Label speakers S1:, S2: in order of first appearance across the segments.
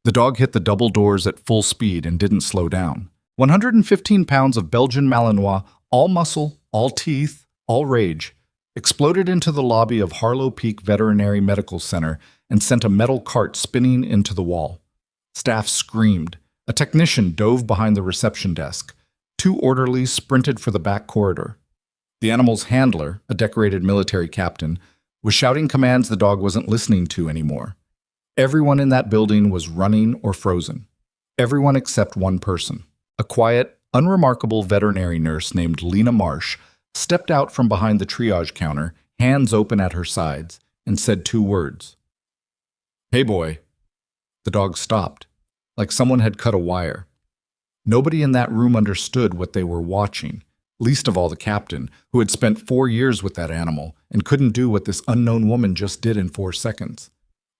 S1: The dog hit the double doors at full speed and didn't slow down. 115 pounds of Belgian Malinois, all muscle, all teeth, all rage, exploded into the lobby of Harlow Peak Veterinary Medical Center and sent a metal cart spinning into the wall. Staff screamed. A technician dove behind the reception desk. 2 orderlies sprinted for the back corridor. The animal's handler, a decorated military captain, was shouting commands the dog wasn't listening to anymore. Everyone in that building was running or frozen. Everyone except one person. A quiet, unremarkable veterinary nurse named Lena Marsh stepped out from behind the triage counter, hands open at her sides, and said 2 words. "Hey, boy." The dog stopped, like someone had cut a wire. Nobody in that room understood what they were watching, least of all the captain, who had spent 4 years with that animal and couldn't do what this unknown woman just did in 4 seconds.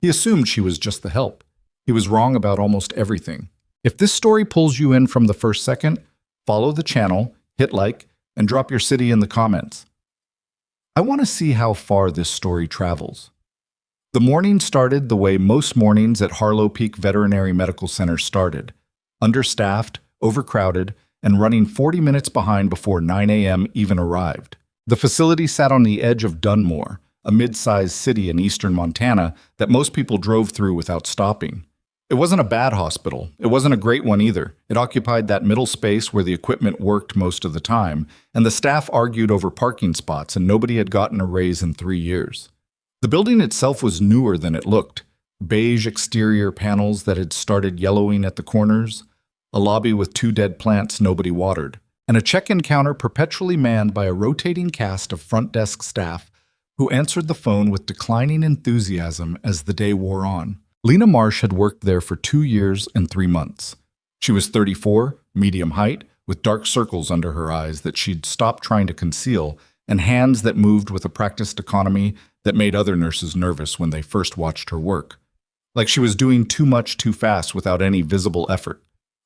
S1: He assumed she was just the help. He was wrong about almost everything. If this story pulls you in from the first second, follow the channel, hit like, and drop your city in the comments. I want to see how far this story travels. The morning started the way most mornings at Harlow Peak Veterinary Medical Center started. Understaffed, overcrowded, and running 40 minutes behind before 9 a.m. even arrived. The facility sat on the edge of Dunmore, a mid-sized city in eastern Montana that most people drove through without stopping. It wasn't a bad hospital. It wasn't a great one either. It occupied that middle space where the equipment worked most of the time, and the staff argued over parking spots, and nobody had gotten a raise in 3 years. The building itself was newer than it looked. Beige exterior panels that had started yellowing at the corners, a lobby with 2 dead plants nobody watered, and a check-in counter perpetually manned by a rotating cast of front desk staff who answered the phone with declining enthusiasm as the day wore on. Lena Marsh had worked there for 2 years and 3 months. She was 34, medium height, with dark circles under her eyes that she'd stopped trying to conceal, and hands that moved with a practiced economy that made other nurses nervous when they first watched her work. Like she was doing too much too fast without any visible effort.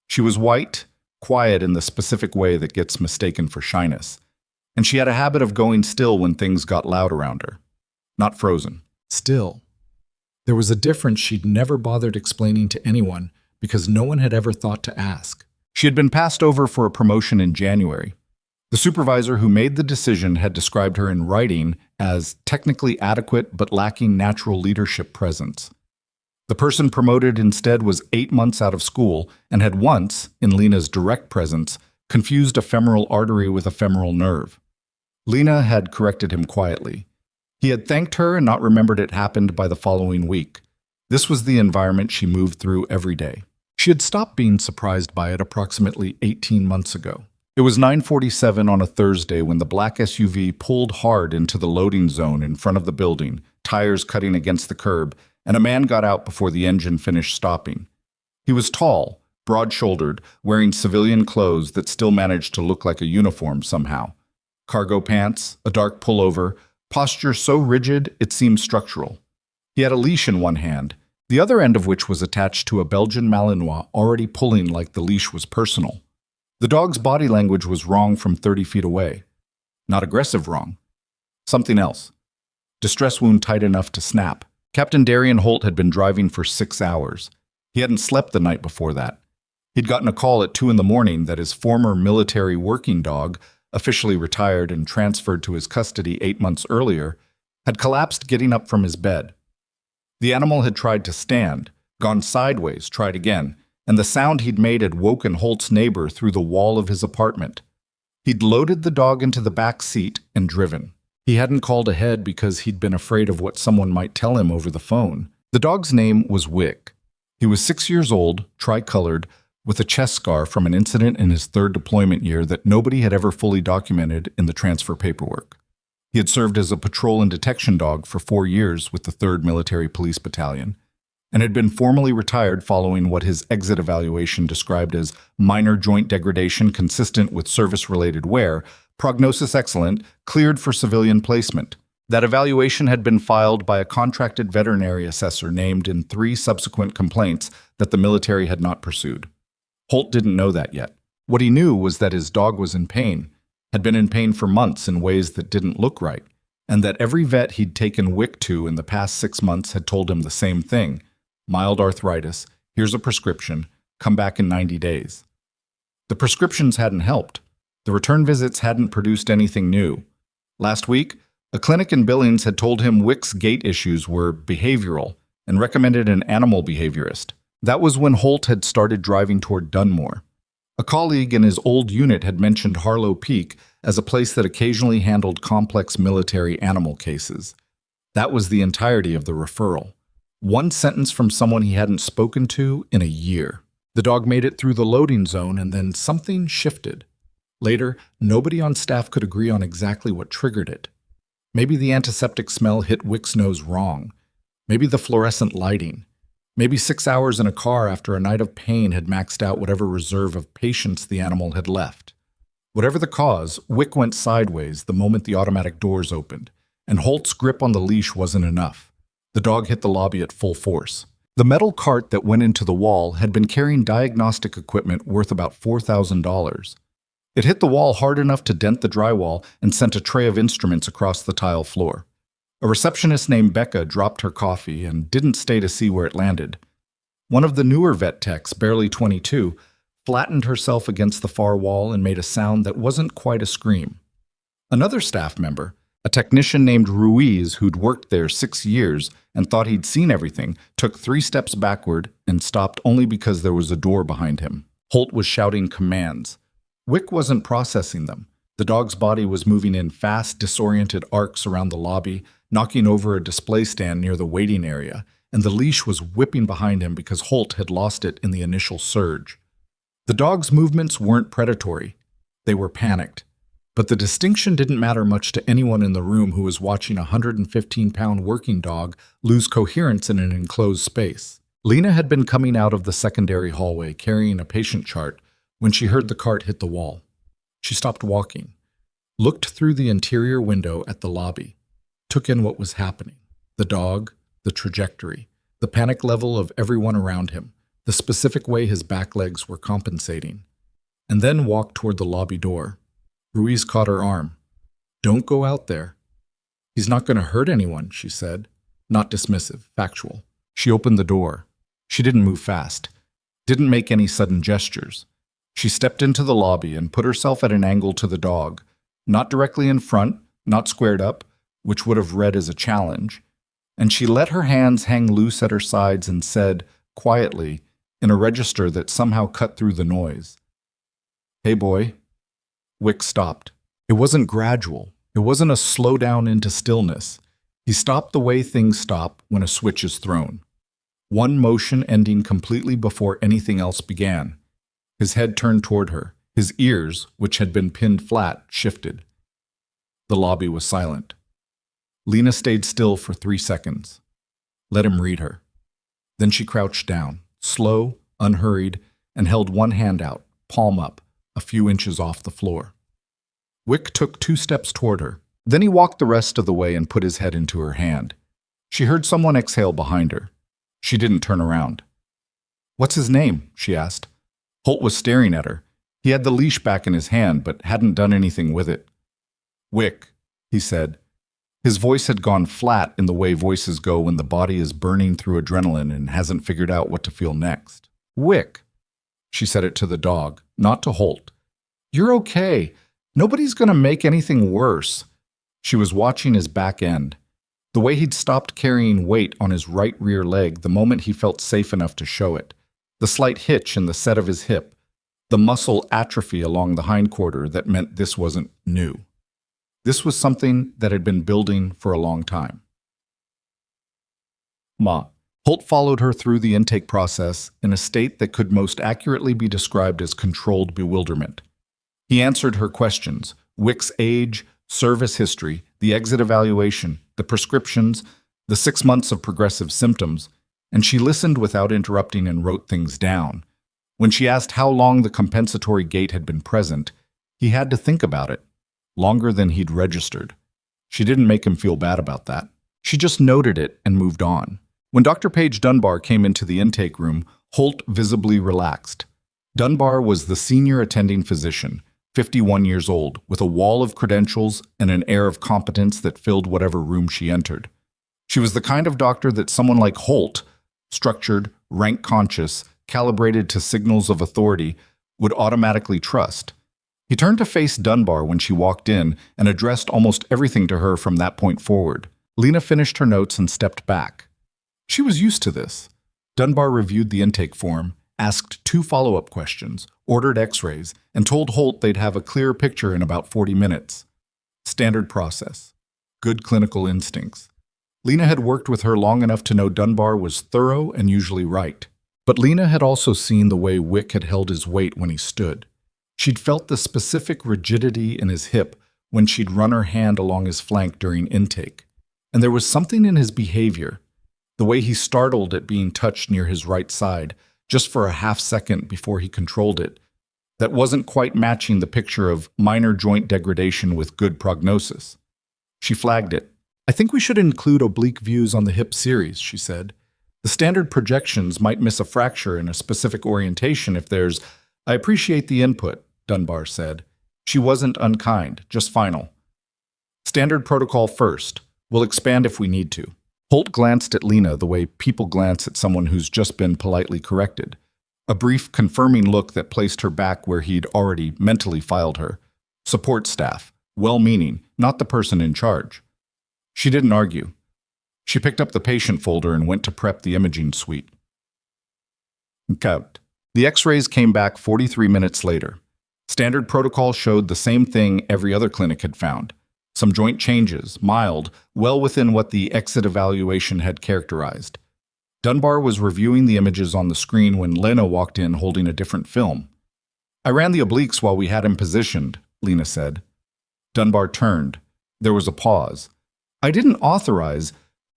S1: She was white, quiet in the specific way that gets mistaken for shyness, and she had a habit of going still when things got loud around her. Not frozen. Still. There was a difference she'd never bothered explaining to anyone because no one had ever thought to ask. She had been passed over for a promotion in January. The supervisor who made the decision had described her in writing as technically adequate but lacking natural leadership presence. The person promoted instead was 8 months out of school and had once, in Lena's direct presence, confused a femoral artery with a femoral nerve. Lena had corrected him quietly. He had thanked her and not remembered it happened by the following week. This was the environment she moved through every day. She had stopped being surprised by it approximately 18 months ago. It was 9:47 on a Thursday when the black SUV pulled hard into the loading zone in front of the building, tires cutting against the curb, and a man got out before the engine finished stopping. He was tall, broad-shouldered, wearing civilian clothes that still managed to look like a uniform somehow. Cargo pants, a dark pullover, posture so rigid it seemed structural. He had a leash in one hand, the other end of which was attached to a Belgian Malinois already pulling like the leash was personal. The dog's body language was wrong from 30 feet away. Not aggressive wrong. Something else. Distress wound tight enough to snap. Captain Darian Holt had been driving for 6 hours. He hadn't slept the night before that. He'd gotten a call at 2 in the morning that his former military working dog, officially retired and transferred to his custody 8 months earlier, had collapsed getting up from his bed. The animal had tried to stand, gone sideways, tried again, and the sound he'd made had woken Holt's neighbor through the wall of his apartment. He'd loaded the dog into the back seat and driven. He hadn't called ahead because he'd been afraid of what someone might tell him over the phone. The dog's name was Wick. He was 6 years old, tricolored, with a chest scar from an incident in his 3rd deployment year that nobody had ever fully documented in the transfer paperwork. He had served as a patrol and detection dog for 4 years with the 3rd Military Police Battalion, and had been formally retired following what his exit evaluation described as minor joint degradation consistent with service-related wear, prognosis excellent, cleared for civilian placement. That evaluation had been filed by a contracted veterinary assessor named in 3 subsequent complaints that the military had not pursued. Holt didn't know that yet. What he knew was that his dog was in pain, had been in pain for months in ways that didn't look right, and that every vet he'd taken Wick to in the past 6 months had told him the same thing: mild arthritis, Here's a prescription. Come back in 90 days. The prescriptions hadn't helped. The return visits hadn't produced anything new. Last week, a clinic in Billings had told him Wick's gait issues were behavioral and recommended an animal behaviorist. That was when Holt had started driving toward Dunmore. A colleague in his old unit had mentioned Harlow Peak as a place that occasionally handled complex military animal cases. That was the entirety of the referral. One sentence from someone he hadn't spoken to in a year. The dog made it through the loading zone, and then something shifted. Later, nobody on staff could agree on exactly what triggered it. Maybe the antiseptic smell hit Wick's nose wrong. Maybe the fluorescent lighting. Maybe 6 hours in a car after a night of pain had maxed out whatever reserve of patience the animal had left. Whatever the cause, Wick went sideways the moment the automatic doors opened, and Holt's grip on the leash wasn't enough. The dog hit the lobby at full force. The metal cart that went into the wall had been carrying diagnostic equipment worth about $4,000. It hit the wall hard enough to dent the drywall and sent a tray of instruments across the tile floor. A receptionist named Becca dropped her coffee and didn't stay to see where it landed. One of the newer vet techs, barely 22, flattened herself against the far wall and made a sound that wasn't quite a scream. Another staff member, a technician named Ruiz who'd worked there 6 years and thought he'd seen everything, took 3 steps backward and stopped only because there was a door behind him. Holt was shouting commands. Wick wasn't processing them. The dog's body was moving in fast, disoriented arcs around the lobby, knocking over a display stand near the waiting area, and the leash was whipping behind him because Holt had lost it in the initial surge. The dog's movements weren't predatory. They were panicked. But the distinction didn't matter much to anyone in the room who was watching a 115-pound working dog lose coherence in an enclosed space. Lena had been coming out of the secondary hallway carrying a patient chart when she heard the cart hit the wall. She stopped walking, looked through the interior window at the lobby, took in what was happening. The dog, the trajectory, the panic level of everyone around him, the specific way his back legs were compensating, and then walked toward the lobby door. Ruiz caught her arm. "Don't go out there." "He's not going to hurt anyone," she said. Not dismissive, factual. She opened the door. She didn't move fast, didn't make any sudden gestures. She stepped into the lobby and put herself at an angle to the dog, not directly in front, not squared up, which would have read as a challenge, and she let her hands hang loose at her sides and said, quietly, in a register that somehow cut through the noise, "Hey, boy." Wick stopped. It wasn't gradual. It wasn't a slowdown into stillness. He stopped the way things stop when a switch is thrown. One motion ending completely before anything else began. His head turned toward her. His ears, which had been pinned flat, shifted. The lobby was silent. Lena stayed still for 3 seconds. Let him read her. Then she crouched down, slow, unhurried, and held one hand out, palm up, a few inches off the floor. Wick took 2 steps toward her. Then he walked the rest of the way and put his head into her hand. She heard someone exhale behind her. She didn't turn around. "What's his name?" she asked. Holt was staring at her. He had the leash back in his hand, but hadn't done anything with it. "Wick," he said. His voice had gone flat in the way voices go when the body is burning through adrenaline and hasn't figured out what to feel next. "Wick." She said it to the dog, not to Holt. "You're okay. Nobody's going to make anything worse." She was watching his back end, the way he'd stopped carrying weight on his right rear leg the moment he felt safe enough to show it, the slight hitch in the set of his hip, the muscle atrophy along the hindquarter that meant this wasn't new. This was something that had been building for a long time. "Ma." Holt followed her through the intake process in a state that could most accurately be described as controlled bewilderment. He answered her questions, Wick's age, service history, the exit evaluation, the prescriptions, the 6 months of progressive symptoms, and she listened without interrupting and wrote things down. When she asked how long the compensatory gait had been present, he had to think about it, longer than he'd registered. She didn't make him feel bad about that. She just noted it and moved on. When Dr. Paige Dunbar came into the intake room, Holt visibly relaxed. Dunbar was the senior attending physician, 51 years old, with a wall of credentials and an air of competence that filled whatever room she entered. She was the kind of doctor that someone like Holt, structured, rank conscious, calibrated to signals of authority, would automatically trust. He turned to face Dunbar when she walked in and addressed almost everything to her from that point forward. Lena finished her notes and stepped back. She was used to this. Dunbar reviewed the intake form, asked 2 follow-up questions, ordered x-rays, and told Holt they'd have a clear picture in about 40 minutes. Standard process. Good clinical instincts. Lena had worked with her long enough to know Dunbar was thorough and usually right. But Lena had also seen the way Wick had held his weight when he stood. She'd felt the specific rigidity in his hip when she'd run her hand along his flank during intake. And there was something in his behavior, the way he startled at being touched near his right side, just for a half second before he controlled it, that wasn't quite matching the picture of minor joint degradation with good prognosis. She flagged it. "I think we should include oblique views on the hip series," she said. "The standard projections might miss a fracture in a specific orientation if there's—" "I appreciate the input," Dunbar said. She wasn't unkind, just final. "Standard protocol first. We'll expand if we need to." Holt glanced at Lena the way people glance at someone who's just been politely corrected. A brief, confirming look that placed her back where he'd already mentally filed her. Support staff. Well-meaning, not the person in charge. She didn't argue. She picked up the patient folder and went to prep the imaging suite. Count. The x-rays came back 43 minutes later. Standard protocol showed the same thing every other clinic had found. Some joint changes, mild, well within what the exit evaluation had characterized. Dunbar was reviewing the images on the screen when Lena walked in holding a different film. "I ran the obliques while we had him positioned," Lena said. Dunbar turned. There was a pause. "I didn't authorize."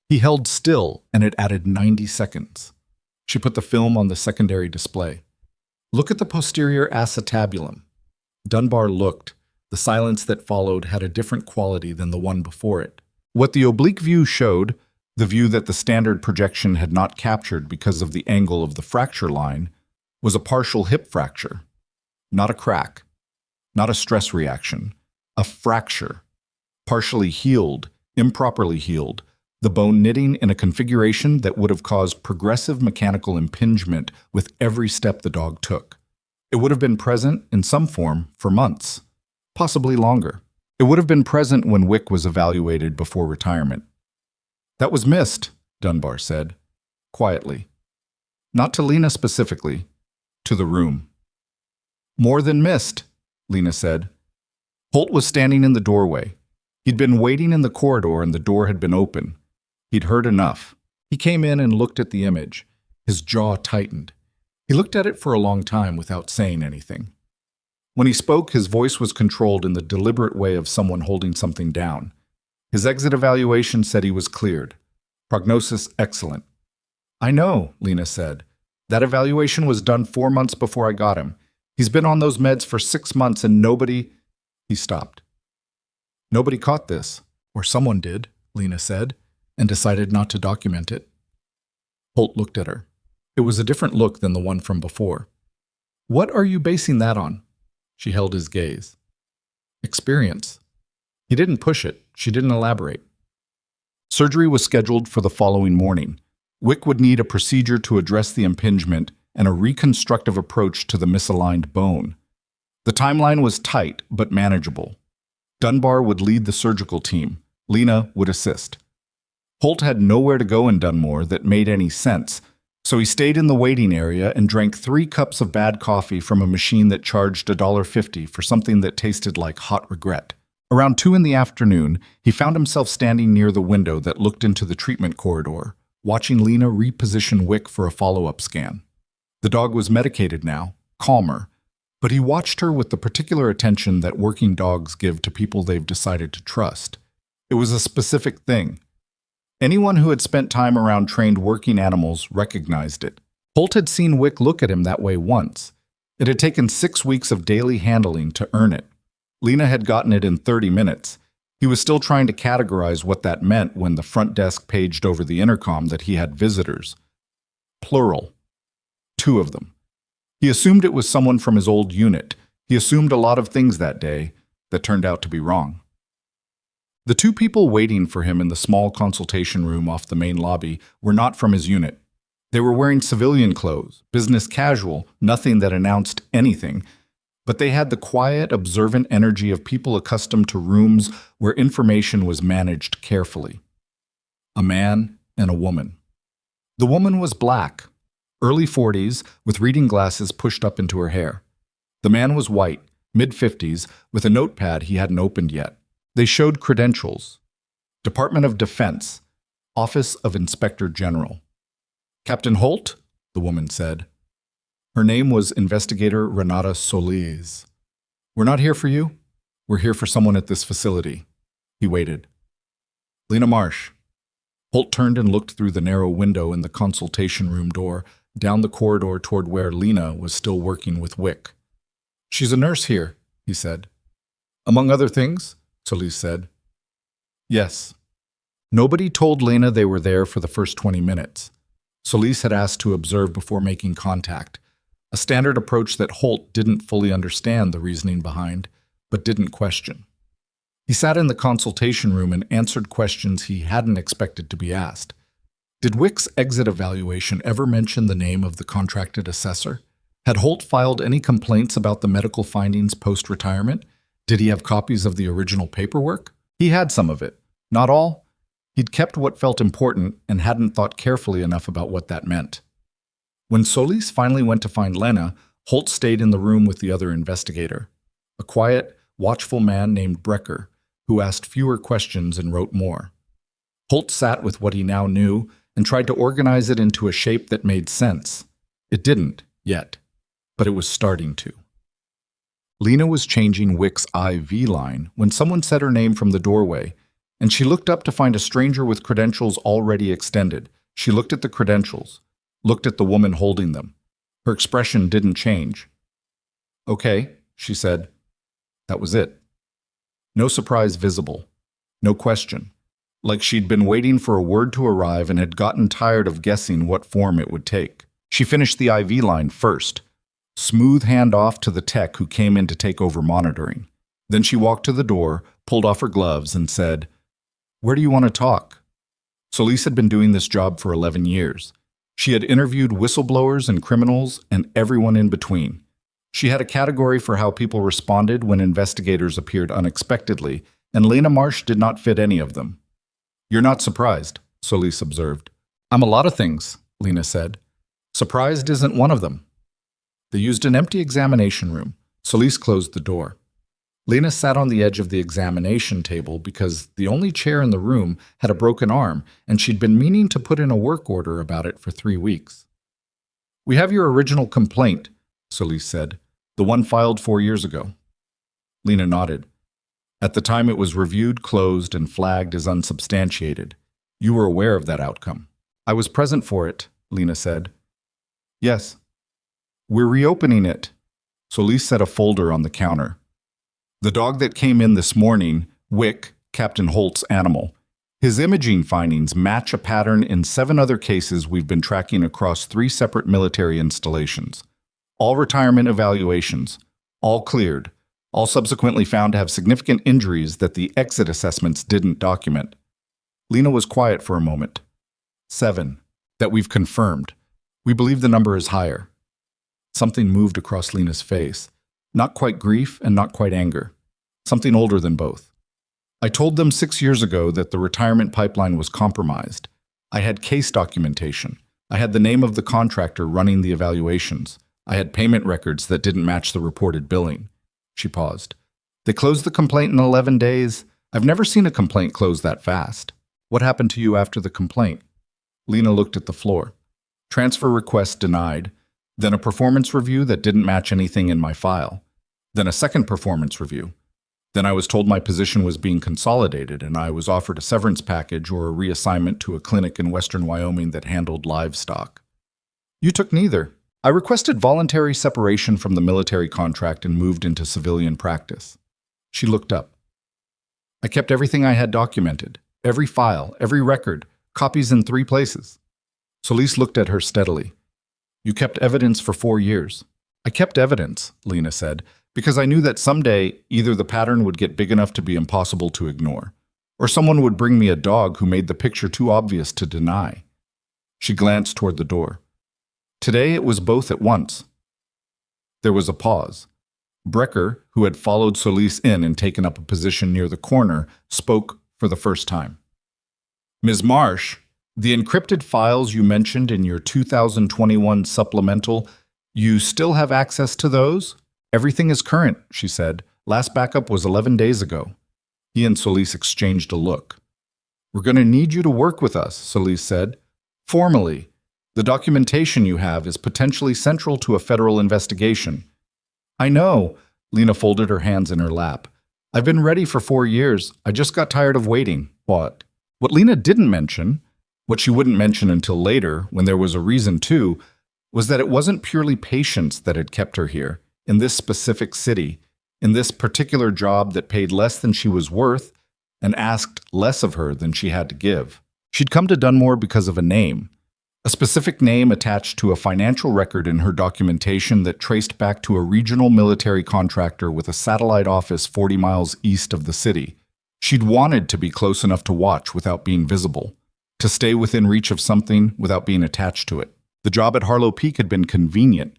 S1: He held still, and it added 90 seconds. She put the film on the secondary display. "Look at the posterior acetabulum." Dunbar looked. The silence that followed had a different quality than the one before it. What the oblique view showed, the view that the standard projection had not captured because of the angle of the fracture line, was a partial hip fracture. Not a crack. Not a stress reaction. A fracture. Partially healed, improperly healed, the bone knitting in a configuration that would have caused progressive mechanical impingement with every step the dog took. It would have been present, in some form, for months. Possibly longer. It would have been present when Wick was evaluated before retirement. "That was missed," Dunbar said, quietly. Not to Lena specifically, to the room. "More than missed," Lena said. Holt was standing in the doorway. He'd been waiting in the corridor and the door had been open. He'd heard enough. He came in and looked at the image. His jaw tightened. He looked at it for a long time without saying anything. When he spoke, his voice was controlled in the deliberate way of someone holding something down. His exit evaluation said he was cleared. Prognosis excellent. "I know," Lena said. "That evaluation was done 4 months before I got him. He's been on those meds for 6 months and nobody—" He stopped. "Nobody caught this. Or someone did," Lena said, and decided not to document it. Holt looked at her. It was a different look than the one from before. "What are you basing that on?" She held his gaze. "Experience." He didn't push it. She didn't elaborate. Surgery was scheduled for the following morning. Wick would need a procedure to address the impingement and a reconstructive approach to the misaligned bone. The timeline was tight but manageable. Dunbar would lead the surgical team. Lena would assist. Holt had nowhere to go in Dunmore that made any sense, so he stayed in the waiting area and drank 3 cups of bad coffee from a machine that charged $1.50 for something that tasted like hot regret. Around 2 in the afternoon, he found himself standing near the window that looked into the treatment corridor, watching Lena reposition Wick for a follow-up scan. The dog was medicated now, calmer, but he watched her with the particular attention that working dogs give to people they've decided to trust. It was a specific thing. Anyone who had spent time around trained working animals recognized it. Holt had seen Wick look at him that way once. It had taken 6 weeks of daily handling to earn it. Lena had gotten it in 30 minutes. He was still trying to categorize what that meant when the front desk paged over the intercom that he had visitors. Plural. 2 of them. He assumed it was someone from his old unit. He assumed a lot of things that day that turned out to be wrong. The 2 people waiting for him in the small consultation room off the main lobby were not from his unit. They were wearing civilian clothes, business casual, nothing that announced anything, but they had the quiet, observant energy of people accustomed to rooms where information was managed carefully. A man and a woman. The woman was black, early 40s, with reading glasses pushed up into her hair. The man was white, mid-50s, with a notepad he hadn't opened yet. They showed credentials. Department of Defense, Office of Inspector General. Captain Holt, the woman said. Her name was Investigator Renata Solis. We're not here for you. We're here for someone at this facility. He waited. Lena Marsh. Holt turned and looked through the narrow window in the consultation room door, down the corridor toward where Lena was still working with Wick. She's a nurse here, he said. Among other things, Solis said. Yes. Nobody told Lena they were there for the first 20 minutes. Solis had asked to observe before making contact, a standard approach that Holt didn't fully understand the reasoning behind, but didn't question. He sat in the consultation room and answered questions he hadn't expected to be asked. Did Wick's exit evaluation ever mention the name of the contracted assessor? Had Holt filed any complaints about the medical findings post-retirement? Did he have copies of the original paperwork? He had some of it. Not all. He'd kept what felt important and hadn't thought carefully enough about what that meant. When Solis finally went to find Lena, Holt stayed in the room with the other investigator, a quiet, watchful man named Brecker, who asked fewer questions and wrote more. Holt sat with what he now knew and tried to organize it into a shape that made sense. It didn't, yet, but it was starting to. Lena was changing Wick's IV line when someone said her name from the doorway, and she looked up to find a stranger with credentials already extended. She looked at the credentials, looked at the woman holding them. Her expression didn't change. Okay, she said. That was it. No surprise visible. No question. Like she'd been waiting for a word to arrive and had gotten tired of guessing what form it would take. She finished the IV line first. Smooth handoff to the tech who came in to take over monitoring. Then she walked to the door, pulled off her gloves, and said, Where do you want to talk? Solis had been doing this job for 11 years. She had interviewed whistleblowers and criminals and everyone in between. She had a category for how people responded when investigators appeared unexpectedly, and Lena Marsh did not fit any of them. You're not surprised, Solis observed. I'm a lot of things, Lena said. Surprised isn't one of them. They used an empty examination room. Solis closed the door. Lena sat on the edge of the examination table because the only chair in the room had a broken arm, and she'd been meaning to put in a work order about it for 3 weeks. We have your original complaint, Solis said, the one filed 4 years ago. Lena nodded. At the time it was reviewed, closed, and flagged as unsubstantiated. You were aware of that outcome. I was present for it, Lena said. Yes. We're reopening it. Solis set a folder on the counter. The dog that came in this morning, Wick, Captain Holt's animal. His imaging findings match a pattern in 7 other cases we've been tracking across 3 separate military installations. All retirement evaluations, all cleared, all subsequently found to have significant injuries that the exit assessments didn't document. Lena was quiet for a moment. 7. That we've confirmed. We believe the number is higher. Something moved across Lena's face. Not quite grief and not quite anger. Something older than both. I told them 6 years ago that the retirement pipeline was compromised. I had case documentation. I had the name of the contractor running the evaluations. I had payment records that didn't match the reported billing. She paused. They closed the complaint in 11 days. I've never seen a complaint close that fast. What happened to you after the complaint? Lena looked at the floor. Transfer request denied. Then a performance review that didn't match anything in my file. Then a second performance review. Then I was told my position was being consolidated and I was offered a severance package or a reassignment to a clinic in western Wyoming that handled livestock. You took neither. I requested voluntary separation from the military contract and moved into civilian practice. She looked up. I kept everything I had documented, every file, every record, copies in 3 places. Solis looked at her steadily. You kept evidence for 4 years. I kept evidence, Lena said, because I knew that someday either the pattern would get big enough to be impossible to ignore, or someone would bring me a dog who made the picture too obvious to deny. She glanced toward the door. Today it was both at once. There was a pause. Brecker, who had followed Solis in and taken up a position near the corner, spoke for the first time. Ms. Marsh, the encrypted files you mentioned in your 2021 supplemental, you still have access to those? Everything is current, she said. Last backup was 11 days ago. He and Solis exchanged a look. We're going to need you to work with us, Solis said. Formally. The documentation you have is potentially central to a federal investigation. I know, Lena folded her hands in her lap. I've been ready for 4 years. I just got tired of waiting. What? What Lena didn't mention, what she wouldn't mention until later, when there was a reason to, was that it wasn't purely patience that had kept her here, in this specific city, in this particular job that paid less than she was worth and asked less of her than she had to give. She'd come to Dunmore because of a name. A specific name attached to a financial record in her documentation that traced back to a regional military contractor with a satellite office 40 miles east of the city. She'd wanted to be close enough to watch without being visible, to stay within reach of something without being attached to it. The job at Harlow Peak had been convenient.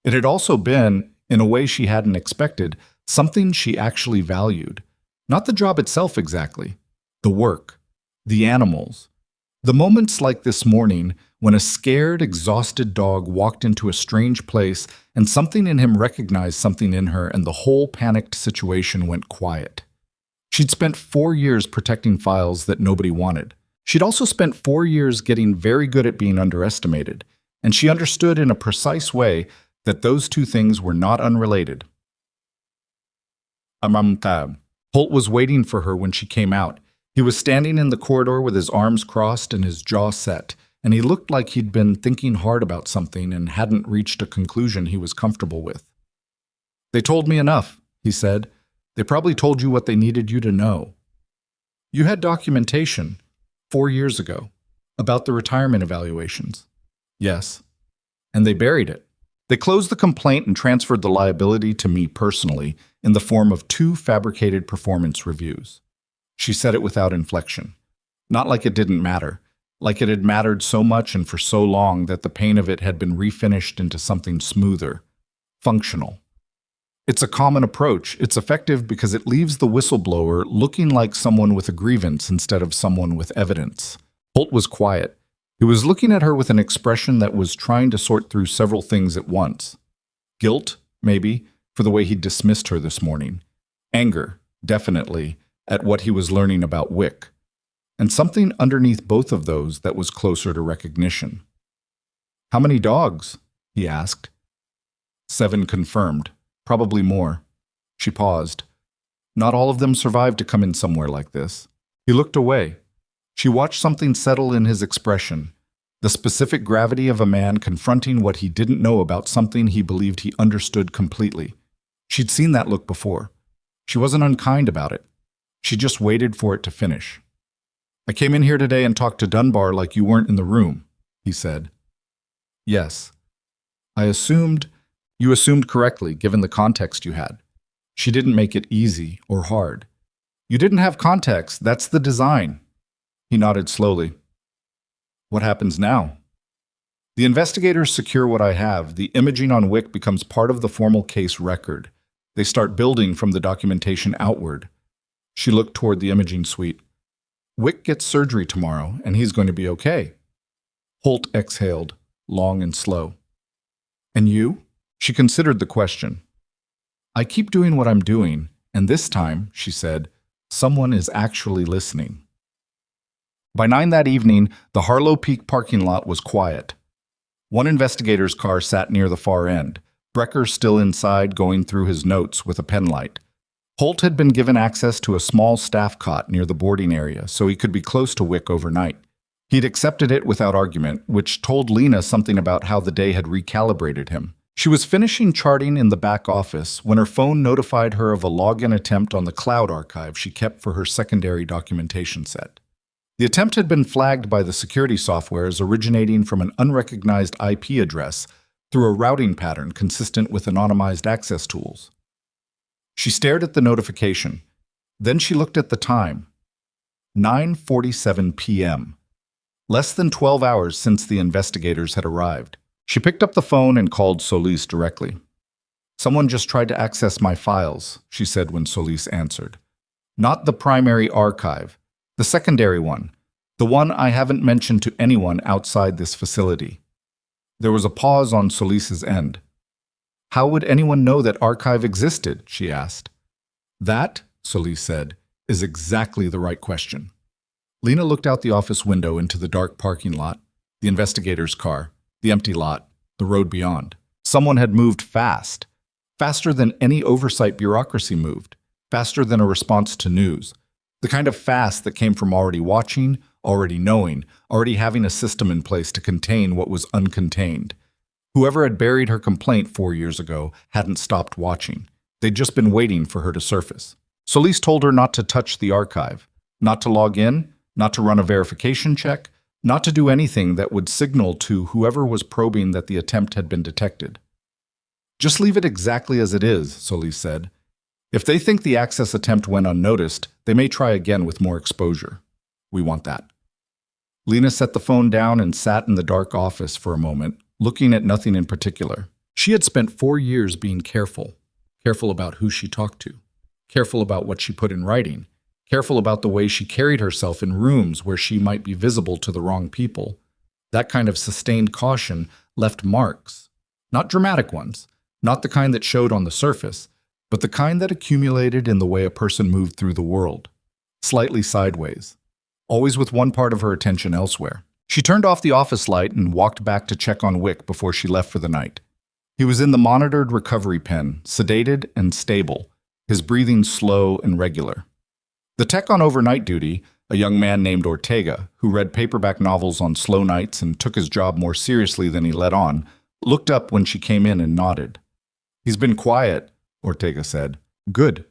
S1: It had also been, in a way she hadn't expected, something she actually valued. Not the job itself exactly, the work, the animals. The moments like this morning when a scared, exhausted dog walked into a strange place and something in him recognized something in her and the whole panicked situation went quiet. She'd spent 4 years protecting files that nobody wanted. She'd also spent 4 years getting very good at being underestimated, and she understood in a precise way that those two things were not unrelated. Holt was waiting for her when she came out. He was standing in the corridor with his arms crossed and his jaw set, and he looked like he'd been thinking hard about something and hadn't reached a conclusion he was comfortable with. They told me enough, he said. They probably told you what they needed you to know. You had documentation 4 years ago about the retirement evaluations. Yes. And they buried it. They closed the complaint and transferred the liability to me personally in the form of 2 fabricated performance reviews. She said it without inflection. Not like it didn't matter, like it had mattered so much and for so long that the pain of it had been refinished into something smoother, functional. It's a common approach. It's effective because it leaves the whistleblower looking like someone with a grievance instead of someone with evidence. Holt was quiet. He was looking at her with an expression that was trying to sort through several things at once. Guilt, maybe, for the way he dismissed her this morning. Anger, definitely, at what he was learning about Wick. And something underneath both of those that was closer to recognition. How many dogs? He asked. 7 confirmed. Probably more. She paused. Not all of them survived to come in somewhere like this. He looked away. She watched something settle in his expression, the specific gravity of a man confronting what he didn't know about something he believed he understood completely. She'd seen that look before. She wasn't unkind about it. She just waited for it to finish. I came in here today and talked to Dunbar like you weren't in the room, he said. Yes. You assumed correctly, given the context you had. She didn't make it easy or hard. You didn't have context. That's the design. He nodded slowly. What happens now? The investigators secure what I have. The imaging on Wick becomes part of the formal case record. They start building from the documentation outward. She looked toward the imaging suite. Wick gets surgery tomorrow, and he's going to be okay. Holt exhaled, long and slow. And you? She considered the question. I keep doing what I'm doing, and this time, she said, someone is actually listening. By 9 that evening, the Harlow Peak parking lot was quiet. One investigator's car sat near the far end, Brecker still inside going through his notes with a penlight. Holt had been given access to a small staff cot near the boarding area, so he could be close to Wick overnight. He'd accepted it without argument, which told Lena something about how the day had recalibrated him. She was finishing charting in the back office when her phone notified her of a login attempt on the cloud archive she kept for her secondary documentation set. The attempt had been flagged by the security software as originating from an unrecognized IP address through a routing pattern consistent with anonymized access tools. She stared at the notification. Then she looked at the time. 9:47 p.m. Less than 12 hours since the investigators had arrived. She picked up the phone and called Solis directly. "Someone just tried to access my files," she said when Solis answered. "Not the primary archive, the secondary one, the one I haven't mentioned to anyone outside this facility." There was a pause on Solis's end. "How would anyone know that archive existed?" she asked. "That," Solis said, "is exactly the right question." Lena looked out the office window into the dark parking lot, the investigator's car, the empty lot, the road beyond. Someone had moved fast, faster than any oversight bureaucracy moved, faster than a response to news, the kind of fast that came from already watching, already knowing, already having a system in place to contain what was uncontained. Whoever had buried her complaint 4 years ago hadn't stopped watching. They'd just been waiting for her to surface. Solis told her not to touch the archive, not to log in, not to run a verification check, not to do anything that would signal to whoever was probing that the attempt had been detected. "Just leave it exactly as it is," Solis said. "If they think the access attempt went unnoticed, they may try again with more exposure. We want that." Lena set the phone down and sat in the dark office for a moment, looking at nothing in particular. She had spent 4 years being careful about who she talked to, careful about what she put in writing, careful about the way she carried herself in rooms where she might be visible to the wrong people. That kind of sustained caution left marks, not dramatic ones, not the kind that showed on the surface, but the kind that accumulated in the way a person moved through the world, slightly sideways, always with one part of her attention elsewhere. She turned off the office light and walked back to check on Wick before she left for the night. He was in the monitored recovery pen, sedated and stable, his breathing slow and regular. The tech on overnight duty, a young man named Ortega, who read paperback novels on slow nights and took his job more seriously than he let on, looked up when she came in and nodded. "He's been quiet," Ortega said. "Good."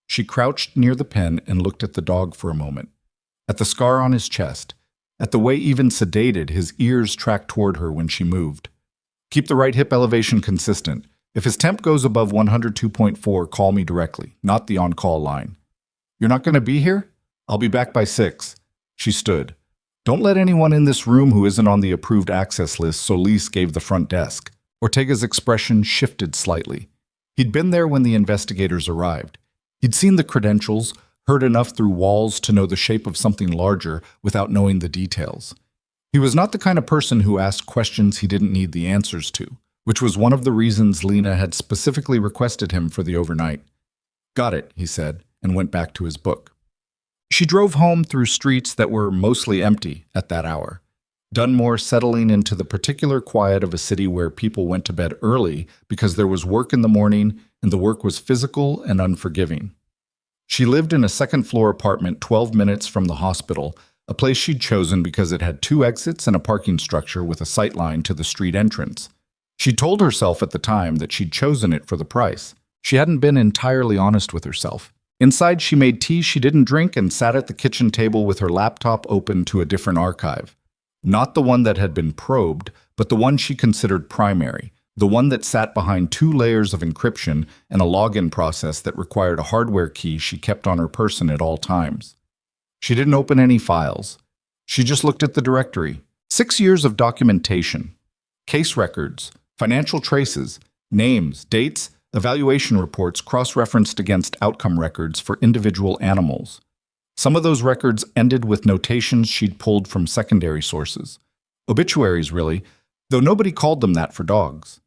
S1: She crouched near the pen and looked at the dog for a moment, at the scar on his chest, at the way even sedated his ears tracked toward her when she moved. "Keep the right hip elevation consistent. If his temp goes above 102.4, call me directly, not the on-call line." "You're not going to be here?" "I'll be back by 6. She stood. "Don't let anyone in this room who isn't on the approved access list," Solis gave the front desk. Ortega's expression shifted slightly. He'd been there when the investigators arrived. He'd seen the credentials, heard enough through walls to know the shape of something larger without knowing the details. He was not the kind of person who asked questions he didn't need the answers to, which was one of the reasons Lena had specifically requested him for the overnight. "Got it," he said, and went back to his book. She drove home through streets that were mostly empty at that hour, Dunmore settling into the particular quiet of a city where people went to bed early because there was work in the morning and the work was physical and unforgiving. She lived in a second-floor apartment 12 minutes from the hospital, a place she'd chosen because it had 2 exits and a parking structure with a sightline to the street entrance. She told herself at the time that she'd chosen it for the price. She hadn't been entirely honest with herself. Inside, she made tea she didn't drink and sat at the kitchen table with her laptop open to a different archive. Not the one that had been probed, but the one she considered primary, the one that sat behind 2 layers of encryption and a login process that required a hardware key she kept on her person at all times. She didn't open any files. She just looked at the directory. 6 years of documentation, case records, financial traces, names, dates, evaluation reports cross-referenced against outcome records for individual animals. Some of those records ended with notations she'd pulled from secondary sources. Obituaries, really, though nobody called them that for dogs.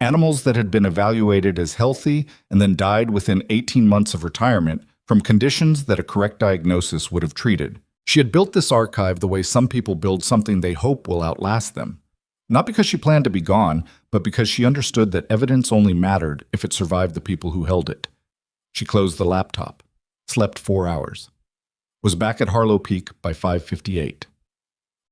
S1: Animals that had been evaluated as healthy and then died within 18 months of retirement from conditions that a correct diagnosis would have treated. She had built this archive the way some people build something they hope will outlast them. Not because she planned to be gone, but because she understood that evidence only mattered if it survived the people who held it. She closed the laptop, slept 4 hours, was back at Harlow Peak by 5:58.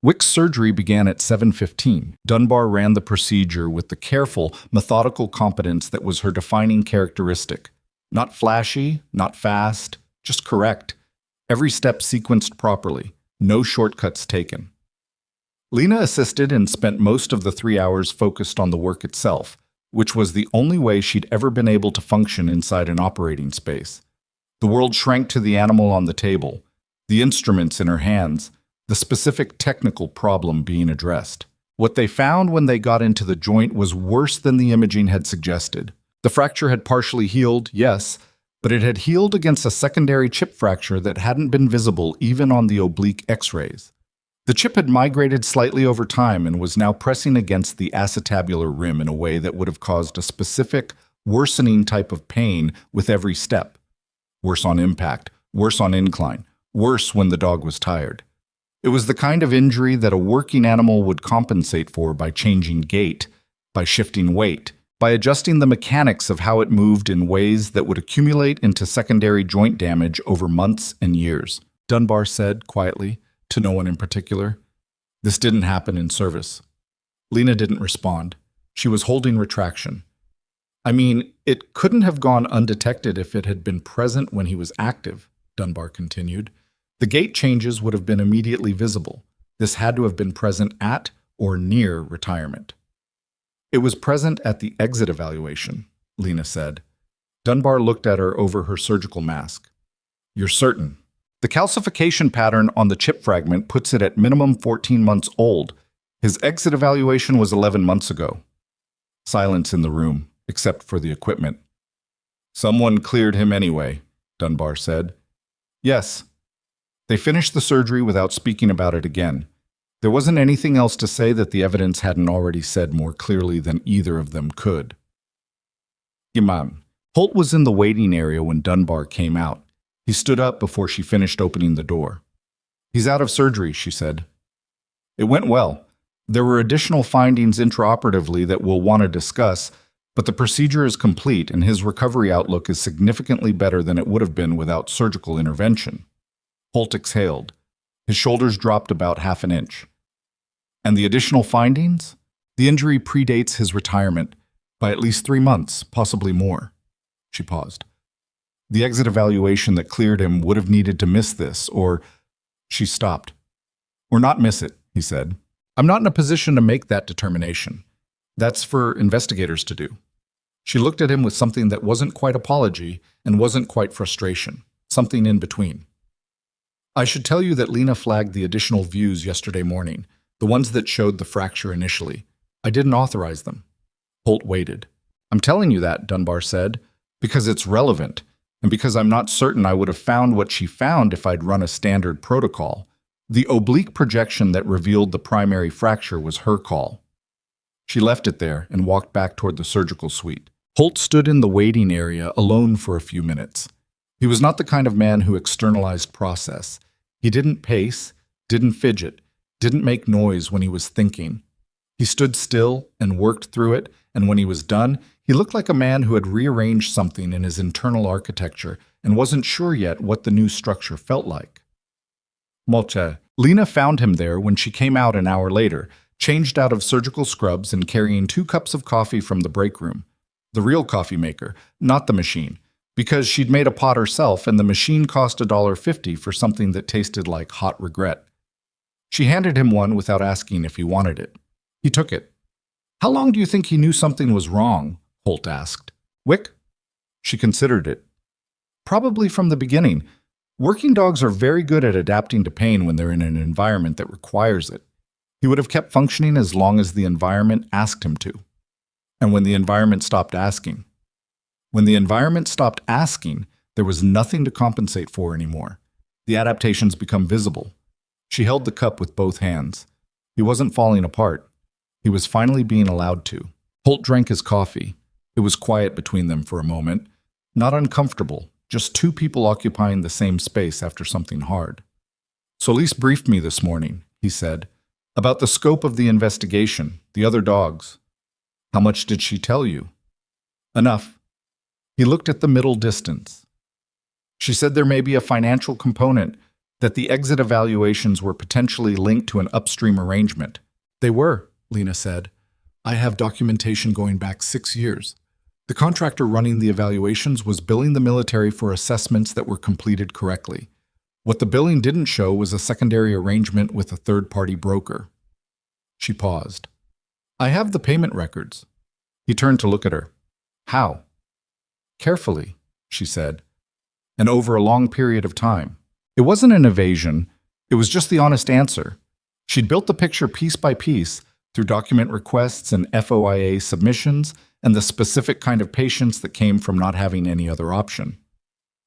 S1: Wick's surgery began at 7:15. Dunbar ran the procedure with the careful, methodical competence that was her defining characteristic. Not flashy, not fast, just correct. Every step sequenced properly, no shortcuts taken. Lena assisted and spent most of the 3 hours focused on the work itself, which was the only way she'd ever been able to function inside an operating space. The world shrank to the animal on the table, the instruments in her hands, the specific technical problem being addressed. What they found when they got into the joint was worse than the imaging had suggested. The fracture had partially healed, yes, but it had healed against a secondary chip fracture that hadn't been visible even on the oblique X-rays. The chip had migrated slightly over time and was now pressing against the acetabular rim in a way that would have caused a specific, worsening type of pain with every step. Worse on impact, worse on incline, worse when the dog was tired. It was the kind of injury that a working animal would compensate for by changing gait, by shifting weight, by adjusting the mechanics of how it moved in ways that would accumulate into secondary joint damage over months and years. Dunbar said quietly, to no one in particular. This didn't happen in service. Lena didn't respond. She was holding retraction. I mean, it couldn't have gone undetected if it had been present when he was active, Dunbar continued. The gait changes would have been immediately visible. This had to have been present at or near retirement. It was present at the exit evaluation, Lena said. Dunbar looked at her over her surgical mask. You're certain? The calcification pattern on the chip fragment puts it at minimum 14 months old. His exit evaluation was 11 months ago. Silence in the room, except for the equipment. Someone cleared him anyway, Dunbar said. Yes. They finished the surgery without speaking about it again. There wasn't anything else to say that the evidence hadn't already said more clearly than either of them could. Imam. Holt was in the waiting area when Dunbar came out. He stood up before she finished opening the door. He's out of surgery, she said. It went well. There were additional findings intraoperatively that we'll want to discuss, but the procedure is complete and his recovery outlook is significantly better than it would have been without surgical intervention. Holt exhaled. His shoulders dropped about half an inch. And the additional findings? The injury predates his retirement by at least 3 months, possibly more. She paused. The exit evaluation that cleared him would have needed to miss this, or... She stopped. Or not miss it, he said. I'm not in a position to make that determination. That's for investigators to do. She looked at him with something that wasn't quite apology and wasn't quite frustration, something in between. I should tell you that Lena flagged the additional views yesterday morning, the ones that showed the fracture initially. I didn't authorize them. Holt waited. I'm telling you that, Dunbar said, because it's relevant, and because I'm not certain I would have found what she found if I'd run a standard protocol. The oblique projection that revealed the primary fracture was her call. She left it there and walked back toward the surgical suite. Holt stood in the waiting area alone for a few minutes. He was not the kind of man who externalized process. He didn't pace, didn't fidget, didn't make noise when he was thinking. He stood still and worked through it, and when he was done, he looked like a man who had rearranged something in his internal architecture and wasn't sure yet what the new structure felt like. Molche. Lena found him there when she came out an hour later, changed out of surgical scrubs and carrying 2 cups of coffee from the break room. The real coffee maker, not the machine, because she'd made a pot herself and the machine cost $1.50 for something that tasted like hot regret. She handed him one without asking if he wanted it. He took it. How long do you think he knew something was wrong? Holt asked. Wick? She considered it. Probably from the beginning. Working dogs are very good at adapting to pain when they're in an environment that requires it. He would have kept functioning as long as the environment asked him to. And when the environment stopped asking. When the environment stopped asking, there was nothing to compensate for anymore. The adaptations become visible. She held the cup with both hands. He wasn't falling apart. He was finally being allowed to. Holt drank his coffee. It was quiet between them for a moment. Not uncomfortable, just 2 people occupying the same space after something hard. Solis briefed me this morning, he said, about the scope of the investigation, the other dogs. How much did she tell you? Enough. He looked at the middle distance. She said there may be a financial component, that the exit evaluations were potentially linked to an upstream arrangement. They were, Lena said. I have documentation going back 6 years. The contractor running the evaluations was billing the military for assessments that were completed correctly. What the billing didn't show was a secondary arrangement with a third-party broker. She paused. I have the payment records. He turned to look at her. How? Carefully, she said, and over a long period of time. It wasn't an evasion. It was just the honest answer. She'd built the picture piece by piece, through document requests and FOIA submissions, and the specific kind of patients that came from not having any other option.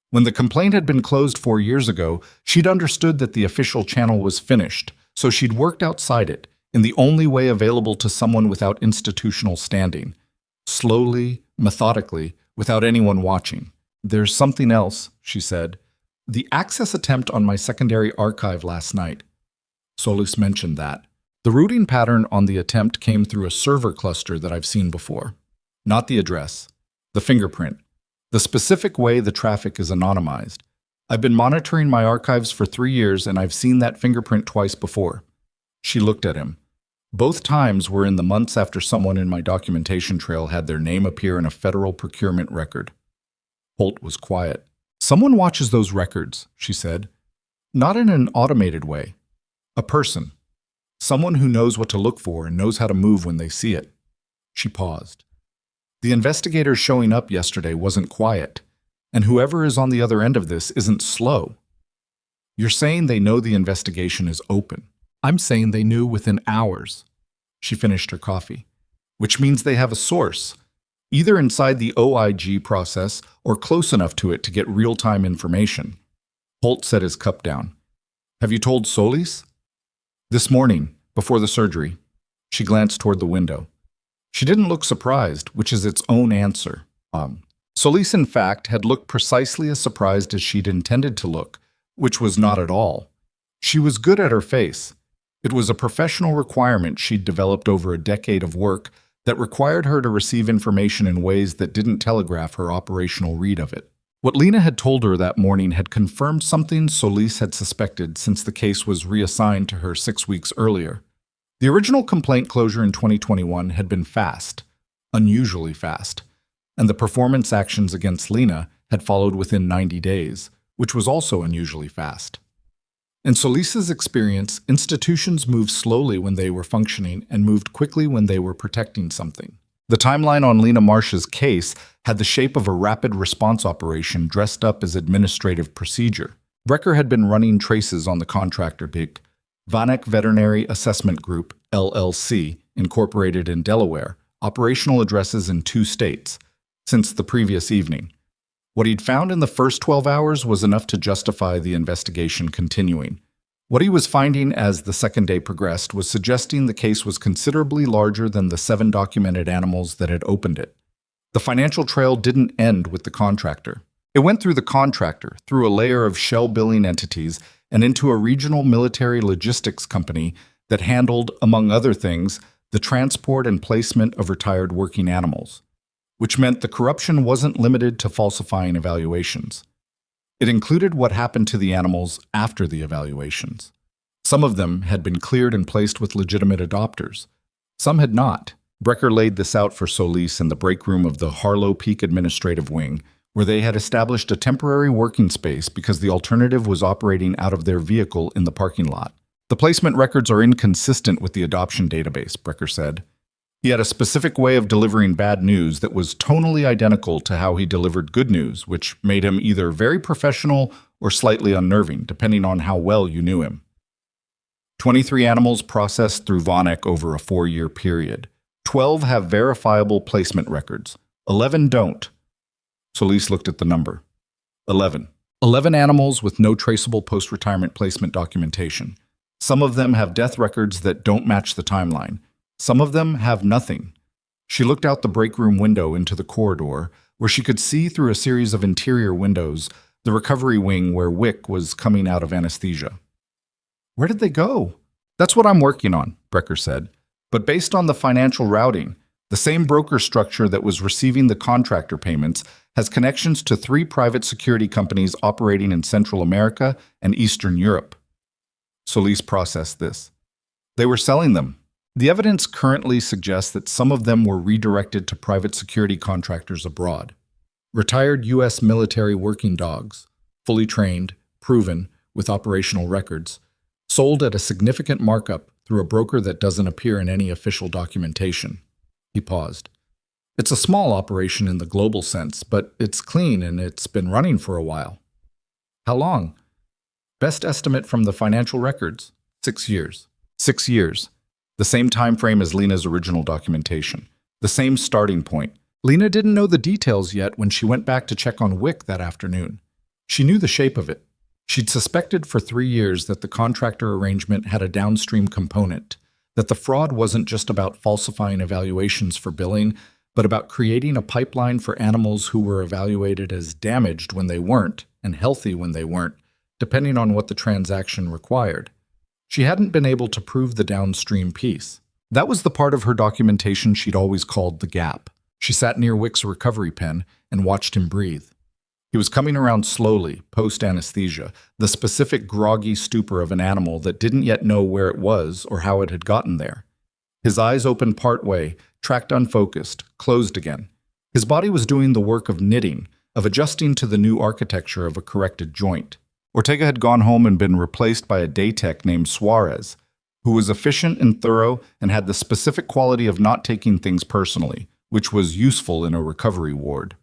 S1: When the complaint had been closed 4 years ago, she'd understood that the official channel was finished, so she'd worked outside it, in the only way available to someone without institutional standing. Slowly, methodically, without anyone watching. "There's something else," she said. "The access attempt on my secondary archive last night." Solis mentioned that. "The routing pattern on the attempt came through a server cluster that I've seen before. Not the address. The fingerprint. The specific way the traffic is anonymized. I've been monitoring my archives for 3 years and I've seen that fingerprint twice before." She looked at him. "Both times were in the months after someone in my documentation trail had their name appear in a federal procurement record." Holt was quiet. "Someone watches those records," she said. "Not in an automated way. A person. Someone who knows what to look for and knows how to move when they see it." She paused. "The investigator showing up yesterday wasn't quiet, and whoever is on the other end of this isn't slow. You're saying they know the investigation is open. I'm saying they knew within hours." She finished her coffee. "Which means they have a source, either inside the OIG process or close enough to it to get real-time information." Holt set his cup down. "Have you told Solis?" "This morning, before the surgery." She glanced toward the window. She didn't look surprised, which is its own answer. Solis, in fact, had looked precisely as surprised as she'd intended to look, which was not at all. She was good at her face. It was a professional requirement she'd developed over a decade of work that required her to receive information in ways that didn't telegraph her operational read of it. What Lena had told her that morning had confirmed something Solis had suspected since the case was reassigned to her 6 weeks earlier. The original complaint closure in 2021 had been fast, unusually fast, and the performance actions against Lena had followed within 90 days, which was also unusually fast. In Solis's experience, institutions moved slowly when they were functioning and moved quickly when they were protecting something. The timeline on Lena Marsh's case had the shape of a rapid response operation dressed up as administrative procedure. Brecker had been running traces on the contractor big Vanek Veterinary Assessment Group, LLC, incorporated in Delaware, operational addresses in 2 states, since the previous evening. What he'd found in the first 12 hours was enough to justify the investigation continuing. What he was finding as the second day progressed was suggesting the case was considerably larger than the 7 documented animals that had opened it. The financial trail didn't end with the contractor. It went through the contractor, through a layer of shell billing entities, and into a regional military logistics company that handled, among other things, the transport and placement of retired working animals, which meant the corruption wasn't limited to falsifying evaluations. It included what happened to the animals after the evaluations. Some of them had been cleared and placed with legitimate adopters. Some had not. Brecker laid this out for Solis in the break room of the Harlow Peak Administrative Wing, where they had established a temporary working space because the alternative was operating out of their vehicle in the parking lot. "The placement records are inconsistent with the adoption database," Brecker said. He had a specific way of delivering bad news that was tonally identical to how he delivered good news, which made him either very professional or slightly unnerving, depending on how well you knew him. 23 animals processed through Vanek over a 4-year period. 12 have verifiable placement records. 11 don't. Solis looked at the number. 11. 11 animals with no traceable post-retirement placement documentation. Some of them have death records that don't match the timeline. Some of them have nothing. She looked out the break room window into the corridor, where she could see through a series of interior windows the recovery wing where Wick was coming out of anesthesia. "Where did they go?" "That's what I'm working on," Brecker said. "But based on the financial routing, the same broker structure that was receiving the contractor payments has connections to 3 private security companies operating in Central America and Eastern Europe." Solis processed this. "They were selling them. The evidence currently suggests that some of them were redirected to private security contractors abroad. Retired U.S. military working dogs, fully trained, proven, with operational records, sold at a significant markup through a broker that doesn't appear in any official documentation." He paused. "It's a small operation in the global sense, but it's clean and it's been running for a while." "How long?" "Best estimate from the financial records, 6 years. 6 years. The same time frame as Lena's original documentation. The same starting point. Lena didn't know the details yet when she went back to check on Wick that afternoon. She knew the shape of it. She'd suspected for 3 years that the contractor arrangement had a downstream component, that the fraud wasn't just about falsifying evaluations for billing, but about creating a pipeline for animals who were evaluated as damaged when they weren't and healthy when they weren't, depending on what the transaction required. She hadn't been able to prove the downstream piece. That was the part of her documentation she'd always called the gap. She sat near Wick's recovery pen and watched him breathe. He was coming around slowly, post-anesthesia, the specific groggy stupor of an animal that didn't yet know where it was or how it had gotten there. His eyes opened partway, tracked unfocused, closed again. His body was doing the work of knitting, of adjusting to the new architecture of a corrected joint. Ortega had gone home and been replaced by a day tech named Suarez, who was efficient and thorough and had the specific quality of not taking things personally, which was useful in a recovery ward.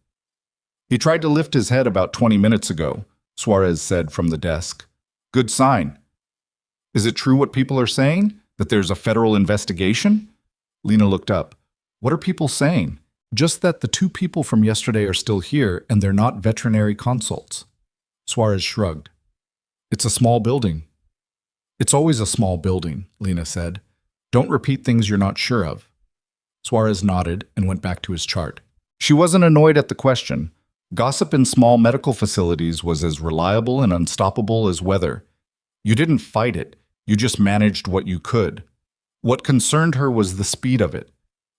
S1: He tried to lift his head about 20 minutes ago, Suarez said from the desk. Good sign. Is it true what people are saying? That there's a federal investigation? Lena looked up. What are people saying? Just that the 2 people from yesterday are still here and they're not veterinary consults. Suarez shrugged. It's a small building. It's always a small building, Lena said. Don't repeat things you're not sure of. Suarez nodded and went back to his chart. She wasn't annoyed at the question. Gossip in small medical facilities was as reliable and unstoppable as weather. You didn't fight it, you just managed what you could. What concerned her was the speed of it.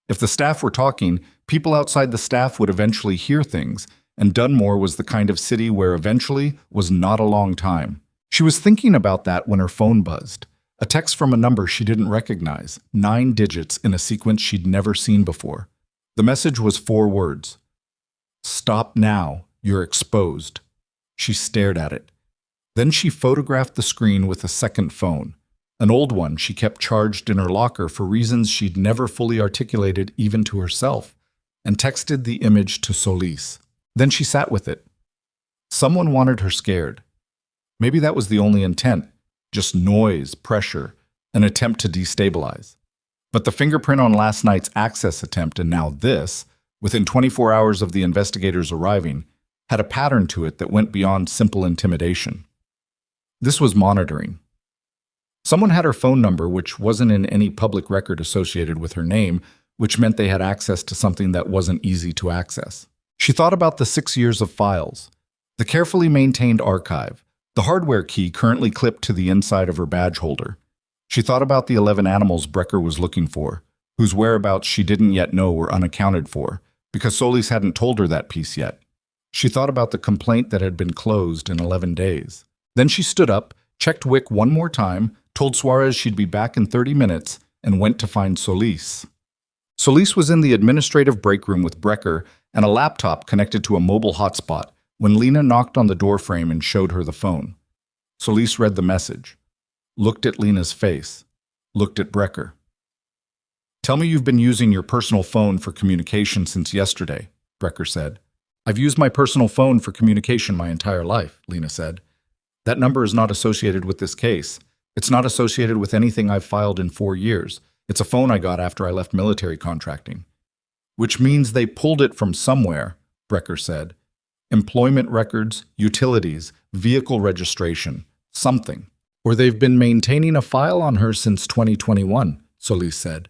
S1: If the staff were talking, people outside the staff would eventually hear things, and Dunmore was the kind of city where eventually was not a long time. She was thinking about that when her phone buzzed. A text from a number she didn't recognize, 9 digits in a sequence she'd never seen before. The message was 4 words. Stop now, you're exposed. She stared at it. Then she photographed the screen with a second phone, an old one she kept charged in her locker for reasons she'd never fully articulated even to herself, and texted the image to Solis. Then she sat with it. Someone wanted her scared. Maybe that was the only intent, just noise, pressure, an attempt to destabilize. But the fingerprint on last night's access attempt and now this, within 24 hours of the investigators arriving, had a pattern to it that went beyond simple intimidation. This was monitoring. Someone had her phone number, which wasn't in any public record associated with her name, which meant they had access to something that wasn't easy to access. She thought about the 6 years of files, the carefully maintained archive, the hardware key currently clipped to the inside of her badge holder. She thought about the 11 animals Brecker was looking for, whose whereabouts she didn't yet know were unaccounted for, because Solis hadn't told her that piece yet. She thought about the complaint that had been closed in 11 days. Then she stood up, checked Wick one more time, told Suarez she'd be back in 30 minutes, and went to find Solis. Solis was in the administrative break room with Brecker and a laptop connected to a mobile hotspot when Lena knocked on the doorframe and showed her the phone. Solis read the message, looked at Lena's face, looked at Brecker. Tell me you've been using your personal phone for communication since yesterday, Brecker said. I've used my personal phone for communication my entire life, Lena said. That number is not associated with this case. It's not associated with anything I've filed in 4 years. It's a phone I got after I left military contracting. Which means they pulled it from somewhere, Brecker said. Employment records, utilities, vehicle registration, something. Or they've been maintaining a file on her since 2021, Solis said.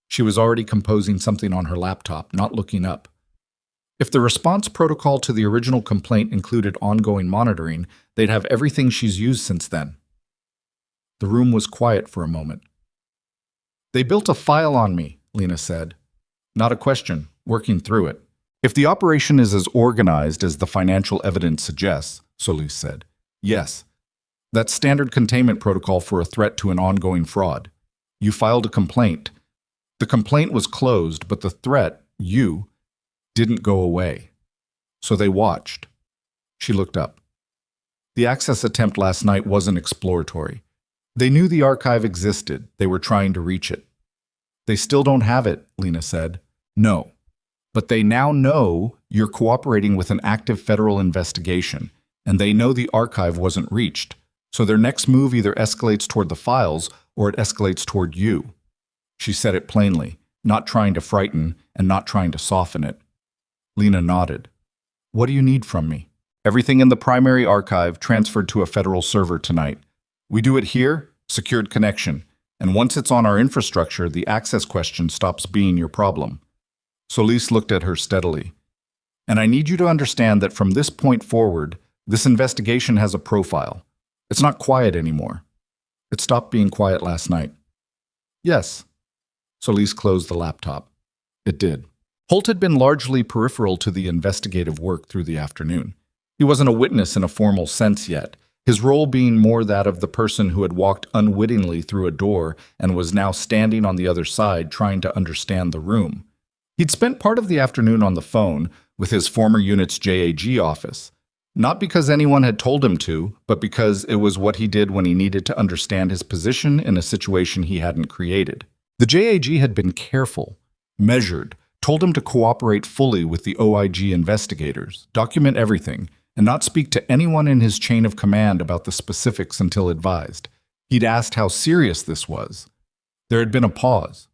S1: She was already composing something on her laptop, not looking up. If the response protocol to the original complaint included ongoing monitoring, they'd have everything she's used since then. The room was quiet for a moment. They built a file on me, Lena said. Not a question, working through it. If the operation is as organized as the financial evidence suggests, Solis said, yes. That's standard containment protocol for a threat to an ongoing fraud. You filed a complaint. The complaint was closed, but the threat, you, didn't go away. So they watched. She looked up. The access attempt last night wasn't exploratory. They knew the archive existed. They were trying to reach it. They still don't have it, Lena said. No. But they now know you're cooperating with an active federal investigation, and they know the archive wasn't reached. So their next move either escalates toward the files or it escalates toward you. She said it plainly, not trying to frighten and not trying to soften it. Lena nodded. What do you need from me? Everything in the primary archive transferred to a federal server tonight. We do it here, secured connection, and once it's on our infrastructure, the access question stops being your problem. Solis looked at her steadily. And I need you to understand that from this point forward, this investigation has a profile. It's not quiet anymore. It stopped being quiet last night. Yes. Solis closed the laptop. It did. Holt had been largely peripheral to the investigative work through the afternoon. He wasn't a witness in a formal sense yet, his role being more that of the person who had walked unwittingly through a door and was now standing on the other side trying to understand the room. He'd spent part of the afternoon on the phone with his former unit's JAG office, not because anyone had told him to, but because it was what he did when he needed to understand his position in a situation he hadn't created. The JAG had been careful, measured, told him to cooperate fully with the OIG investigators, document everything, and not speak to anyone in his chain of command about the specifics until advised. He'd asked how serious this was. There had been a pause.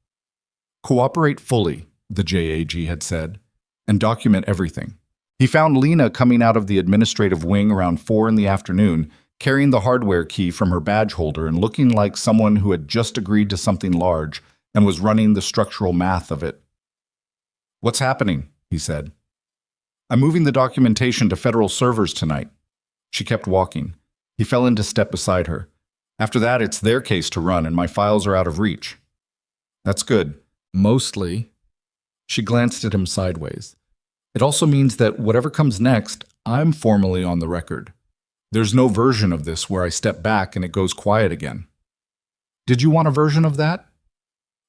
S1: Cooperate fully, the JAG had said, and document everything. He found Lena coming out of the administrative wing around 4 in the afternoon, carrying the hardware key from her badge holder and looking like someone who had just agreed to something large and was running the structural math of it. What's happening? He said. I'm moving the documentation to federal servers tonight. She kept walking. He fell into step beside her. After that, it's their case to run, and my files are out of reach. That's good. Mostly. She glanced at him sideways. It also means that whatever comes next, I'm formally on the record. There's no version of this where I step back and it goes quiet again. Did you want a version of that?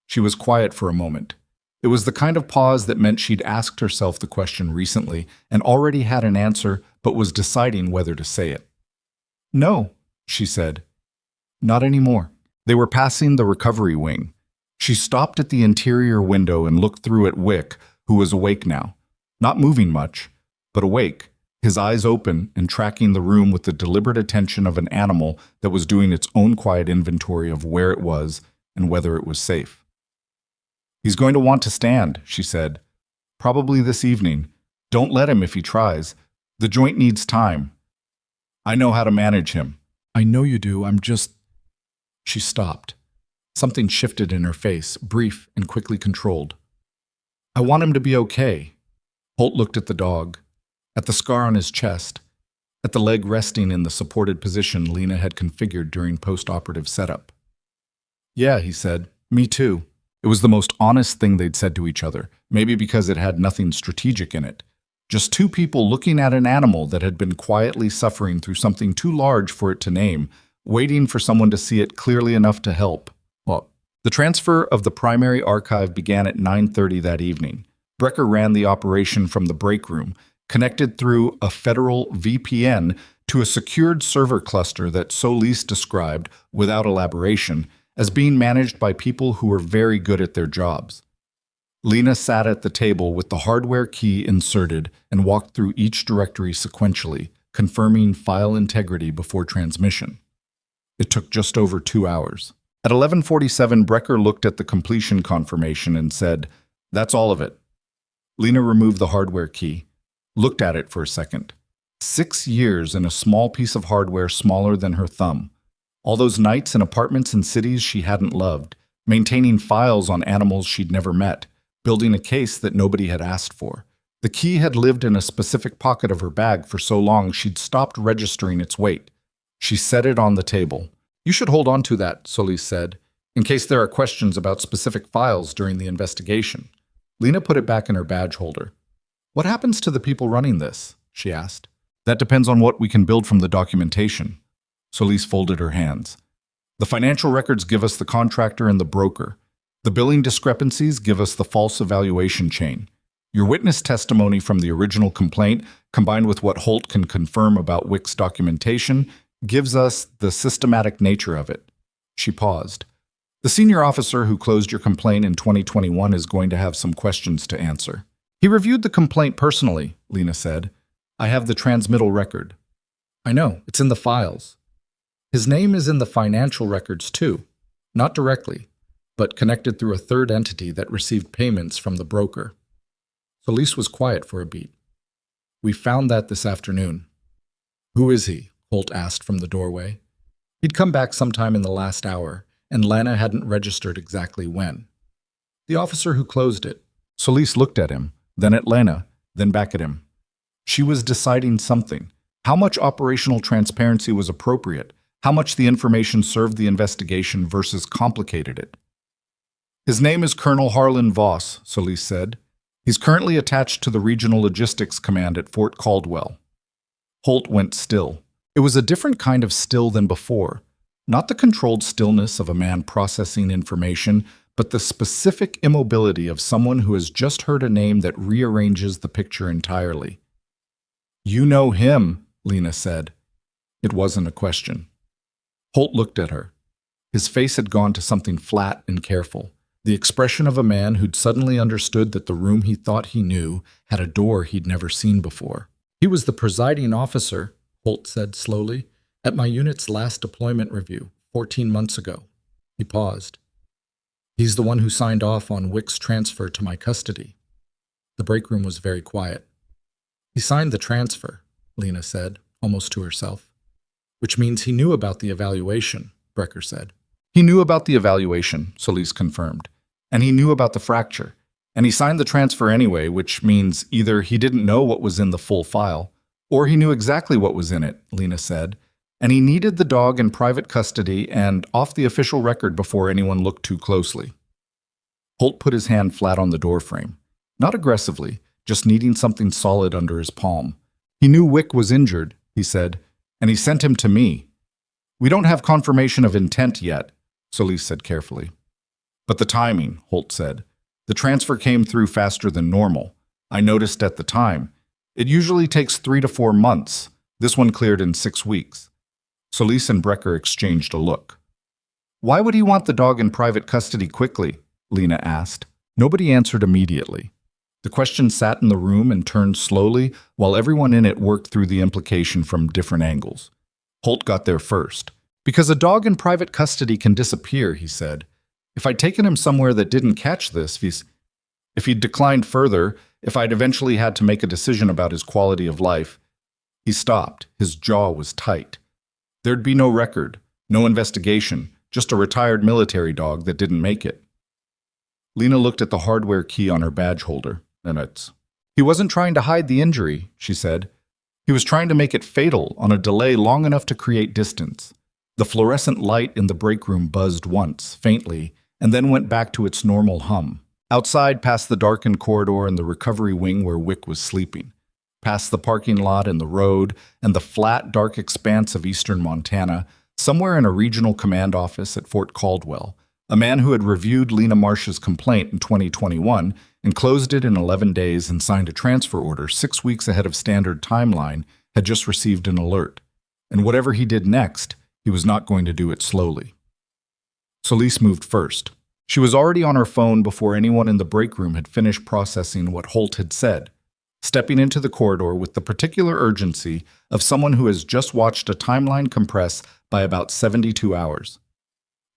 S1: She was quiet for a moment. It was the kind of pause that meant she'd asked herself the question recently and already had an answer but was deciding whether to say it. No, she said. Not anymore. They were passing the recovery wing. She stopped at the interior window and looked through at Wick, who was awake now. Not moving much, but awake, his eyes open and tracking the room with the deliberate attention of an animal that was doing its own quiet inventory of where it was and whether it was safe. He's going to want to stand, she said. Probably this evening. Don't let him if he tries. The joint needs time. I know how to manage him. I know you do, I'm just... She stopped. Something shifted in her face, brief and quickly controlled. I want him to be okay. Holt looked at the dog, at the scar on his chest, at the leg resting in the supported position Lena had configured during post-operative setup. Yeah, he said. Me too. It was the most honest thing they'd said to each other, maybe because it had nothing strategic in it. Just two people looking at an animal that had been quietly suffering through something too large for it to name, waiting for someone to see it clearly enough to help. Well, the transfer of the primary archive began at 9:30 that evening. Brecker ran the operation from the break room, connected through a federal VPN to a secured server cluster that Solis described, without elaboration, as being managed by people who were very good at their jobs. Lena sat at the table with the hardware key inserted and walked through each directory sequentially, confirming file integrity before transmission. It took just over 2 hours. At 11:47, Brecker looked at the completion confirmation and said, "That's all of it." Lena removed the hardware key, looked at it for a second. 6 years in a small piece of hardware smaller than her thumb. All those nights in apartments in cities she hadn't loved, maintaining files on animals she'd never met, building a case that nobody had asked for. The key had lived in a specific pocket of her bag for so long she'd stopped registering its weight. She set it on the table. "You should hold on to that," Solis said, "in case there are questions about specific files during the investigation." Lena put it back in her badge holder. "What happens to the people running this?" she asked. "That depends on what we can build from the documentation." Solis folded her hands. "The financial records give us the contractor and the broker. The billing discrepancies give us the false evaluation chain. Your witness testimony from the original complaint, combined with what Holt can confirm about Wick's documentation, gives us the systematic nature of it." She paused. "The senior officer who closed your complaint in 2021 is going to have some questions to answer." "He reviewed the complaint personally," Lena said. "I have the transmittal record." "I know, it's in the files." "His name is in the financial records too, not directly. but connected through a third entity that received payments from the broker. Solis was quiet for a beat. "We found that this afternoon." "Who is he?" Holt asked from the doorway. He'd come back sometime in the last hour, and Lana hadn't registered exactly when. "The officer who closed it." Solis looked at him, then at Lana, then back at him. She was deciding something. How much operational transparency was appropriate, how much the information served the investigation versus complicated it. "His name is Colonel Harlan Voss," Solis said. "He's currently attached to the Regional Logistics Command at Fort Caldwell." Holt went still. It was a different kind of still than before. Not the controlled stillness of a man processing information, but the specific immobility of someone who has just heard a name that rearranges the picture entirely. "You know him," Lena said. It wasn't a question. Holt looked at her. His face had gone to something flat and careful, the expression of a man who'd suddenly understood that the room he thought he knew had a door he'd never seen before. "He was the presiding officer," Holt said slowly, "at my unit's last deployment review, 14 months ago." He paused. "He's the one who signed off on Wick's transfer to my custody." The break room was very quiet. "He signed the transfer," Lena said, almost to herself. "Which means he knew about the evaluation," Brecker said. "He knew about the evaluation," Solis confirmed. "And he knew about the fracture. And he signed the transfer anyway, which means either he didn't know what was in the full file, or he knew exactly what was in it," Lena said. "And he needed the dog in private custody and off the official record before anyone looked too closely." Holt put his hand flat on the doorframe. Not aggressively, just needing something solid under his palm. "He knew Wick was injured," he said, "and he sent him to me. We don't have confirmation of intent yet," Solis said carefully. "But the timing," Holt said. "The transfer came through faster than normal. I noticed at the time. It usually takes 3 to 4 months. This one cleared in 6 weeks. Solis and Brecker exchanged a look. "Why would he want the dog in private custody quickly?" Lena asked. Nobody answered immediately. The question sat in the room and turned slowly while everyone in it worked through the implication from different angles. Holt got there first. "Because a dog in private custody can disappear," he said. "If I'd taken him somewhere that didn't catch this, if he'd declined further, if I'd eventually had to make a decision about his quality of life." He stopped. His jaw was tight. "There'd be no record, no investigation, just a retired military dog that didn't make it." Lena looked at the hardware key on her badge holder. "He wasn't trying to hide the injury," she said. "He was trying to make it fatal on a delay long enough to create distance." The fluorescent light in the break room buzzed once, faintly, and then went back to its normal hum. Outside, past the darkened corridor and the recovery wing where Wick was sleeping, past the parking lot and the road, and the flat, dark expanse of eastern Montana, somewhere in a regional command office at Fort Caldwell, a man who had reviewed Lena Marsh's complaint in 2021 and closed it in 11 days and signed a transfer order 6 weeks ahead of standard timeline had just received an alert. And whatever he did next, he was not going to do it slowly. Solis moved first. She was already on her phone before anyone in the break room had finished processing what Holt had said, stepping into the corridor with the particular urgency of someone who has just watched a timeline compress by about 72 hours.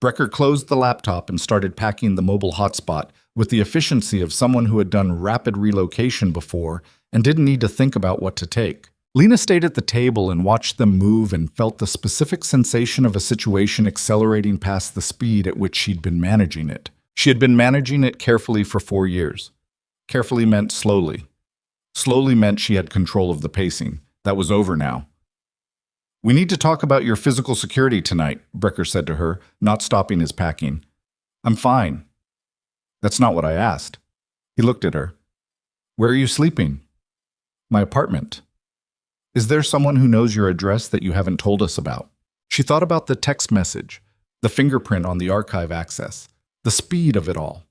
S1: Brecker closed the laptop and started packing the mobile hotspot with the efficiency of someone who had done rapid relocation before and didn't need to think about what to take. Lena stayed at the table and watched them move and felt the specific sensation of a situation accelerating past the speed at which she'd been managing it. She had been managing it carefully for 4 years. Carefully meant slowly. Slowly meant she had control of the pacing. That was over now. "We need to talk about your physical security tonight," Brecker said to her, not stopping his packing. "I'm fine." "That's not what I asked." He looked at her. "Where are you sleeping?" "My apartment." "Is there someone who knows your address that you haven't told us about?" She thought about the text message, the fingerprint on the archive access, the speed of it all.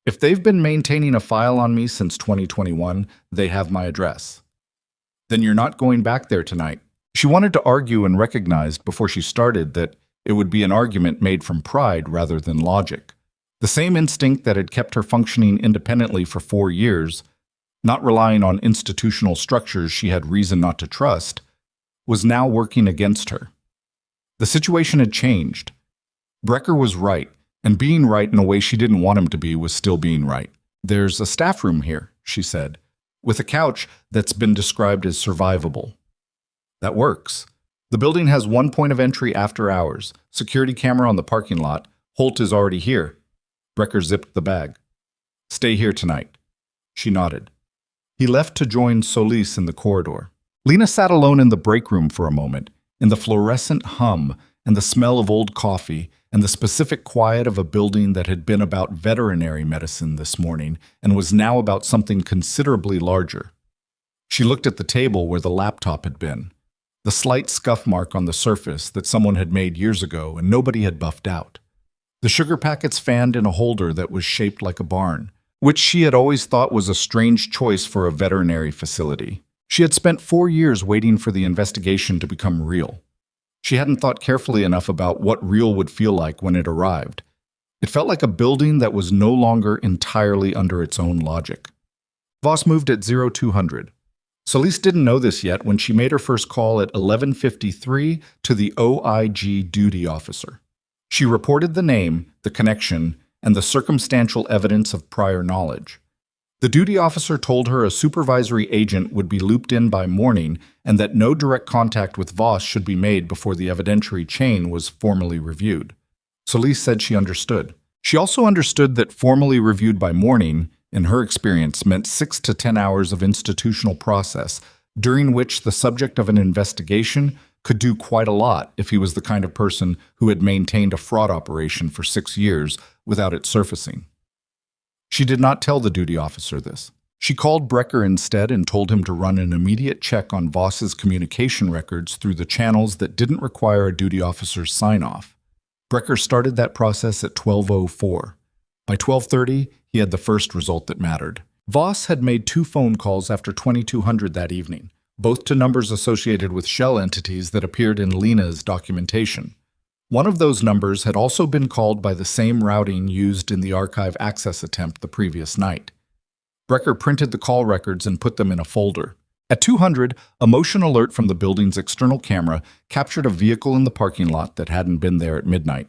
S1: "If they've been maintaining a file on me since 2021, they have my address." "Then you're not going back there tonight." She wanted to argue and recognized before she started that it would be an argument made from pride rather than logic. The same instinct that had kept her functioning independently for 4 years, not relying on institutional structures she had reason not to trust, was now working against her. The situation had changed. Brecker was right. And being right in a way she didn't want him to be was still being right. "There's a staff room here," she said, "with a couch that's been described as survivable." "That works. The building has one point of entry after hours, security camera on the parking lot. Holt is already here." Brecker zipped the bag. "Stay here tonight." She nodded. He left to join Solis in the corridor. Lena sat alone in the break room for a moment, in the fluorescent hum and the smell of old coffee and the specific quiet of a building that had been about veterinary medicine this morning and was now about something considerably larger. She looked at the table where the laptop had been, the slight scuff mark on the surface that someone had made years ago and nobody had buffed out. The sugar packets fanned in a holder that was shaped like a barn, which she had always thought was a strange choice for a veterinary facility. She had spent 4 years waiting for the investigation to become real. She hadn't thought carefully enough about what real would feel like when it arrived. It felt like a building that was no longer entirely under its own logic. Voss moved at 0200. Solis didn't know this yet when she made her first call at 11:53 to the OIG duty officer. She reported the name, the connection, and the circumstantial evidence of prior knowledge. The duty officer told her a supervisory agent would be looped in by morning and that no direct contact with Voss should be made before the evidentiary chain was formally reviewed. Solis said she understood. She also understood that formally reviewed by morning, in her experience, meant 6 to 10 hours of institutional process, during which the subject of an investigation could do quite a lot if he was the kind of person who had maintained a fraud operation for 6 years without it surfacing. She did not tell the duty officer this. She called Brecker instead and told him to run an immediate check on Voss's communication records through the channels that didn't require a duty officer's sign-off. Brecker started that process at 12:04. By 12:30, he had the first result that mattered. Voss had made 2 phone calls after 2200 that evening, both to numbers associated with shell entities that appeared in Lena's documentation. One of those numbers had also been called by the same routing used in the archive access attempt the previous night. Brecker printed the call records and put them in a folder. At 200, a motion alert from the building's external camera captured a vehicle in the parking lot that hadn't been there at midnight.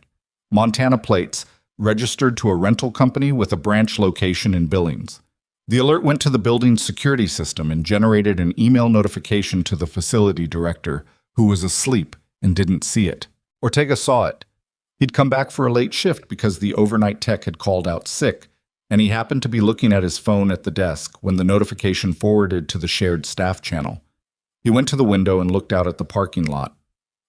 S1: Montana plates, registered to a rental company with a branch location in Billings. The alert went to the building's security system and generated an email notification to the facility director, who was asleep and didn't see it. Ortega saw it. He'd come back for a late shift because the overnight tech had called out sick, and he happened to be looking at his phone at the desk when the notification forwarded to the shared staff channel. He went to the window and looked out at the parking lot.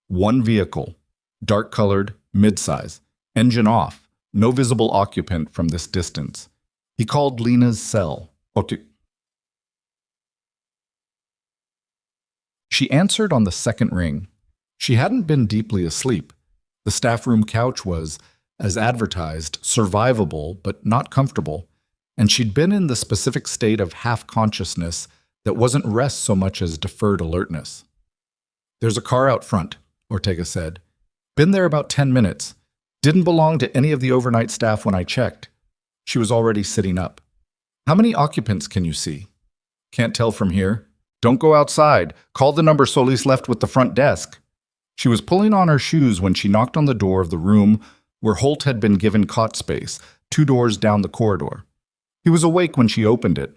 S1: One vehicle, dark-colored, mid-size, engine off, no visible occupant from this distance. He called Lena's cell. She answered on the second ring. She hadn't been deeply asleep. The staff room couch was, as advertised, survivable but not comfortable, and she'd been in the specific state of half-consciousness that wasn't rest so much as deferred alertness. "There's a car out front," Ortega said. "Been there about 10 minutes. Didn't belong to any of the overnight staff when I checked." She was already sitting up. "How many occupants can you see?" "Can't tell from here." "Don't go outside. Call the number Solis left with the front desk." She was pulling on her shoes when she knocked on the door of the room where Holt had been given cot space, 2 doors down the corridor. He was awake when she opened it,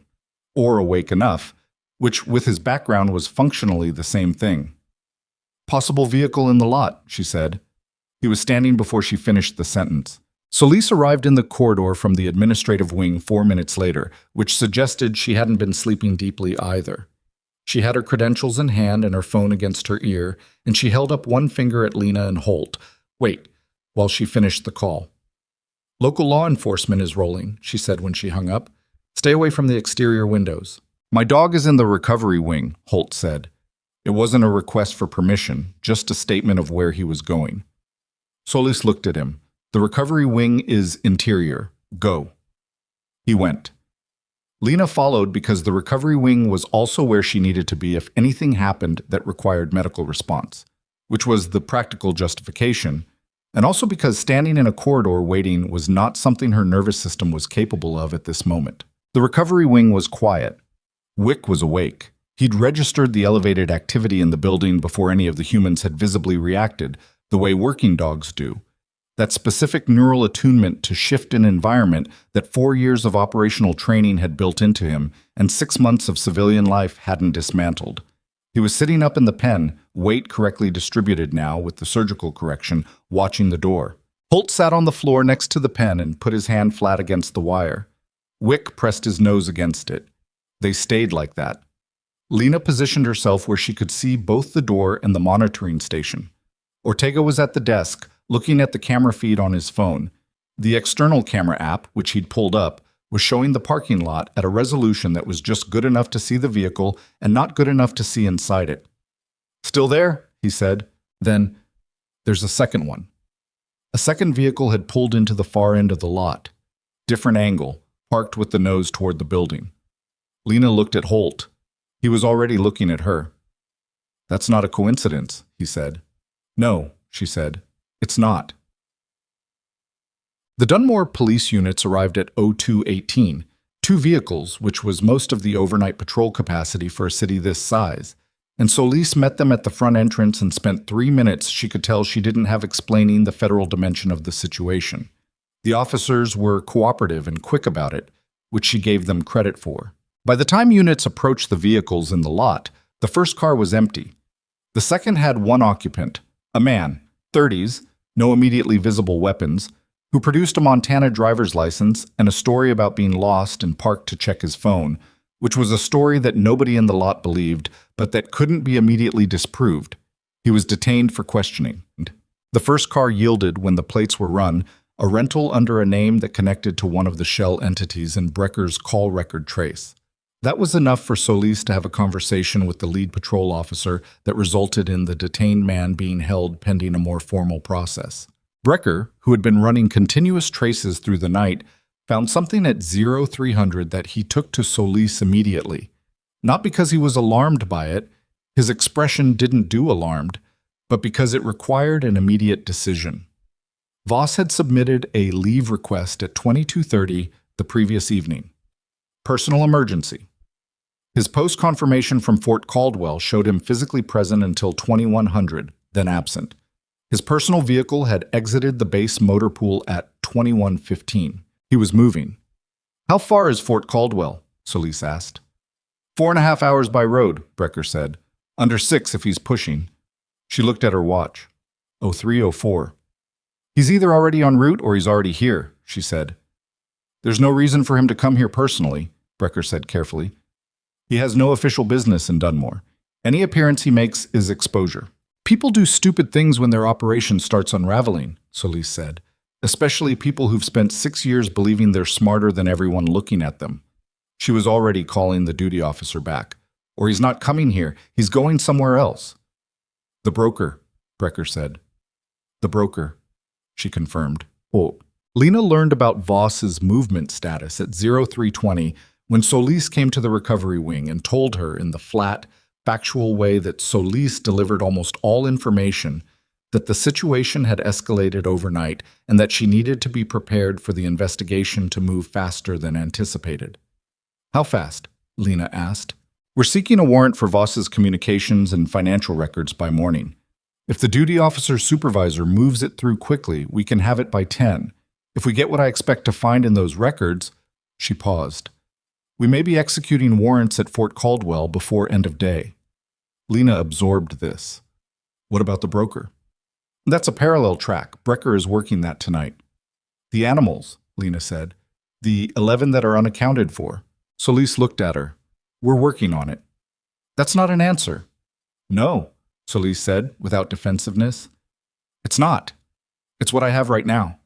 S1: or awake enough, which with his background was functionally the same thing. "Possible vehicle in the lot," she said. He was standing before she finished the sentence. Solis arrived in the corridor from the administrative wing 4 minutes later, which suggested she hadn't been sleeping deeply either. She had her credentials in hand and her phone against her ear, and she held up one finger at Lena and Holt. "Wait," while she finished the call. "Local law enforcement is rolling," she said when she hung up. "Stay away from the exterior windows." "My dog is in the recovery wing," Holt said. It wasn't a request for permission, just a statement of where he was going. Solis looked at him. "The recovery wing is interior. Go." He went. Lena followed because the recovery wing was also where she needed to be if anything happened that required medical response, which was the practical justification, and also because standing in a corridor waiting was not something her nervous system was capable of at this moment. The recovery wing was quiet. Wick was awake. He'd registered the elevated activity in the building before any of the humans had visibly reacted, the way working dogs do. that specific neural attunement to shift an environment that 4 years of operational training had built into him and 6 months of civilian life hadn't dismantled. He was sitting up in the pen, weight correctly distributed now with the surgical correction, watching the door. Holt sat on the floor next to the pen and put his hand flat against the wire. Wick pressed his nose against it. They stayed like that. Lena positioned herself where she could see both the door and the monitoring station. Ortega was at the desk, looking at the camera feed on his phone. The external camera app, which he'd pulled up, was showing the parking lot at a resolution that was just good enough to see the vehicle and not good enough to see inside it. "Still there?" he said. Then, "There's a second one." A second vehicle had pulled into the far end of the lot. Different angle, parked with the nose toward the building. Lena looked at Holt. He was already looking at her. "That's not a coincidence," he said. "No," she said. "It's not." The Dunmore police units arrived at 02:18, 2 vehicles, which was most of the overnight patrol capacity for a city this size. And Solis met them at the front entrance and spent 3 minutes she could tell she didn't have explaining the federal dimension of the situation. The officers were cooperative and quick about it, which she gave them credit for. By the time units approached the vehicles in the lot, the first car was empty. The second had one occupant, a man, 30s, no immediately visible weapons, who produced a Montana driver's license and a story about being lost and parked to check his phone, which was a story that nobody in the lot believed, but that couldn't be immediately disproved. He was detained for questioning. The first car yielded when the plates were run, a rental under a name that connected to one of the shell entities in Brecker's call record trace. That was enough for Solis to have a conversation with the lead patrol officer that resulted in the detained man being held pending a more formal process. Brecker, who had been running continuous traces through the night, found something at 0300 that he took to Solis immediately. Not because he was alarmed by it, his expression didn't do alarmed, but because it required an immediate decision. Voss had submitted a leave request at 22:30 the previous evening. Personal emergency. His post-confirmation from Fort Caldwell showed him physically present until 2100, then absent. His personal vehicle had exited the base motor pool at 21:15. He was moving. "How far is Fort Caldwell?" Solis asked. 4.5 hours by road, Brecker said. "Under 6 if he's pushing." She looked at her watch. 03:04. "He's either already en route or he's already here," she said. "There's no reason for him to come here personally," Brecker said carefully. "He has no official business in Dunmore. Any appearance he makes is exposure." "People do stupid things when their operation starts unraveling," Solis said, "especially people who've spent 6 years believing they're smarter than everyone looking at them." She was already calling the duty officer back. "Or he's not coming here. He's going somewhere else." "The broker," Brecker said. "The broker," she confirmed. "Oh." Lena learned about Voss's movement status at 0320 when Solis came to the recovery wing and told her in the flat, factual way that Solis delivered almost all information that the situation had escalated overnight and that she needed to be prepared for the investigation to move faster than anticipated. "How fast?" Lena asked. "We're seeking a warrant for Voss's communications and financial records by morning. If the duty officer's supervisor moves it through quickly, we can have it by 10. If we get what I expect to find in those records," she paused, "we may be executing warrants at Fort Caldwell before end of day." Lena absorbed this. "What about the broker?" "That's a parallel track. Brecker is working that tonight." "The animals," Lena said. "The 11 that are unaccounted for." Solis looked at her. "We're working on it." "That's not an answer." "No," Solis said, without defensiveness. "It's not. It's what I have right now."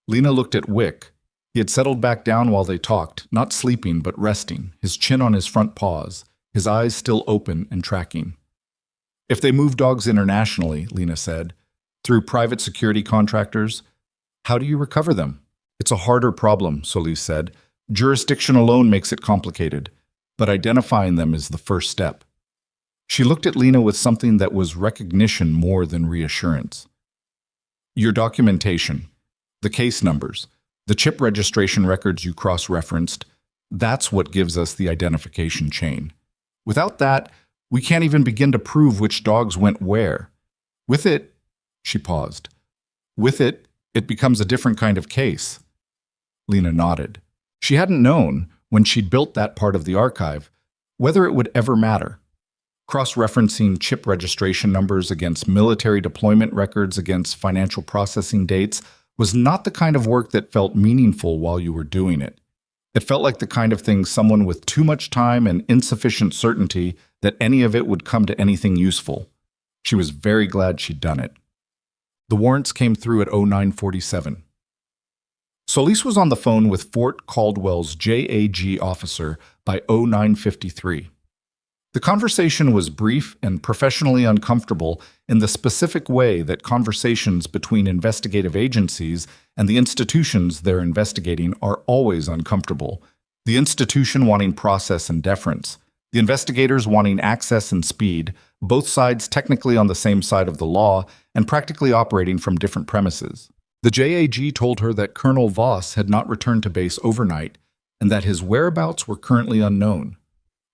S1: Lena looked at Wick. He had settled back down while they talked, not sleeping but resting, his chin on his front paws, his eyes still open and tracking. "If they move dogs internationally," Lena said, "through private security contractors, how do you recover them?" "It's a harder problem," Solis said. "Jurisdiction alone makes it complicated, but identifying them is the first step." She looked at Lena with something that was recognition more than reassurance. "Your documentation, the case numbers, the chip registration records you cross-referenced, that's what gives us the identification chain. Without that, we can't even begin to prove which dogs went where. With it," she paused, "with it, It becomes a different kind of case. Lena nodded. She hadn't known, when she'd built that part of the archive, whether it would ever matter. Cross-referencing chip registration numbers against military deployment records against financial processing dates was not the kind of work that felt meaningful while you were doing it. It felt like the kind of thing someone with too much time and insufficient certainty that any of it would come to anything useful. She was very glad she'd done it. The warrants came through at 0947. Solis was on the phone with Fort Caldwell's JAG officer by 0953. The conversation was brief and professionally uncomfortable in the specific way that conversations between investigative agencies and the institutions they're investigating are always uncomfortable. The institution wanting process and deference, the investigators wanting access and speed, both sides technically on the same side of the law and practically operating from different premises. The JAG told her that Colonel Voss had not returned to base overnight and that his whereabouts were currently unknown.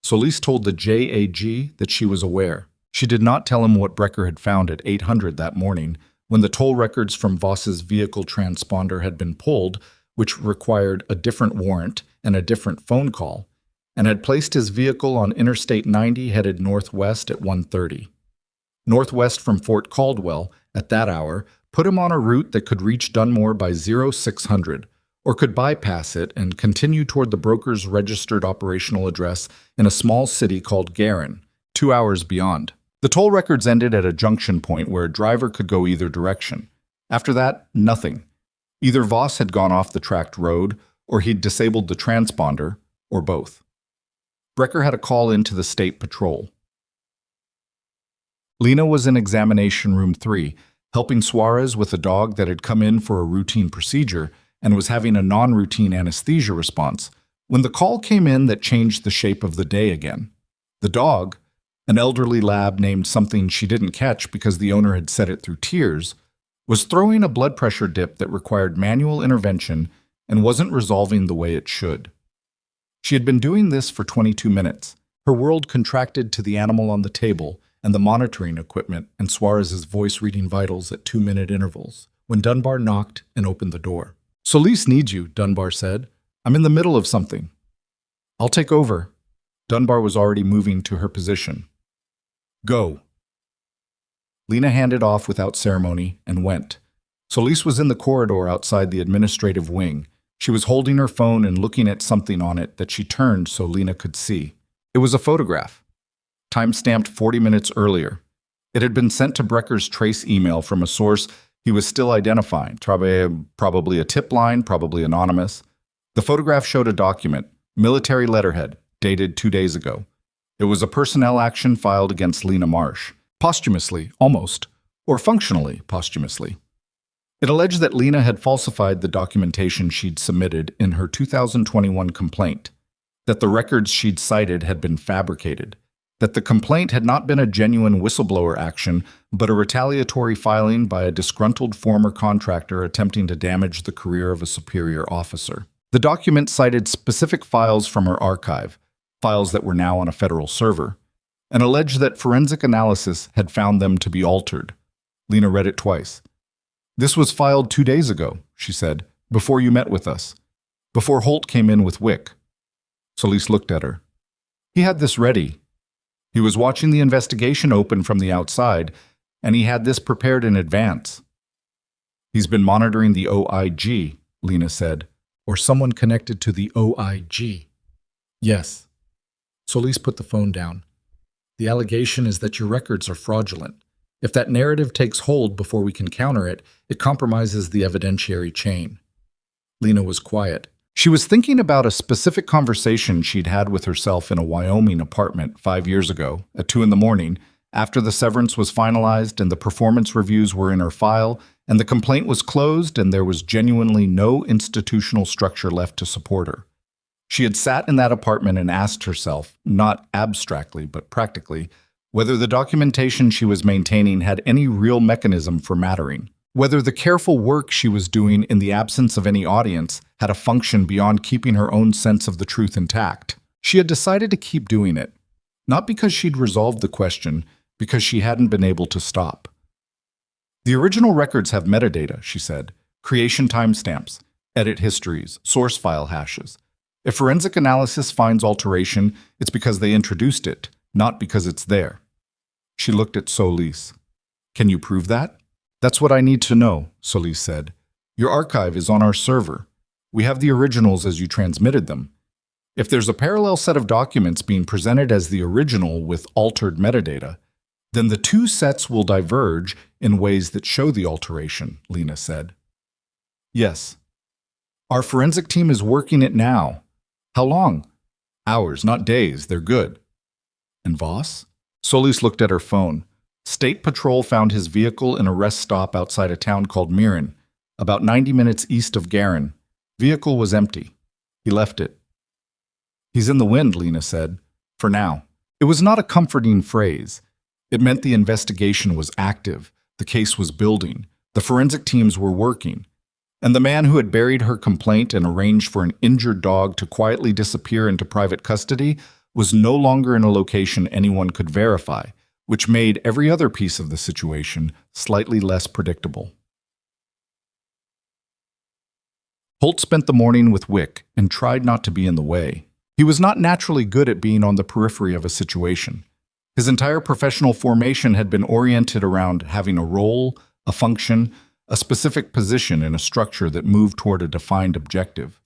S1: Solis told the JAG that she was aware. She did not tell him what Brecker had found at 800 that morning, when the toll records from Voss's vehicle transponder had been pulled, which required a different warrant and a different phone call, and had placed his vehicle on Interstate 90 headed northwest at 1:30. Northwest from Fort Caldwell, at that hour, put him on a route that could reach Dunmore by 0600, or could bypass it and continue toward the broker's registered operational address in a small city called Garin, 2 hours beyond. The toll records ended at a junction point where a driver could go either direction. After that, nothing. Either Voss had gone off the tracked road, or he'd disabled the transponder, or both. Brecker had a call into the state patrol. Lena was in examination room 3, helping Suarez with a dog that had come in for a routine procedure and was having a non-routine anesthesia response, when the call came in that changed the shape of the day again. The dog, an elderly lab named something she didn't catch because the owner had said it through tears, was throwing a blood pressure dip that required manual intervention and wasn't resolving the way it should. She had been doing this for 22 minutes. Her world contracted to the animal on the table and the monitoring equipment and Suarez's voice reading vitals at 2-minute intervals, when Dunbar knocked and opened the door. "Solis needs you," Dunbar said. "I'm in the middle of something." "I'll take over." Dunbar was already moving to her position. "Go." Lena handed off without ceremony and went. Solis was in the corridor outside the administrative wing. She was holding her phone and looking at something on it that she turned so Lena could see. It was a photograph, time-stamped 40 minutes earlier. It had been sent to Brecker's trace email from a source he was still identifying, probably a tip line, probably anonymous. The photograph showed a document, military letterhead, dated 2 days ago. It was a personnel action filed against Lena Marsh, posthumously, almost, or functionally posthumously. It alleged that Lena had falsified the documentation she'd submitted in her 2021 complaint, that the records she'd cited had been fabricated, that the complaint had not been a genuine whistleblower action, but a retaliatory filing by a disgruntled former contractor attempting to damage the career of a superior officer. The document cited specific files from her archive, files that were now on a federal server, and alleged that forensic analysis had found them to be altered. Lena read it twice. "This was filed 2 days ago," she said, "before you met with us, before Holt came in with Wick." Solis looked at her. He had this ready. He was watching the investigation open from the outside, and he had this prepared in advance. "He's been monitoring the OIG," Lena said, "or someone connected to the OIG." "Yes." Solis put the phone down. "The allegation is that your records are fraudulent. If that narrative takes hold before we can counter it, it compromises the evidentiary chain." Lena was quiet. She was thinking about a specific conversation she'd had with herself in a Wyoming apartment 5 years ago, at 2 in the morning, after the severance was finalized and the performance reviews were in her file, and the complaint was closed and there was genuinely no institutional structure left to support her. She had sat in that apartment and asked herself, not abstractly but practically, whether the documentation she was maintaining had any real mechanism for mattering, whether the careful work she was doing in the absence of any audience had a function beyond keeping her own sense of the truth intact. She had decided to keep doing it, not because she'd resolved the question, because she hadn't been able to stop. "The original records have metadata," she said, creation timestamps, edit histories, source file hashes. If forensic analysis finds alteration, it's because they introduced it, not because it's there. She looked at Solis. Can you prove that? That's what I need to know, Solis said. Your archive is on our server. We have the originals as you transmitted them. If there's a parallel set of documents being presented as the original with altered metadata, then the two sets will diverge in ways that show the alteration, Lena said. Yes. Our forensic team is working it now. How long? Hours, not days. They're good. And Voss? Solis looked at her phone. State Patrol found his vehicle in a rest stop outside a town called Miran, about 90 minutes east of Garin. Vehicle was empty. He left it. He's in the wind, Lena said. For now. It was not a comforting phrase. It meant the investigation was active, the case was building, the forensic teams were working, and the man who had buried her complaint and arranged for an injured dog to quietly disappear into private custody was no longer in a location anyone could verify, which made every other piece of the situation slightly less predictable. Holt spent the morning with Wick and tried not to be in the way. He was not naturally good at being on the periphery of a situation. His entire professional formation had been oriented around having a role, a function, a specific position in a structure that moved toward a defined objective.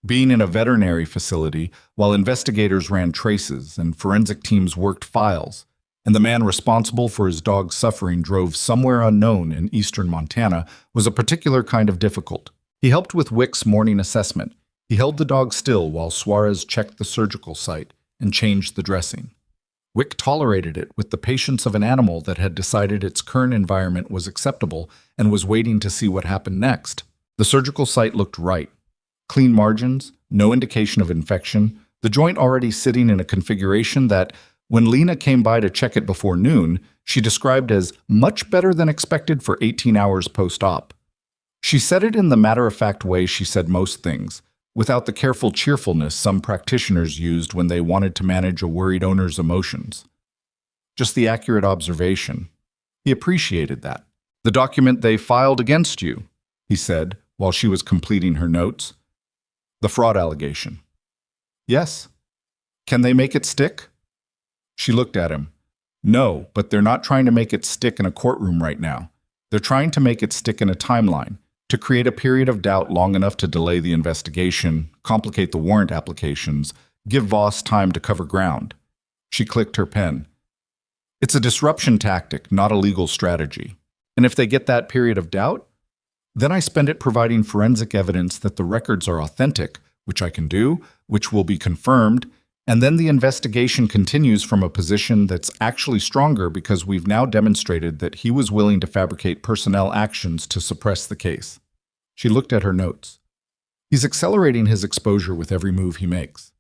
S1: Being in a veterinary facility while investigators ran traces and forensic teams worked files, and the man responsible for his dog's suffering drove somewhere unknown in eastern Montana was a particular kind of difficult. He helped with Wick's morning assessment. He held the dog still while Suarez checked the surgical site and changed the dressing. Wick tolerated it with the patience of an animal that had decided its current environment was acceptable and was waiting to see what happened next. The surgical site looked right. Clean margins, no indication of infection, the joint already sitting in a configuration that, when Lena came by to check it before noon, she described as much better than expected for 18 hours post-op. She said it in the matter-of-fact way she said most things, without the careful cheerfulness some practitioners used when they wanted to manage a worried owner's emotions. Just the accurate observation. He appreciated that. The document they filed against you, he said, while she was completing her notes. The fraud allegation. Yes. Can they make it stick? She looked at him. No, but they're not trying to make it stick in a courtroom right now. They're trying to make it stick in a timeline, to create a period of doubt long enough to delay the investigation, complicate the warrant applications, give Voss time to cover ground. She clicked her pen. It's a disruption tactic, not a legal strategy. And if they get that period of doubt, then I spend it providing forensic evidence that the records are authentic, which I can do, which will be confirmed, and then the investigation continues from a position that's actually stronger because we've now demonstrated that he was willing to fabricate personnel actions to suppress the case. She looked at her notes. He's accelerating his exposure with every move he makes.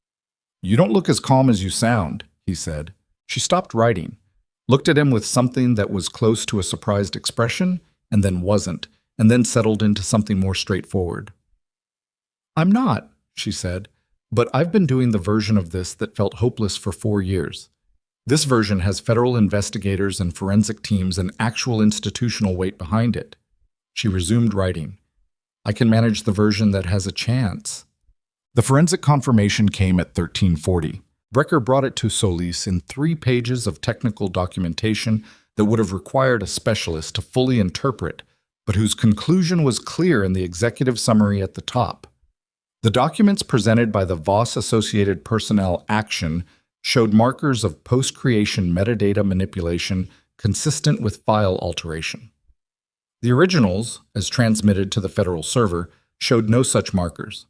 S1: You don't look as calm as you sound, he said. She stopped writing, looked at him with something that was close to a surprised expression, and then wasn't, and then settled into something more straightforward. I'm not, she said. But I've been doing the version of this that felt hopeless for 4 years. This version has federal investigators and forensic teams and actual institutional weight behind it. She resumed writing. I can manage the version that has a chance. The forensic confirmation came at 1340. Brecker brought it to Solis in 3 pages of technical documentation that would have required a specialist to fully interpret, but whose conclusion was clear in the executive summary at the top. The documents presented by the Voss-associated personnel action showed markers of post-creation metadata manipulation consistent with file alteration. The originals, as transmitted to the federal server, showed no such markers.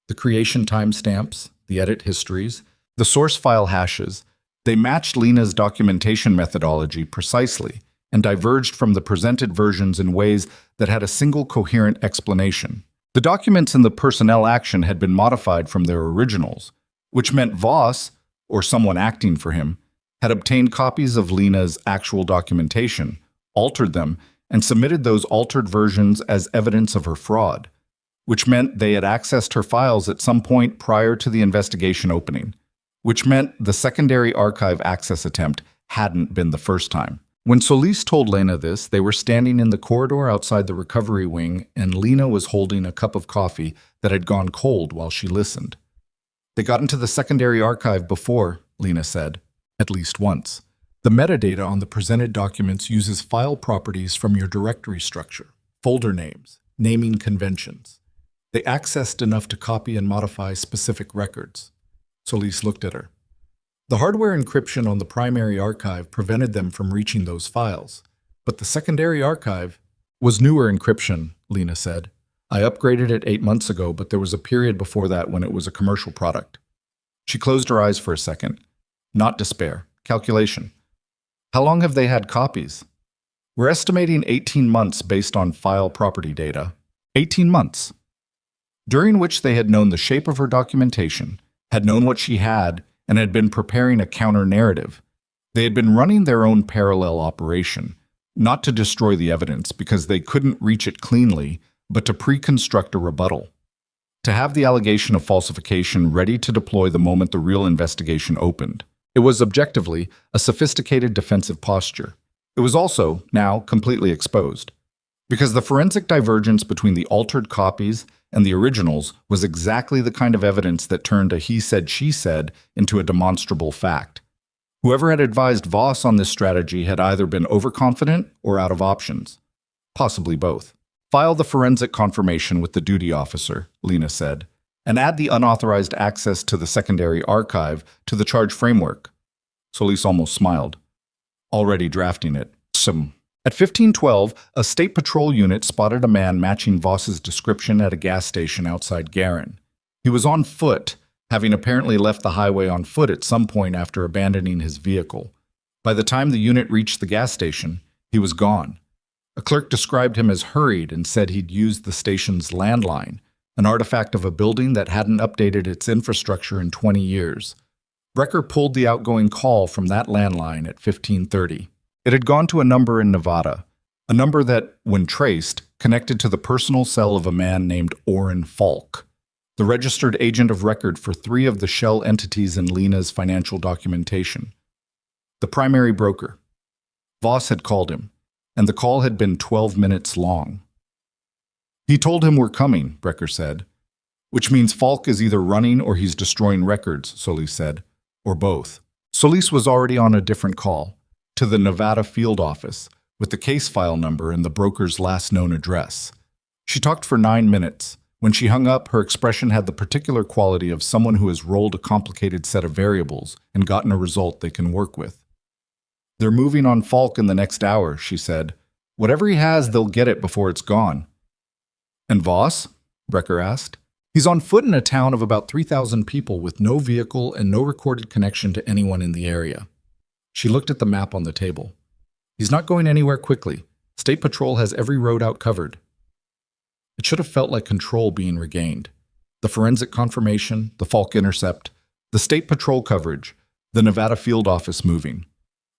S1: The creation timestamps, the edit histories, the source file hashes, they matched Lena's documentation methodology precisely and diverged from the presented versions in ways that had a single coherent explanation. The documents in the personnel action had been modified from their originals, which meant Voss, or someone acting for him, had obtained copies of Lena's actual documentation, altered them, and submitted those altered versions as evidence of her fraud, which meant they had accessed her files at some point prior to the investigation opening, which meant the secondary archive access attempt hadn't been the first time. When Solis told Lena this, they were standing in the corridor outside the recovery wing, and Lena was holding a cup of coffee that had gone cold while she listened. They got into the secondary archive before, Lena said, at least once. The metadata on the presented documents uses file properties from your directory structure, folder names, naming conventions. They accessed enough to copy and modify specific records. Solis looked at her. The hardware encryption on the primary archive prevented them from reaching those files, but the secondary archive was newer encryption, Lena said. I upgraded it 8 months ago, but there was a period before that when it was a commercial product. She closed her eyes for a second. Not despair. Calculation. How long have they had copies? We're estimating 18 months based on file property data. 18 months. During which they had known the shape of her documentation, had known what she had, and had been preparing a counter-narrative. They had been running their own parallel operation, not to destroy the evidence because they couldn't reach it cleanly, but to pre-construct a rebuttal. To have the allegation of falsification ready to deploy the moment the real investigation opened. It was objectively a sophisticated defensive posture. It was also, now, completely exposed. Because the forensic divergence between the altered copies and the originals was exactly the kind of evidence that turned a he said, she said into a demonstrable fact. Whoever had advised Voss on this strategy had either been overconfident or out of options. Possibly both. File the forensic confirmation with the duty officer, Lena said, and add the unauthorized access to the secondary archive to the charge framework. Solis almost smiled. Already drafting it. At 15:12, a state patrol unit spotted a man matching Voss's description at a gas station outside Garin. He was on foot, having apparently left the highway on foot at some point after abandoning his vehicle. By the time the unit reached the gas station, he was gone. A clerk described him as hurried and said he'd used the station's landline, an artifact of a building that hadn't updated its infrastructure in 20 years. Brecker pulled the outgoing call from that landline at 15:30. It had gone to a number in Nevada, a number that, when traced, connected to the personal cell of a man named Orrin Falk, the registered agent of record for 3 of the shell entities in Lena's financial documentation. The primary broker. Voss had called him, and the call had been 12 minutes long. He told him we're coming, Brecker said. Which means Falk is either running or he's destroying records, Solis said, or both. Solis was already on a different call, to the Nevada field office, with the case file number and the broker's last known address. She talked for 9 minutes. When she hung up, her expression had the particular quality of someone who has rolled a complicated set of variables and gotten a result they can work with. They're moving on Falk in the next hour, she said. Whatever he has, they'll get it before it's gone. And Voss? Brecker asked. He's on foot in a town of about 3,000 people with no vehicle and no recorded connection to anyone in the area. She looked at the map on the table. He's not going anywhere quickly. State Patrol has every road out covered. It should have felt like control being regained. The forensic confirmation, the Falk intercept, the State Patrol coverage, the Nevada field office moving.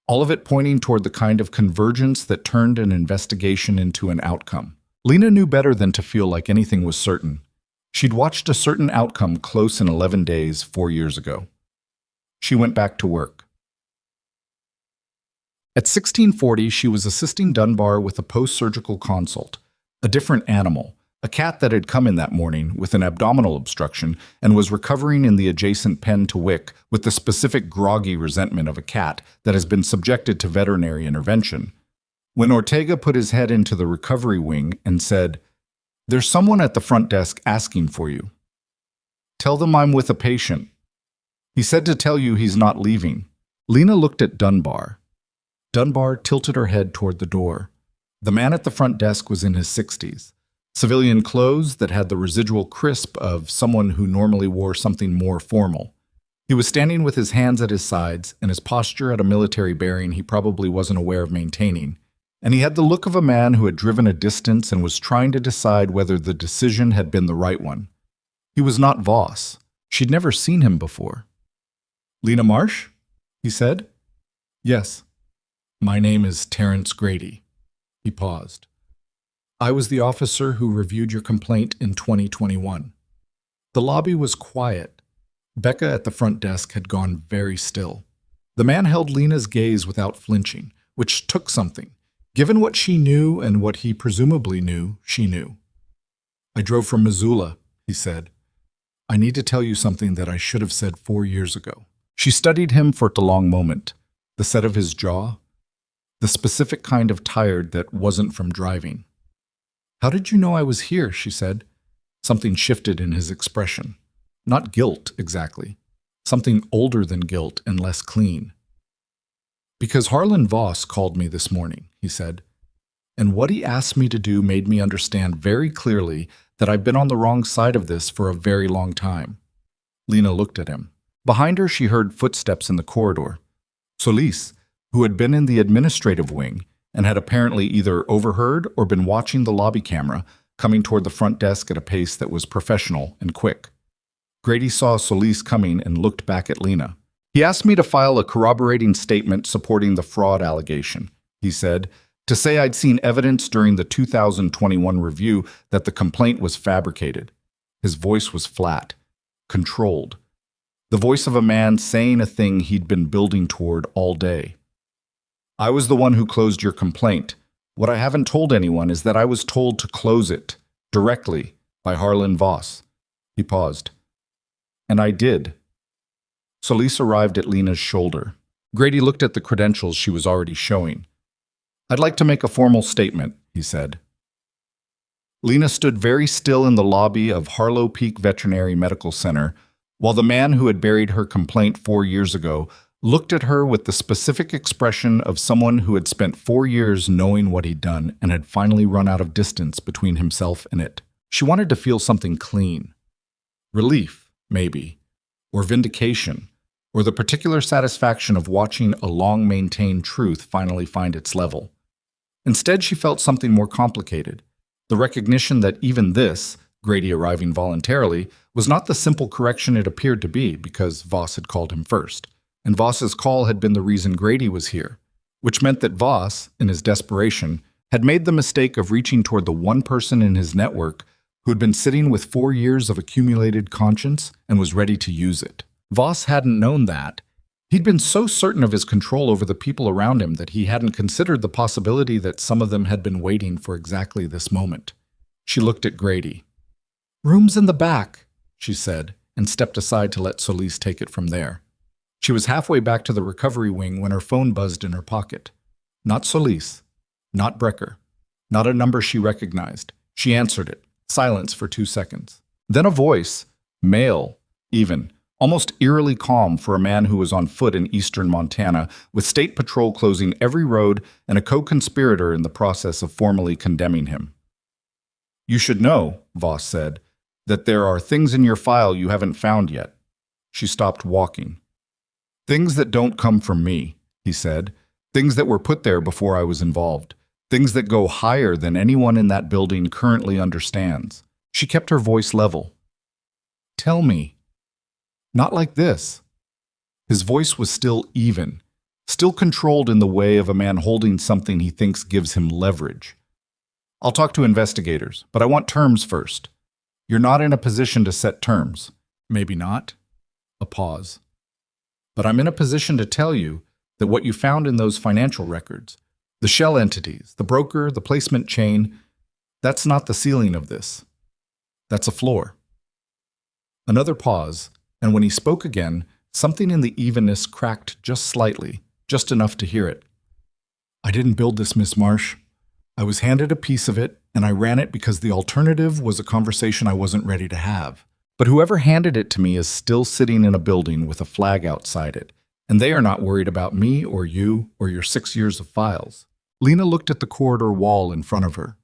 S1: All of it pointing toward the kind of convergence that turned an investigation into an outcome. Lena knew better than to feel like anything was certain. She'd watched a certain outcome close in 11 days 4 years ago. She went back to work. At 16:40, she was assisting Dunbar with a post-surgical consult, a different animal, a cat that had come in that morning with an abdominal obstruction and was recovering in the adjacent pen to Wick with the specific groggy resentment of a cat that has been subjected to veterinary intervention. When Ortega put his head into the recovery wing and said, "There's someone at the front desk asking for you. Tell them I'm with a patient. He said to tell you he's not leaving." Lena looked at Dunbar. Dunbar tilted her head toward the door. The man at the front desk was in his 60s. Civilian clothes that had the residual crisp of someone who normally wore something more formal. He was standing with his hands at his sides and his posture at a military bearing he probably wasn't aware of maintaining. And he had the look of a man who had driven a distance and was trying to decide whether the decision had been the right one. He was not Voss. She'd never seen him before. "Lena Marsh?" he said. "Yes. My name is Terrence Grady." He paused. "I was the officer who reviewed your complaint in 2021. The lobby was quiet. Becca at the front desk had gone very still. The man held Lena's gaze without flinching, which took something. Given what she knew and what he presumably knew, she knew. "I drove from Missoula," he said. "I need to tell you something that I should have said 4 years ago." She studied him for a long moment. The set of his jaw, the specific kind of tired that wasn't from driving. "How did you know I was here?" she said. Something shifted in his expression. Not guilt, exactly. Something older than guilt and less clean. "Because Harlan Voss called me this morning," he said. "And what he asked me to do made me understand very clearly that I've been on the wrong side of this for a very long time." Lena looked at him. Behind her, she heard footsteps in the corridor. Solis, who had been in the administrative wing and had apparently either overheard or been watching the lobby camera, coming toward the front desk at a pace that was professional and quick. Grady saw Solis coming and looked back at Lena. "He asked me to file a corroborating statement supporting the fraud allegation," he said, "to say I'd seen evidence during the 2021 review that the complaint was fabricated." His voice was flat, controlled. The voice of a man saying a thing he'd been building toward all day. "I was the one who closed your complaint. What I haven't told anyone is that I was told to close it, directly, by Harlan Voss." He paused. "And I did." Solis arrived at Lena's shoulder. Grady looked at the credentials she was already showing. "I'd like to make a formal statement," he said. Lena stood very still in the lobby of Harlow Peak Veterinary Medical Center, while the man who had buried her complaint 4 years ago looked at her with the specific expression of someone who had spent 4 years knowing what he'd done and had finally run out of distance between himself and it. She wanted to feel something clean. Relief, maybe, or vindication, or the particular satisfaction of watching a long-maintained truth finally find its level. Instead, she felt something more complicated, the recognition that even this, Grady arriving voluntarily, was not the simple correction it appeared to be because Voss had called him first, and Voss's call had been the reason Grady was here, which meant that Voss, in his desperation, had made the mistake of reaching toward the one person in his network who had been sitting with 4 years of accumulated conscience and was ready to use it. Voss hadn't known that. He'd been so certain of his control over the people around him that he hadn't considered the possibility that some of them had been waiting for exactly this moment. She looked at Grady. "Room's in the back," she said, and stepped aside to let Solis take it from there. She was halfway back to the recovery wing when her phone buzzed in her pocket. Not Solis. Not Brecker. Not a number she recognized. She answered it. Silence for 2 seconds. Then a voice, male, even, almost eerily calm for a man who was on foot in eastern Montana, with state patrol closing every road and a co-conspirator in the process of formally condemning him. "You should know," Voss said, "that there are things in your file you haven't found yet." She stopped walking. "Things that don't come from me," he said. "Things that were put there before I was involved. Things that go higher than anyone in that building currently understands." She kept her voice level. "Tell me." "Not like this." His voice was still even, still controlled in the way of a man holding something he thinks gives him leverage. "I'll talk to investigators, but I want terms first." "You're not in a position to set terms." "Maybe not." A pause. "But I'm in a position to tell you that what you found in those financial records, the shell entities, the broker, the placement chain, that's not the ceiling of this. That's a floor." Another pause, and when he spoke again, something in the evenness cracked just slightly, just enough to hear it. "I didn't build this, Miss Marsh. I was handed a piece of it, and I ran it because the alternative was a conversation I wasn't ready to have. But whoever handed it to me is still sitting in a building with a flag outside it, and they are not worried about me or you or your 6 years of files." Lena looked at the corridor wall in front of her.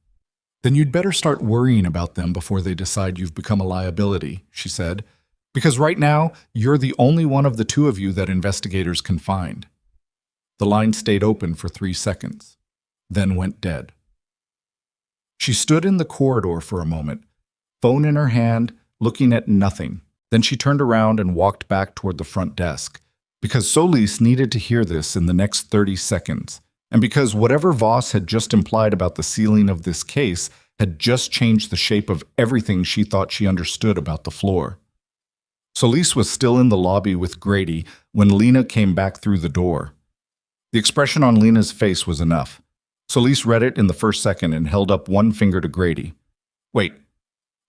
S1: "Then you'd better start worrying about them before they decide you've become a liability," she said, "because right now you're the only one of the two of you that investigators can find." The line stayed open for 3 seconds, then went dead. She stood in the corridor for a moment, phone in her hand, looking at nothing. Then she turned around and walked back toward the front desk, because Solis needed to hear this in the next 30 seconds, and because whatever Voss had just implied about the ceiling of this case had just changed the shape of everything she thought she understood about the floor. Solis was still in the lobby with Grady when Lena came back through the door. The expression on Lena's face was enough. Solis read it in the first second and held up one finger to Grady. "Wait,"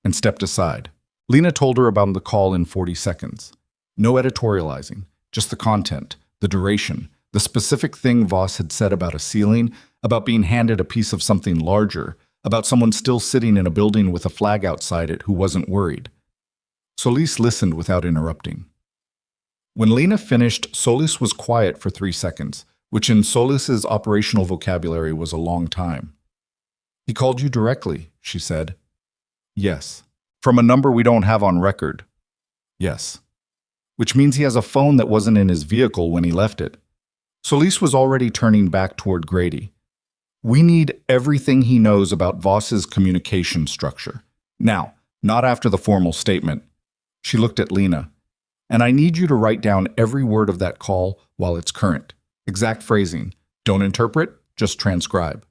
S1: and stepped aside. Lena told her about the call in 40 seconds. No editorializing, just the content, the duration, the specific thing Voss had said about a ceiling, about being handed a piece of something larger, about someone still sitting in a building with a flag outside it who wasn't worried. Solis listened without interrupting. When Lena finished, Solis was quiet for 3 seconds, which in Solis's operational vocabulary was a long time. "He called you directly," she said. "Yes." "From a number we don't have on record?" "Yes." "Which means he has a phone that wasn't in his vehicle when he left it." Solis was already turning back toward Grady. "We need everything he knows about Voss's communication structure. Now, not after the formal statement." She looked at Lena. "And I need you to write down every word of that call while it's current. Exact phrasing. Don't interpret, just transcribe."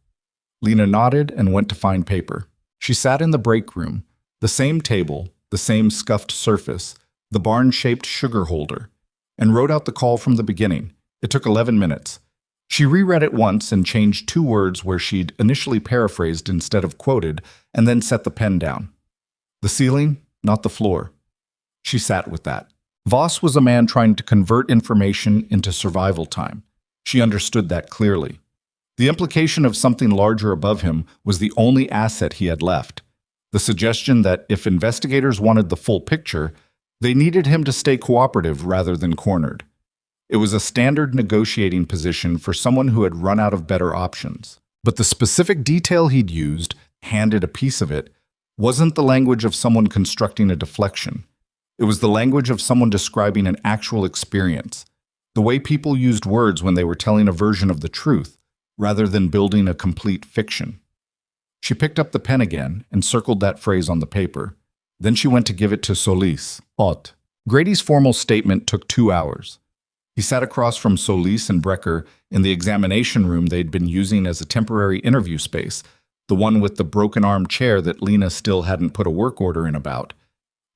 S1: Lena nodded and went to find paper. She sat in the break room, the same table, the same scuffed surface, the barn-shaped sugar holder, and wrote out the call from the beginning. It took 11 minutes. She reread it once and changed 2 words where she'd initially paraphrased instead of quoted, and then set the pen down. The ceiling, not the floor. She sat with that. Voss was a man trying to convert information into survival time. She understood that clearly. The implication of something larger above him was the only asset he had left. The suggestion that if investigators wanted the full picture, they needed him to stay cooperative rather than cornered. It was a standard negotiating position for someone who had run out of better options. But the specific detail he'd used, handed a piece of it, wasn't the language of someone constructing a deflection. It was the language of someone describing an actual experience, the way people used words when they were telling a version of the truth, rather than building a complete fiction. She picked up the pen again and circled that phrase on the paper. Then she went to give it to Solis. Hot. Grady's formal statement took 2 hours. He sat across from Solis and Brecker in the examination room they'd been using as a temporary interview space, the one with the broken-arm chair that Lena still hadn't put a work order in about.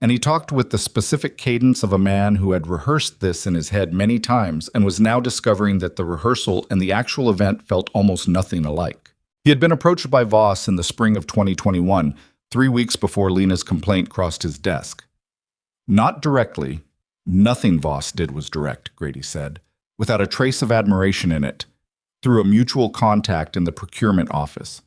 S1: And he talked with the specific cadence of a man who had rehearsed this in his head many times and was now discovering that the rehearsal and the actual event felt almost nothing alike. He had been approached by Voss in the spring of 2021, 3 weeks before Lena's complaint crossed his desk. Not directly. Nothing Voss did was direct, Grady said, without a trace of admiration in it, through a mutual contact in the procurement office.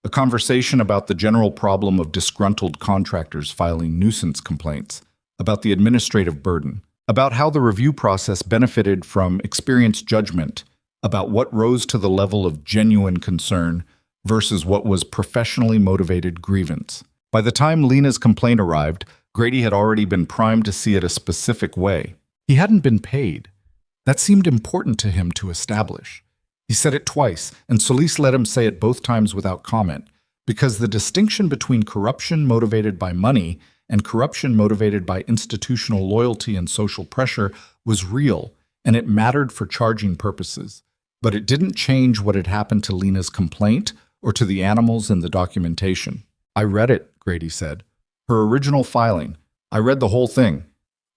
S1: A conversation about the general problem of disgruntled contractors filing nuisance complaints, about the administrative burden, about how the review process benefited from experienced judgment, about what rose to the level of genuine concern versus what was professionally motivated grievance. By the time Lena's complaint arrived, Grady had already been primed to see it a specific way. He hadn't been paid. That seemed important to him to establish. He said it twice, and Solis let him say it both times without comment, because the distinction between corruption motivated by money and corruption motivated by institutional loyalty and social pressure was real, and it mattered for charging purposes. But it didn't change what had happened to Lena's complaint or to the animals in the documentation. "I read it," Grady said. "Her original filing. I read the whole thing."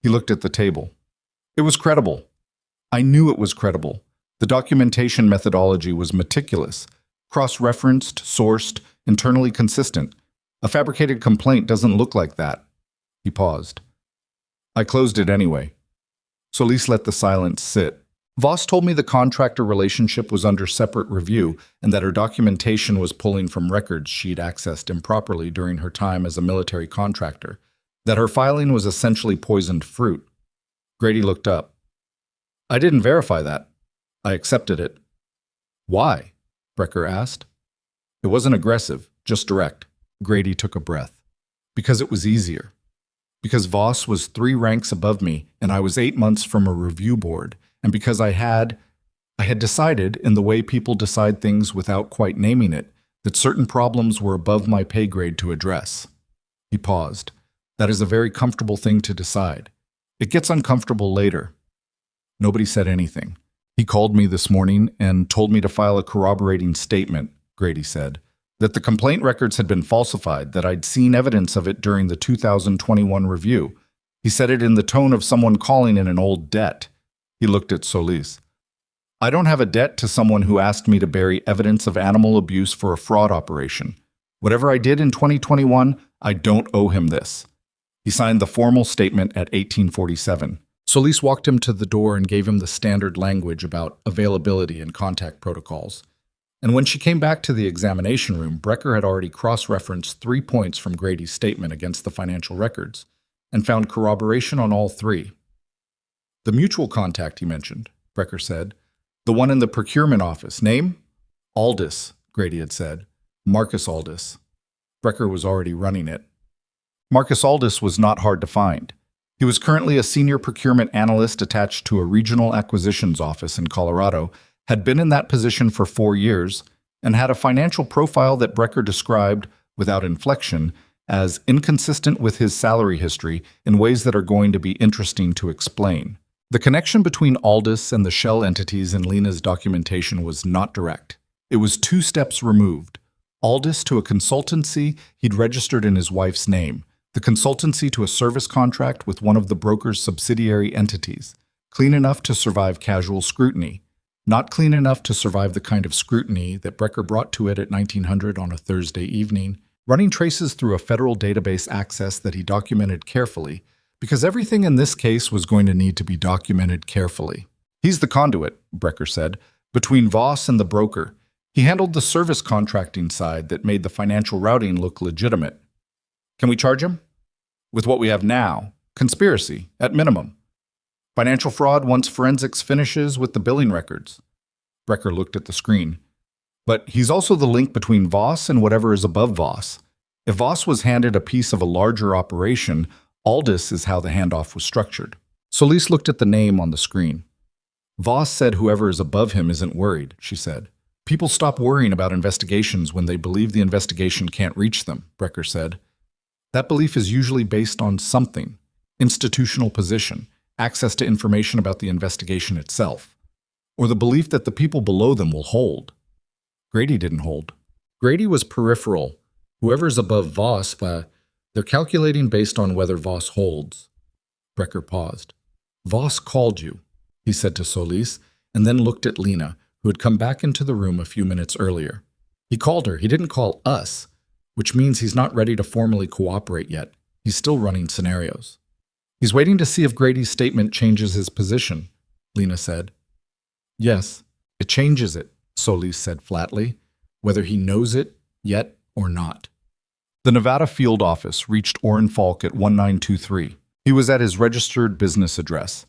S1: He looked at the table. "It was credible. I knew it was credible. The documentation methodology was meticulous, cross-referenced, sourced, internally consistent. A fabricated complaint doesn't look like that." He paused. "I closed it anyway." Solis let the silence sit. "Voss told me the contractor relationship was under separate review and that her documentation was pulling from records she'd accessed improperly during her time as a military contractor, that her filing was essentially poisoned fruit." Grady looked up. "I didn't verify that. I accepted it." "Why?" Brecker asked. "It wasn't aggressive, just direct." Grady took a breath. "Because it was easier. Because Voss was 3 ranks above me, and I was 8 months from a review board, and because I had decided, in the way people decide things without quite naming it, that certain problems were above my pay grade to address." He paused. "That is a very comfortable thing to decide. It gets uncomfortable later." Nobody said anything. "He called me this morning and told me to file a corroborating statement," Grady said, "that the complaint records had been falsified, that I'd seen evidence of it during the 2021 review. He said it in the tone of someone calling in an old debt." He looked at Solis. I don't have a debt to someone who asked me to bury evidence of animal abuse for a fraud operation. Whatever I did in 2021, I don't owe him this. He signed the formal statement at 1847. Solis walked him to the door and gave him the standard language about availability and contact protocols. And when she came back to the examination room, Brecker had already cross-referenced 3 points from Grady's statement against the financial records and found corroboration on all 3. The mutual contact he mentioned, Brecker said. The one in the procurement office. Name? Aldis, Grady had said. Marcus Aldis. Brecker was already running it. Marcus Aldis was not hard to find. He was currently a senior procurement analyst attached to a regional acquisitions office in Colorado, had been in that position for 4 years, and had a financial profile that Brecker described, without inflection, as inconsistent with his salary history in ways that are going to be interesting to explain. The connection between Aldis and the shell entities in Lena's documentation was not direct. It was 2 steps removed. Aldis to a consultancy he'd registered in his wife's name, the consultancy to a service contract with one of the broker's subsidiary entities, clean enough to survive casual scrutiny, not clean enough to survive the kind of scrutiny that Brecker brought to it at 1900 on a Thursday evening, running traces through a federal database access that he documented carefully, because everything in this case was going to need to be documented carefully. He's the conduit, Brecker said, between Voss and the broker. He handled the service contracting side that made the financial routing look legitimate. Can we charge him? With what we have now, conspiracy, at minimum. Financial fraud once forensics finishes with the billing records. Brecker looked at the screen. But he's also the link between Voss and whatever is above Voss. If Voss was handed a piece of a larger operation, Aldis is how the handoff was structured. Solis looked at the name on the screen. Voss said whoever is above him isn't worried, she said. People stop worrying about investigations when they believe the investigation can't reach them, Brecker said. That belief is usually based on something, institutional position, access to information about the investigation itself, or the belief that the people below them will hold. Grady didn't hold. Grady was peripheral. Whoever is above Voss, they're calculating based on whether Voss holds. Brecker paused. Voss called you, he said to Solis, and then looked at Lena, who had come back into the room a few minutes earlier. He called her. He didn't call us, which means he's not ready to formally cooperate yet. He's still running scenarios. He's waiting to see if Grady's statement changes his position, Lena said. Yes, it changes it, Solis said flatly, whether he knows it yet or not. The Nevada field office reached Orrin Falk at 1923. He was at his registered business address,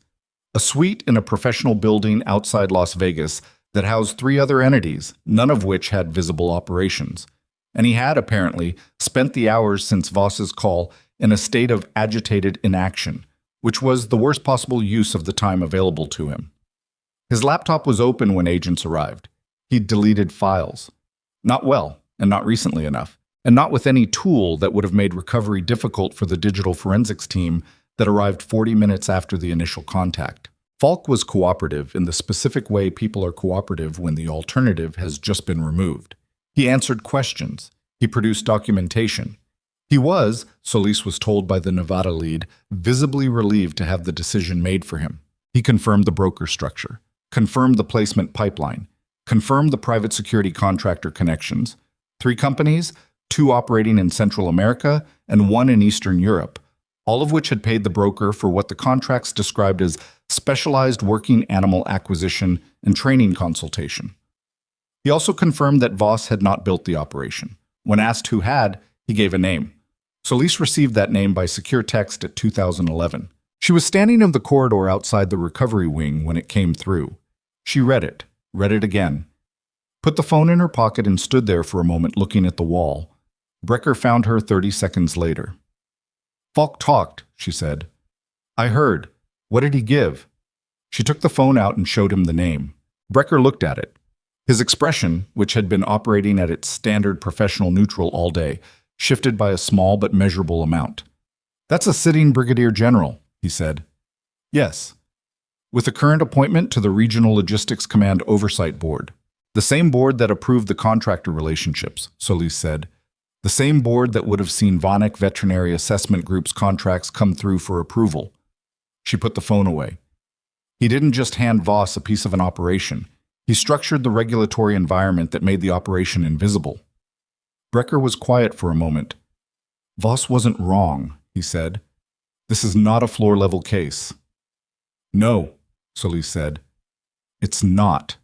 S1: a suite in a professional building outside Las Vegas that housed 3 other entities, none of which had visible operations. And he had, apparently, spent the hours since Voss's call in a state of agitated inaction, which was the worst possible use of the time available to him. His laptop was open when agents arrived. He'd deleted files. Not well, and not recently enough, and not with any tool that would have made recovery difficult for the digital forensics team that arrived 40 minutes after the initial contact. Falk was cooperative in the specific way people are cooperative when the alternative has just been removed. He answered questions. He produced documentation. He was, Solis was told by the Nevada lead, visibly relieved to have the decision made for him. He confirmed the broker structure, confirmed the placement pipeline, confirmed the private security contractor connections, 3 companies, 2 operating in Central America and 1 in Eastern Europe, all of which had paid the broker for what the contracts described as specialized working animal acquisition and training consultation. He also confirmed that Voss had not built the operation. When asked who had, he gave a name. Solis received that name by secure text at 2011. She was standing in the corridor outside the recovery wing when it came through. She read it again, put the phone in her pocket and stood there for a moment looking at the wall. Brecker found her 30 seconds later. Falk talked, she said. I heard. What did he give? She took the phone out and showed him the name. Brecker looked at it. His expression, which had been operating at its standard professional neutral all day, shifted by a small but measurable amount. That's a sitting brigadier general, he said. Yes. With a current appointment to the Regional Logistics Command Oversight Board. The same board that approved the contractor relationships, Solis said. The same board that would have seen Vanek Veterinary Assessment Group's contracts come through for approval. She put the phone away. He didn't just hand Voss a piece of an operation. He structured the regulatory environment that made the operation invisible. Brecker was quiet for a moment. Voss wasn't wrong, he said. This is not a floor-level case. No, Solis said. It's not.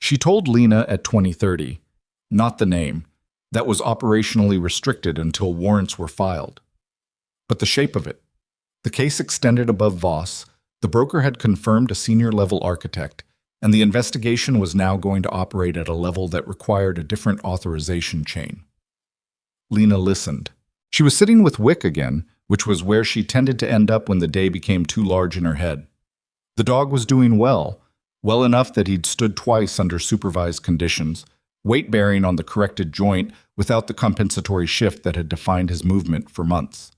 S1: She told Lena at 2030, not the name, that was operationally restricted until warrants were filed. But the shape of it. The case extended above Voss, the broker had confirmed a senior-level architect, and the investigation was now going to operate at a level that required a different authorization chain. Lena listened. She was sitting with Wick again, which was where she tended to end up when the day became too large in her head. The dog was doing well enough that he'd stood twice under supervised conditions, weight-bearing on the corrected joint without the compensatory shift that had defined his movement for months.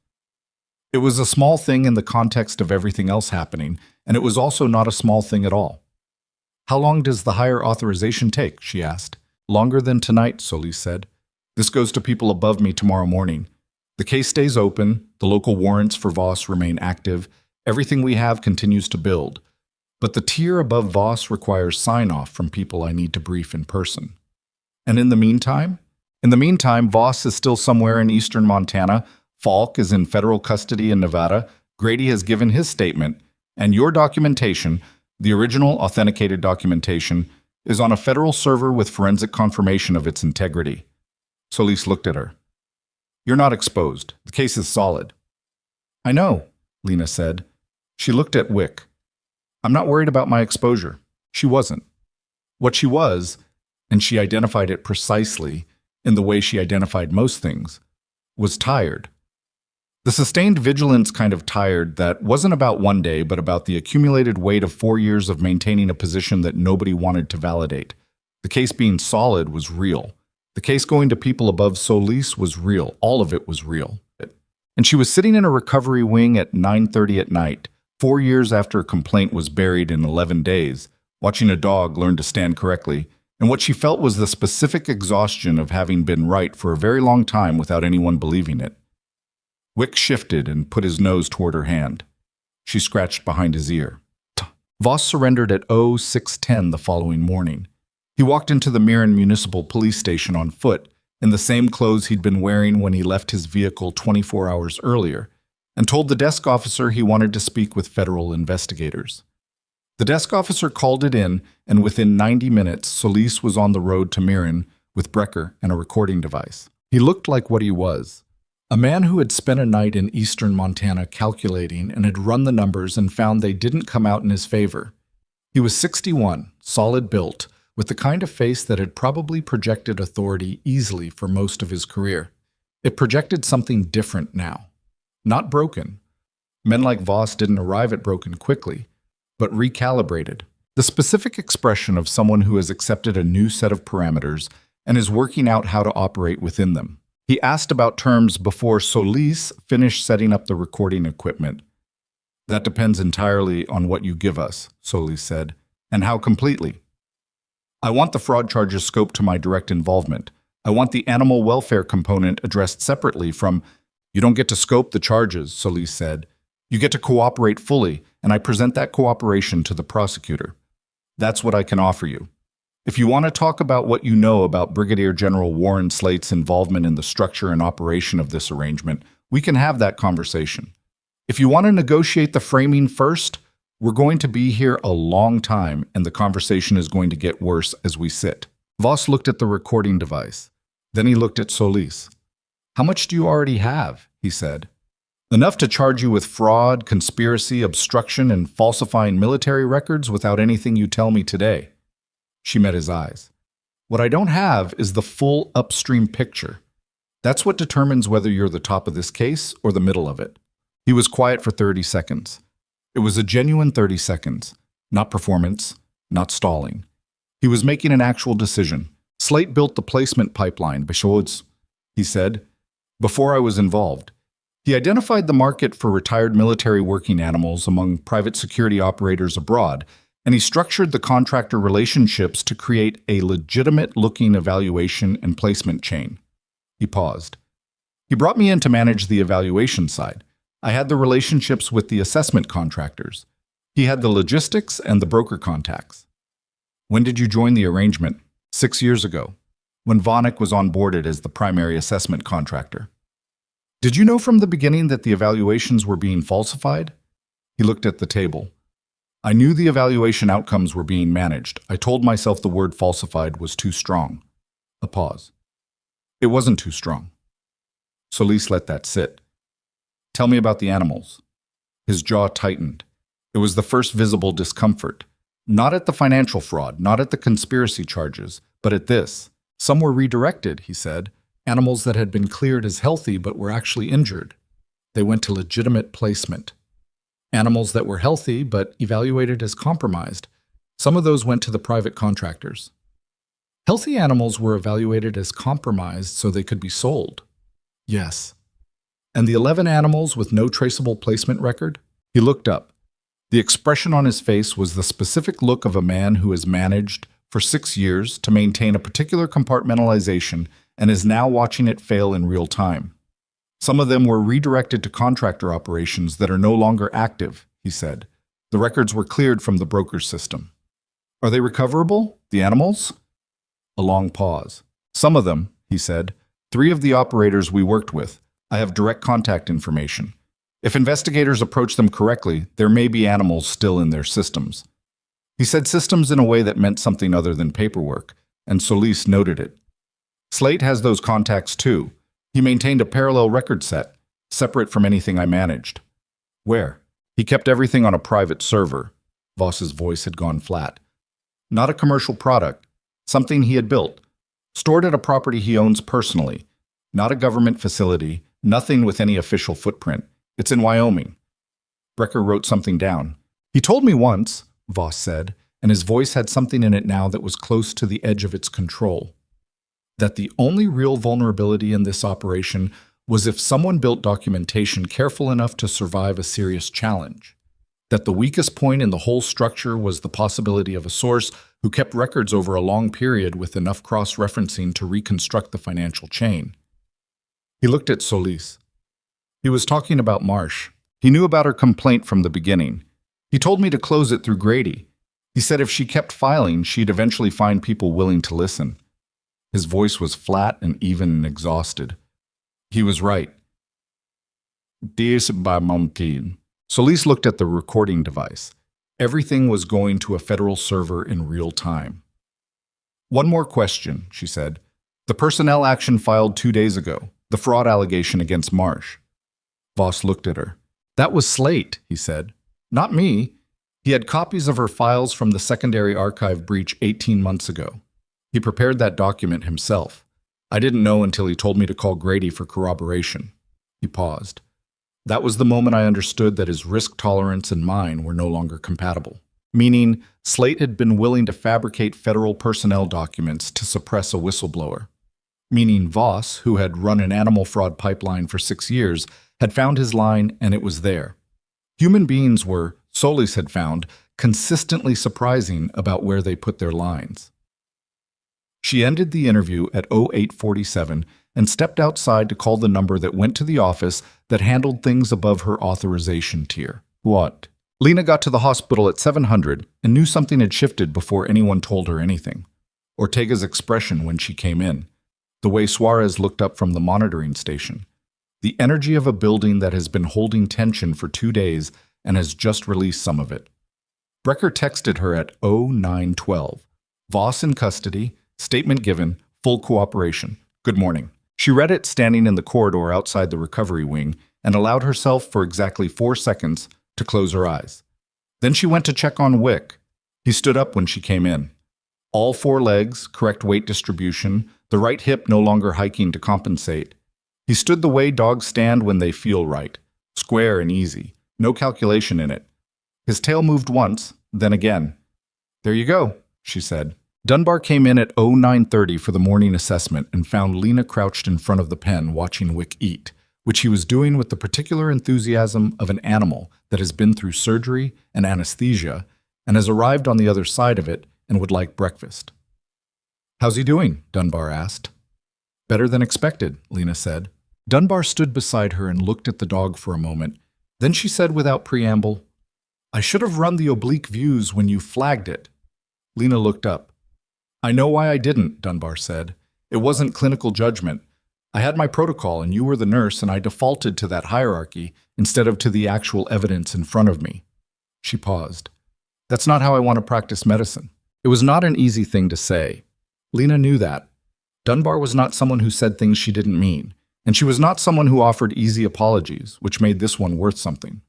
S1: It was a small thing in the context of everything else happening, and it was also not a small thing at all. How long does the higher authorization take? She asked. Longer than tonight, Solis said. This goes to people above me tomorrow morning. The case stays open, the local warrants for Voss remain active, everything we have continues to build. But the tier above Voss requires sign-off from people I need to brief in person. And in the meantime? In the meantime, Voss is still somewhere in eastern Montana, Falk is in federal custody in Nevada, Grady has given his statement, and your documentation, the original authenticated documentation, is on a federal server with forensic confirmation of its integrity. Solis looked at her. You're not exposed. The case is solid. I know, Lena said. She looked at Wick. I'm not worried about my exposure. She wasn't. What she was, and she identified it precisely in the way she identified most things, was tired. The sustained vigilance kind of tired that wasn't about one day, but about the accumulated weight of 4 years of maintaining a position that nobody wanted to validate. The case being solid was real. The case going to people above Solis was real. All of it was real. And she was sitting in a recovery wing at 9:30 at night, 4 years after a complaint was buried in 11 days, watching a dog learn to stand correctly, and what she felt was the specific exhaustion of having been right for a very long time without anyone believing it. Wick shifted and put his nose toward her hand. She scratched behind his ear. Voss surrendered at 06:10 the following morning. He walked into the Mirren Municipal Police Station on foot, in the same clothes he'd been wearing when he left his vehicle 24 hours earlier, and told the desk officer he wanted to speak with federal investigators. The desk officer called it in, and within 90 minutes, Solis was on the road to Mirren with Brecker and a recording device. He looked like what he was. A man who had spent a night in eastern Montana calculating and had run the numbers and found they didn't come out in his favor. He was 61, solid built, with the kind of face that had probably projected authority easily for most of his career. It projected something different now. Not broken. Men like Voss didn't arrive at broken quickly, but recalibrated. The specific expression of someone who has accepted a new set of parameters and is working out how to operate within them. He asked about terms before Solis finished setting up the recording equipment. That depends entirely on what you give us, Solis said, and how completely. I want the fraud charges scoped to my direct involvement. I want the animal welfare component addressed separately from, you don't get to scope the charges, Solis said. You get to cooperate fully, and I present that cooperation to the prosecutor. That's what I can offer you. If you want to talk about what you know about Brigadier General Warren Slate's involvement in the structure and operation of this arrangement, we can have that conversation. If you want to negotiate the framing first, we're going to be here a long time, and the conversation is going to get worse as we sit. Voss looked at the recording device. Then he looked at Solis. How much do you already have? He said. Enough to charge you with fraud, conspiracy, obstruction, and falsifying military records without anything you tell me today. She met his eyes. What I don't have is the full upstream picture. That's what determines whether you're the top of this case or the middle of it. He was quiet for 30 seconds. It was a genuine 30 seconds, not performance, not stalling. He was making an actual decision. Slate built the placement pipeline, Bishods, he said, before I was involved. He identified the market for retired military working animals among private security operators abroad, and he structured the contractor relationships to create a legitimate-looking evaluation and placement chain. He paused. He brought me in to manage the evaluation side. I had the relationships with the assessment contractors. He had the logistics and the broker contacts. When did you join the arrangement? 6 years ago, when Vonik was onboarded as the primary assessment contractor. Did you know from the beginning that the evaluations were being falsified? He looked at the table. I knew the evaluation outcomes were being managed. I told myself the word falsified was too strong. A pause. It wasn't too strong. Solis let that sit. Tell me about the animals. His jaw tightened. It was the first visible discomfort. Not at the financial fraud, not at the conspiracy charges, but at this. Some were redirected, he said. Animals that had been cleared as healthy but were actually injured. They went to legitimate placement. Animals that were healthy but evaluated as compromised. Some of those went to the private contractors. Healthy animals were evaluated as compromised so they could be sold. Yes. And the 11 animals with no traceable placement record? He looked up. The expression on his face was the specific look of a man who has managed, for 6 years, to maintain a particular compartmentalization and is now watching it fail in real time. Some of them were redirected to contractor operations that are no longer active, he said. The records were cleared from the broker's system. Are they recoverable, the animals? A long pause. Some of them, he said. 3 of the operators we worked with. I have direct contact information. If investigators approach them correctly, there may be animals still in their systems. He said systems in a way that meant something other than paperwork, and Solis noted it. Slate has those contacts too. He maintained a parallel record set, separate from anything I managed. Where? He kept everything on a private server. Voss's voice had gone flat. Not a commercial product, something he had built, stored at a property he owns personally. Not a government facility, nothing with any official footprint. It's in Wyoming. Brecker wrote something down. He told me once, Voss said, and his voice had something in it now that was close to the edge of its control, that the only real vulnerability in this operation was if someone built documentation careful enough to survive a serious challenge. That the weakest point in the whole structure was the possibility of a source who kept records over a long period with enough cross-referencing to reconstruct the financial chain. He looked at Solis. He was talking about Marsh. He knew about her complaint from the beginning. He told me to close it through Grady. He said if she kept filing, she'd eventually find people willing to listen. His voice was flat and even and exhausted. He was right. Dies by Montaigne. Solis looked at the recording device. Everything was going to a federal server in real time. One more question, she said. The personnel action filed 2 days ago, the fraud allegation against Marsh. Voss looked at her. That was Slate, he said. Not me. He had copies of her files from the secondary archive breach 18 months ago. He prepared that document himself. I didn't know until he told me to call Grady for corroboration. He paused. That was the moment I understood that his risk tolerance and mine were no longer compatible. Meaning, Slate had been willing to fabricate federal personnel documents to suppress a whistleblower. Meaning Voss, who had run an animal fraud pipeline for 6 years, had found his line and it was there. Human beings were, Solis had found, consistently surprising about where they put their lines. She ended the interview at 0847 and stepped outside to call the number that went to the office that handled things above her authorization tier. What? Lena got to the hospital at 700 and knew something had shifted before anyone told her anything. Ortega's expression when she came in. The way Suarez looked up from the monitoring station. The energy of a building that has been holding tension for 2 days and has just released some of it. Brecker texted her at 0912. Voss in custody, statement given, full cooperation. Good morning. She read it standing in the corridor outside the recovery wing and allowed herself for exactly 4 seconds to close her eyes. Then she went to check on Wick. He stood up when she came in. All 4 legs, correct weight distribution, the right hip no longer hiking to compensate. He stood the way dogs stand when they feel right, square and easy, no calculation in it. His tail moved once, then again. There you go, she said. Dunbar came in at 0930 for the morning assessment and found Lena crouched in front of the pen watching Wick eat, which he was doing with the particular enthusiasm of an animal that has been through surgery and anesthesia and has arrived on the other side of it and would like breakfast. How's he doing? Dunbar asked. Better than expected, Lena said. Dunbar stood beside her and looked at the dog for a moment. Then she said without preamble, I should have run the oblique views when you flagged it. Lena looked up. I know why I didn't, Dunbar said. It wasn't clinical judgment. I had my protocol and you were the nurse and I defaulted to that hierarchy instead of to the actual evidence in front of me. She paused. That's not how I want to practice medicine. It was not an easy thing to say. Lena knew that. Dunbar was not someone who said things she didn't mean, and she was not someone who offered easy apologies, which made this one worth something.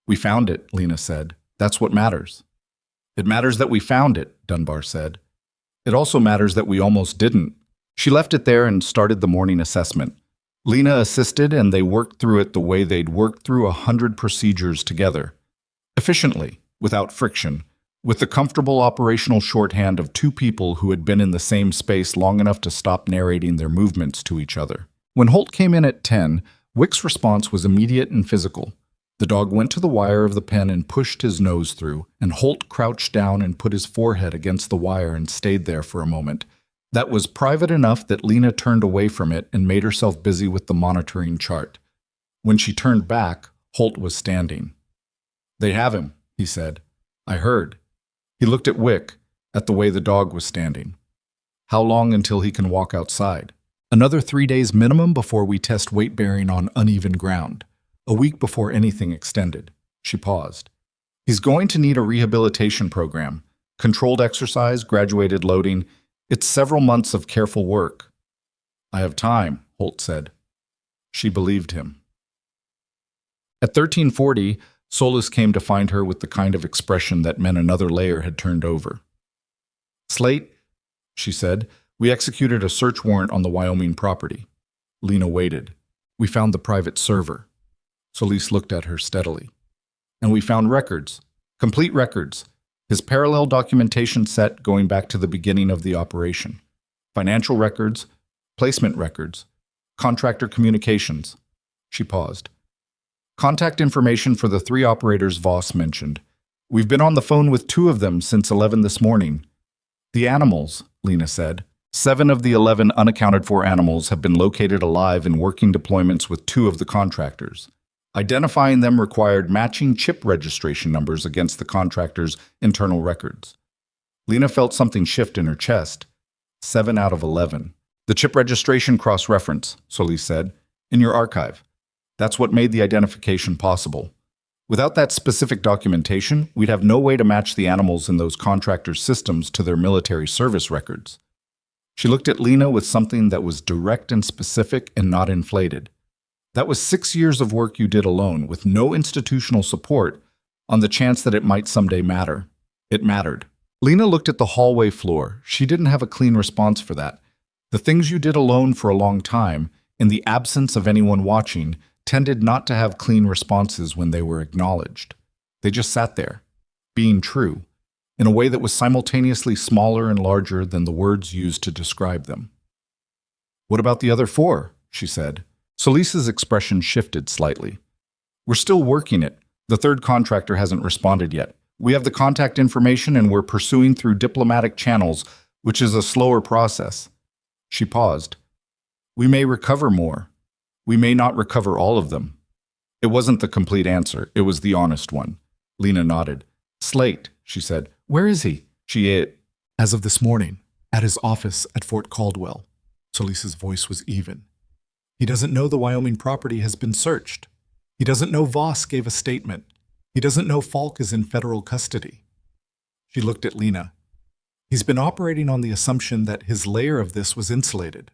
S1: We found it, Lena said. That's what matters. It matters that we found it, Dunbar said. It also matters that we almost didn't. She left it there and started the morning assessment. Lena assisted and they worked through it the way they'd worked through 100 procedures together. Efficiently, without friction, with the comfortable operational shorthand of two people who had been in the same space long enough to stop narrating their movements to each other. When Holt came in at 10, Wick's response was immediate and physical. The dog went to the wire of the pen and pushed his nose through, and Holt crouched down and put his forehead against the wire and stayed there for a moment. That was private enough that Lena turned away from it and made herself busy with the monitoring chart. When she turned back, Holt was standing. They have him, he said. I heard. He looked at Wick, at the way the dog was standing. How long until he can walk outside? Another 3 days minimum before we test weight-bearing on uneven ground. A week before anything extended. She paused. He's going to need a rehabilitation program. Controlled exercise, graduated loading. It's several months of careful work. I have time, Holt said. She believed him. At 1340, Solis came to find her with the kind of expression that meant another layer had turned over. Slate, she said, we executed a search warrant on the Wyoming property. Lena waited. We found the private server. Solis looked at her steadily. And we found records, complete records, his parallel documentation set going back to the beginning of the operation. Financial records, placement records, contractor communications. She paused. Contact information for the 3 operators Voss mentioned. We've been on the phone with 2 of them since 11 this morning. The animals, Lena said. 7 of the 11 unaccounted for animals have been located alive in working deployments with 2 of the contractors. Identifying them required matching chip registration numbers against the contractor's internal records. Lena felt something shift in her chest. 7 out of 11. The chip registration cross-reference, Solis said, in your archive. That's what made the identification possible. Without that specific documentation, we'd have no way to match the animals in those contractors' systems to their military service records. She looked at Lena with something that was direct and specific and not inflated. That was 6 years of work you did alone, with no institutional support, on the chance that it might someday matter. It mattered. Lena looked at the hallway floor. She didn't have a clean response for that. The things you did alone for a long time, in the absence of anyone watching, tended not to have clean responses when they were acknowledged. They just sat there, being true, in a way that was simultaneously smaller and larger than the words used to describe them. What about the other 4? She said. Solis's expression shifted slightly. We're still working it. The 3rd contractor hasn't responded yet. We have the contact information and we're pursuing through diplomatic channels, which is a slower process. She paused. We may recover more. We may not recover all of them. It wasn't the complete answer. It was the honest one. Lena nodded. Slate, she said. Where is he? As of this morning, at his office at Fort Caldwell. Solis's voice was even. He doesn't know the Wyoming property has been searched. He doesn't know Voss gave a statement. He doesn't know Falk is in federal custody. She looked at Lena. He's been operating on the assumption that his layer of this was insulated.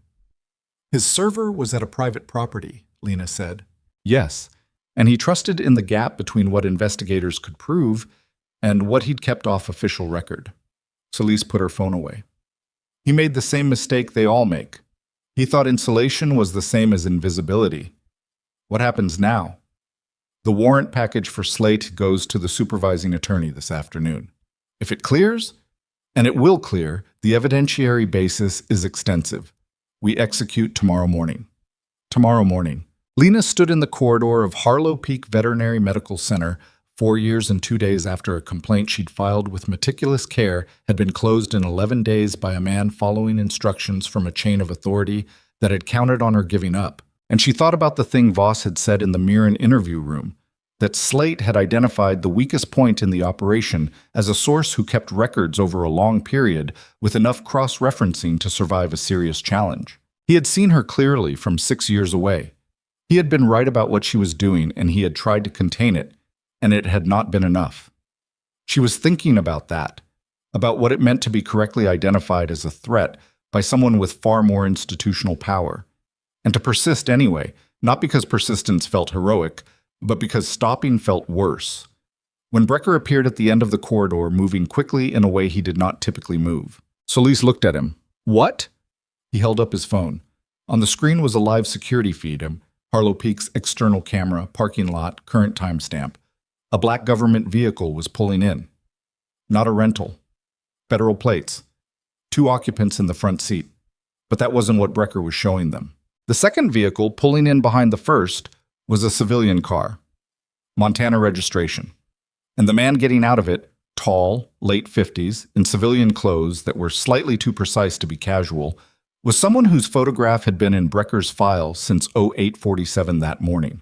S1: His server was at a private property, Lena said. Yes, and he trusted in the gap between what investigators could prove and what he'd kept off official record. Solis put her phone away. He made the same mistake they all make. He thought insulation was the same as invisibility. What happens now? The warrant package for Slate goes to the supervising attorney this afternoon. If it clears, and it will clear, the evidentiary basis is extensive. We execute tomorrow morning. Tomorrow morning. Lena stood in the corridor of Harlow Peak Veterinary Medical Center 4 years and 2 days after a complaint she'd filed with meticulous care had been closed in 11 days by a man following instructions from a chain of authority that had counted on her giving up. And she thought about the thing Voss had said in the Mirren interview room. that Slate had identified the weakest point in the operation as a source who kept records over a long period with enough cross-referencing to survive a serious challenge. He had seen her clearly from 6 years away. He had been right about what she was doing, and he had tried to contain it, and it had not been enough. She was thinking about that, about what it meant to be correctly identified as a threat by someone with far more institutional power, and to persist anyway, not because persistence felt heroic, but because stopping felt worse. When Brecker appeared at the end of the corridor, moving quickly in a way he did not typically move, Solis looked at him. "What?" He held up his phone. On the screen was a live security feed, Harlow Peak's external camera, parking lot, current timestamp. A black government vehicle was pulling in. Not a rental. Federal plates. 2 occupants in the front seat. But that wasn't what Brecker was showing them. The second vehicle, pulling in behind the first, was a civilian car. Montana registration. And the man getting out of it, tall, late 50s, in civilian clothes that were slightly too precise to be casual, was someone whose photograph had been in Brecker's file since 0847 that morning.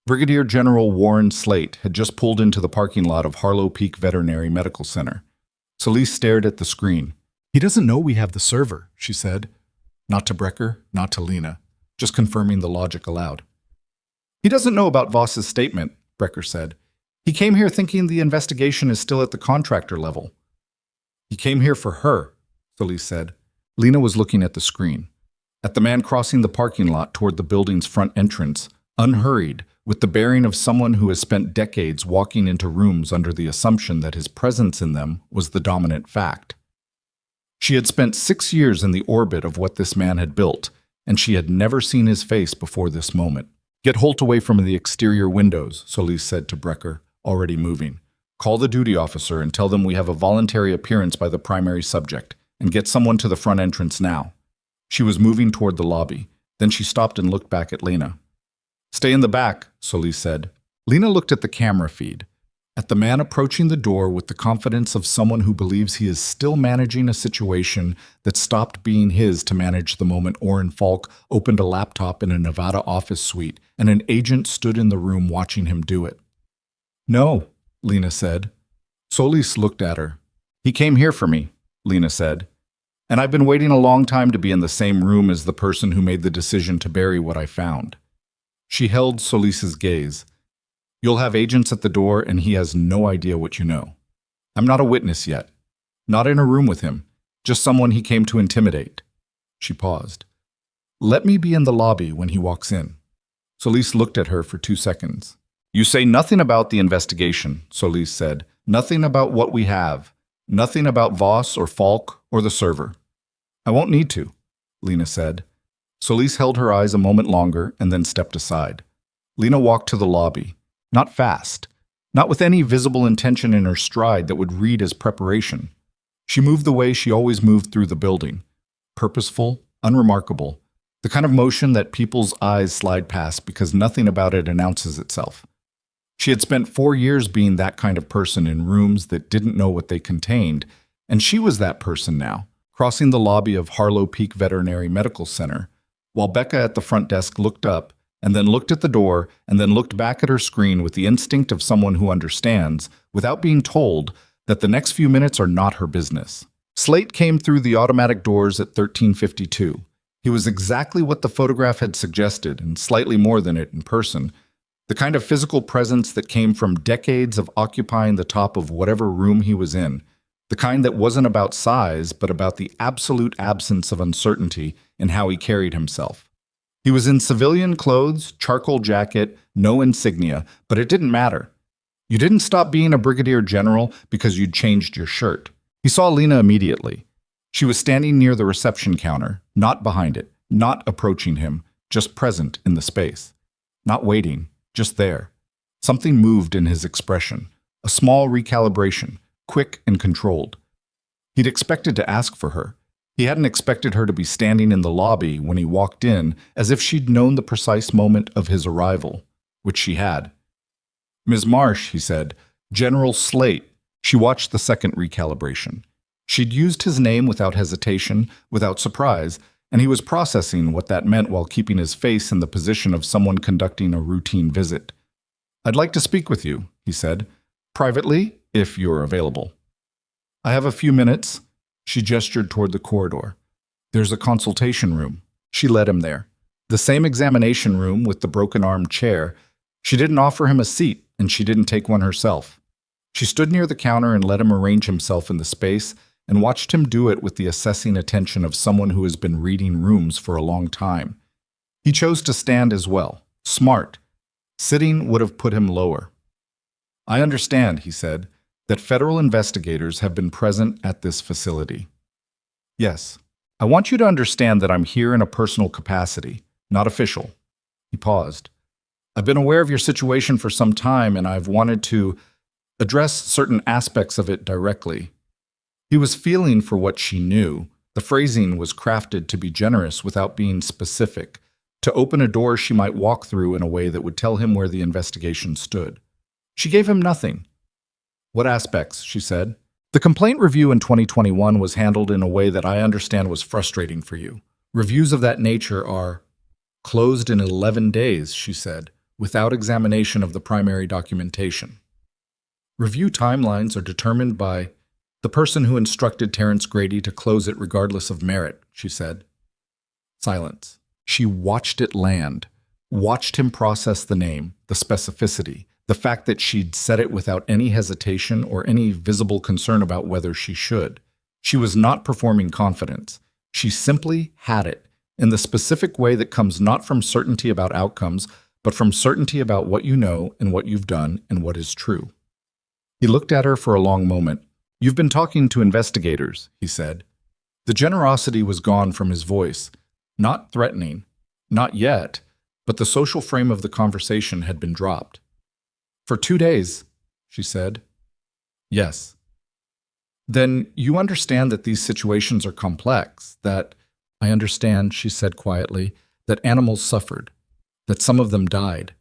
S1: Brigadier General Warren Slate had just pulled into the parking lot of Harlow Peak Veterinary Medical Center. Solis stared at the screen. "He doesn't know we have the server," she said. Not to Brecker, not to Lena, just confirming the logic aloud. "He doesn't know about Voss's statement," Brecker said. "He came here thinking the investigation is still at the contractor level." "He came here for her," Solis said. Lena was looking at the screen, at the man crossing the parking lot toward the building's front entrance, unhurried, with the bearing of someone who has spent decades walking into rooms under the assumption that his presence in them was the dominant fact. She had spent 6 years in the orbit of what this man had built, and she had never seen his face before this moment. "Get Holt away from the exterior windows," Solis said to Brecker, already moving. "Call the duty officer and tell them we have a voluntary appearance by the primary subject, and get someone to the front entrance now." She was moving toward the lobby. Then she stopped and looked back at Lena. "Stay in the back," Solis said. Lena looked at the camera feed, at the man approaching the door with the confidence of someone who believes he is still managing a situation that stopped being his to manage the moment Orrin Falk opened a laptop in a Nevada office suite and an agent stood in the room watching him do it. "No," Lena said. Solis looked at her. "He came here for me," Lena said. "And I've been waiting a long time to be in the same room as the person who made the decision to bury what I found." She held Solis's gaze. "You'll have agents at the door and he has no idea what you know. I'm not a witness yet. Not in a room with him. Just someone he came to intimidate." She paused. "Let me be in the lobby when he walks in." Solis looked at her for 2 seconds. "You say nothing about the investigation," Solis said. "Nothing about what we have. Nothing about Voss or Falk or the server." "I won't need to," Lena said. Solis held her eyes a moment longer and then stepped aside. Lena walked to the lobby. Not fast. Not with any visible intention in her stride that would read as preparation. She moved the way she always moved through the building. Purposeful, unremarkable. The kind of motion that people's eyes slide past because nothing about it announces itself. She had spent 4 years being that kind of person in rooms that didn't know what they contained, and she was that person now, crossing the lobby of Harlow Peak Veterinary Medical Center, while Becca at the front desk looked up, and then looked at the door, and then looked back at her screen with the instinct of someone who understands, without being told, that the next few minutes are not her business. Slate came through the automatic doors at 1352. He was exactly what the photograph had suggested, and slightly more than it in person. The kind of physical presence that came from decades of occupying the top of whatever room he was in. The kind that wasn't about size, but about the absolute absence of uncertainty in how he carried himself. He was in civilian clothes, charcoal jacket, no insignia, but it didn't matter. You didn't stop being a brigadier general because you'd changed your shirt. He saw Lena immediately. She was standing near the reception counter, not behind it, not approaching him, just present in the space. Not waiting, just there. Something moved in his expression, a small recalibration, quick and controlled. He'd expected to ask for her. He hadn't expected her to be standing in the lobby when he walked in, as if she'd known the precise moment of his arrival, which she had. "Ms. Marsh," he said, "General Slate." She watched the second recalibration. She'd used his name without hesitation, without surprise, and he was processing what that meant while keeping his face in the position of someone conducting a routine visit. "I'd like to speak with you," he said. "Privately, if you're available." "I have a few minutes." She gestured toward the corridor. "There's a consultation room." She led him there. The same examination room with the broken-armed chair. She didn't offer him a seat, and she didn't take one herself. She stood near the counter and let him arrange himself in the space, and watched him do it with the assessing attention of someone who has been reading rooms for a long time. He chose to stand as well. Smart. Sitting would have put him lower. "I understand," he said, "that federal investigators have been present at this facility." "Yes. I want you to understand that I'm here in a personal capacity, not official." He paused. "I've been aware of your situation for some time, and I've wanted to address certain aspects of it directly." He was feeling for what she knew. The phrasing was crafted to be generous without being specific, to open a door she might walk through in a way that would tell him where the investigation stood. She gave him nothing. "What aspects?" she said. "The complaint review in 2021 was handled in a way that I understand was frustrating for you. Reviews of that nature are closed in 11 days, she said, without examination of the primary documentation. Review timelines are determined by the person who instructed Terrence Grady to close it regardless of merit, she said. Silence. She watched it land, watched him process the name, the specificity, the fact that she'd said it without any hesitation or any visible concern about whether she should. She was not performing confidence. She simply had it, in the specific way that comes not from certainty about outcomes, but from certainty about what you know and what you've done and what is true. He looked at her for a long moment. "You've been talking to investigators," he said. The generosity was gone from his voice. Not threatening, not yet, but the social frame of the conversation had been dropped. "For 2 days," she said. "Yes." "Then you understand that these situations are complex, that—" "I understand," she said quietly, "that animals suffered, that some of them died,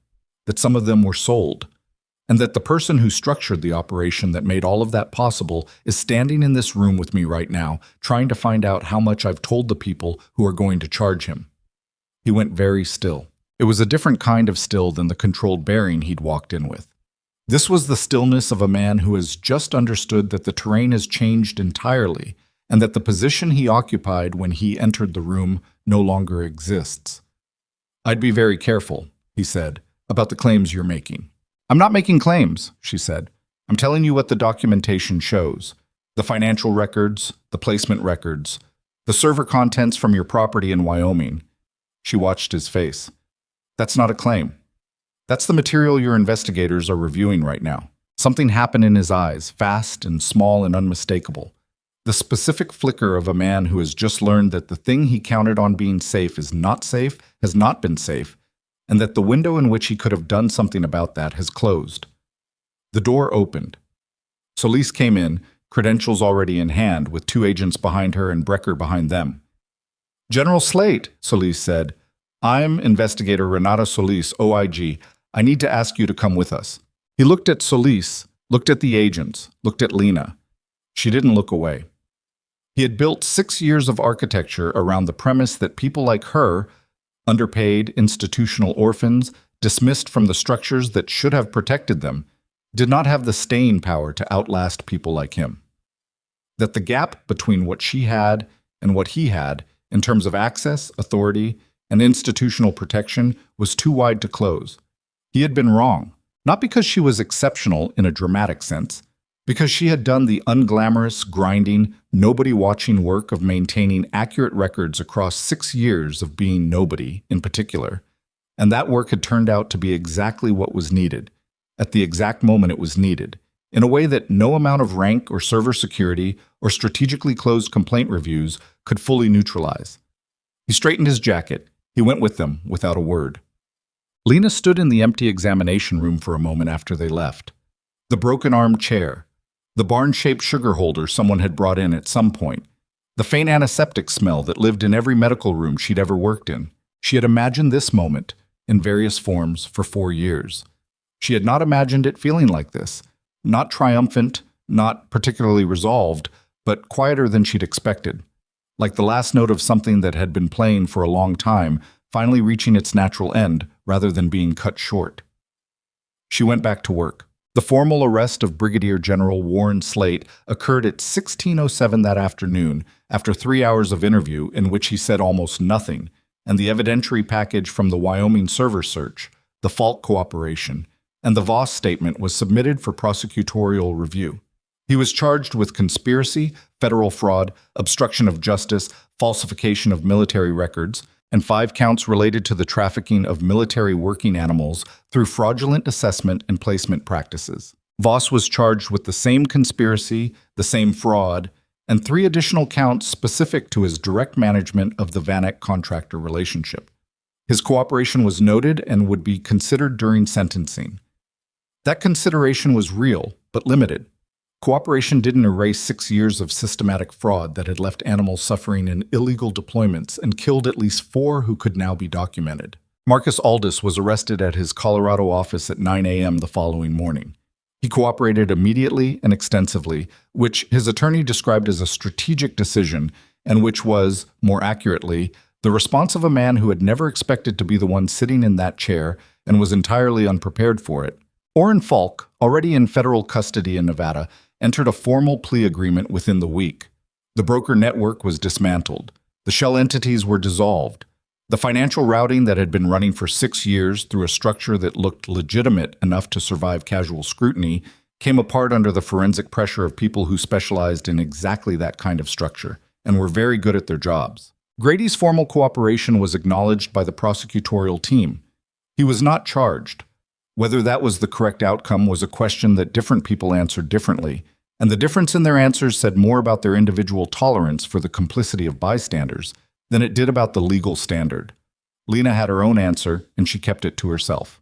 S1: that some of them were sold, and that the person who structured the operation that made all of that possible is standing in this room with me right now, trying to find out how much I've told the people who are going to charge him." He went very still. It was a different kind of still than the controlled bearing he'd walked in with. This was the stillness of a man who has just understood that the terrain has changed entirely and that the position he occupied when he entered the room no longer exists. "I'd be very careful," he said, "about the claims you're making." "I'm not making claims," she said. "I'm telling you what the documentation shows. The financial records, the placement records, the server contents from your property in Wyoming." She watched his face. "That's not a claim. That's the material your investigators are reviewing right now." Something happened in his eyes, fast and small and unmistakable. The specific flicker of a man who has just learned that the thing he counted on being safe is not safe, has not been safe, and that the window in which he could have done something about that has closed. The door opened. Solis came in, credentials already in hand, with 2 agents behind her and Brecker behind them. "General Slate," Solis said, "I'm Investigator Renata Solis, OIG. I need to ask you to come with us." He looked at Solis, looked at the agents, looked at Lena. She didn't look away. He had built 6 years of architecture around the premise that people like her, underpaid institutional orphans, dismissed from the structures that should have protected them, did not have the staying power to outlast people like him. That the gap between what she had and what he had, in terms of access, authority, and institutional protection, was too wide to close. He had been wrong, not because she was exceptional in a dramatic sense, because she had done the unglamorous, grinding, nobody-watching work of maintaining accurate records across 6 years of being nobody in particular, and that work had turned out to be exactly what was needed, at the exact moment it was needed, in a way that no amount of rank or server security or strategically closed complaint reviews could fully neutralize. He straightened his jacket. He went with them without a word. Lena stood in the empty examination room for a moment after they left. The broken-armed chair, the barn-shaped sugar holder someone had brought in at some point, the faint antiseptic smell that lived in every medical room she'd ever worked in. She had imagined this moment, in various forms, for 4 years. She had not imagined it feeling like this, not triumphant, not particularly resolved, but quieter than she'd expected, like the last note of something that had been playing for a long time, finally reaching its natural end rather than being cut short. She went back to work. The formal arrest of Brigadier General Warren Slate occurred at 16:07 that afternoon, after 3 hours of interview in which he said almost nothing, and the evidentiary package from the Wyoming server search, the Falk cooperation, and the Voss statement was submitted for prosecutorial review. He was charged with conspiracy, federal fraud, obstruction of justice, falsification of military records, and 5 counts related to the trafficking of military working animals through fraudulent assessment and placement practices. Voss was charged with the same conspiracy, the same fraud, and 3 additional counts specific to his direct management of the Vanek contractor relationship. His cooperation was noted and would be considered during sentencing. That consideration was real, but limited. Cooperation didn't erase 6 years of systematic fraud that had left animals suffering in illegal deployments and killed at least 4 who could now be documented. Marcus Aldis was arrested at his Colorado office at 9 a.m. the following morning. He cooperated immediately and extensively, which his attorney described as a strategic decision, and which was, more accurately, the response of a man who had never expected to be the one sitting in that chair and was entirely unprepared for it. Orrin Falk, already in federal custody in Nevada, entered a formal plea agreement within the week. The broker network was dismantled. The shell entities were dissolved. The financial routing that had been running for 6 years through a structure that looked legitimate enough to survive casual scrutiny came apart under the forensic pressure of people who specialized in exactly that kind of structure and were very good at their jobs. Grady's formal cooperation was acknowledged by the prosecutorial team. He was not charged. Whether that was the correct outcome was a question that different people answered differently, and the difference in their answers said more about their individual tolerance for the complicity of bystanders than it did about the legal standard. Lena had her own answer, and she kept it to herself.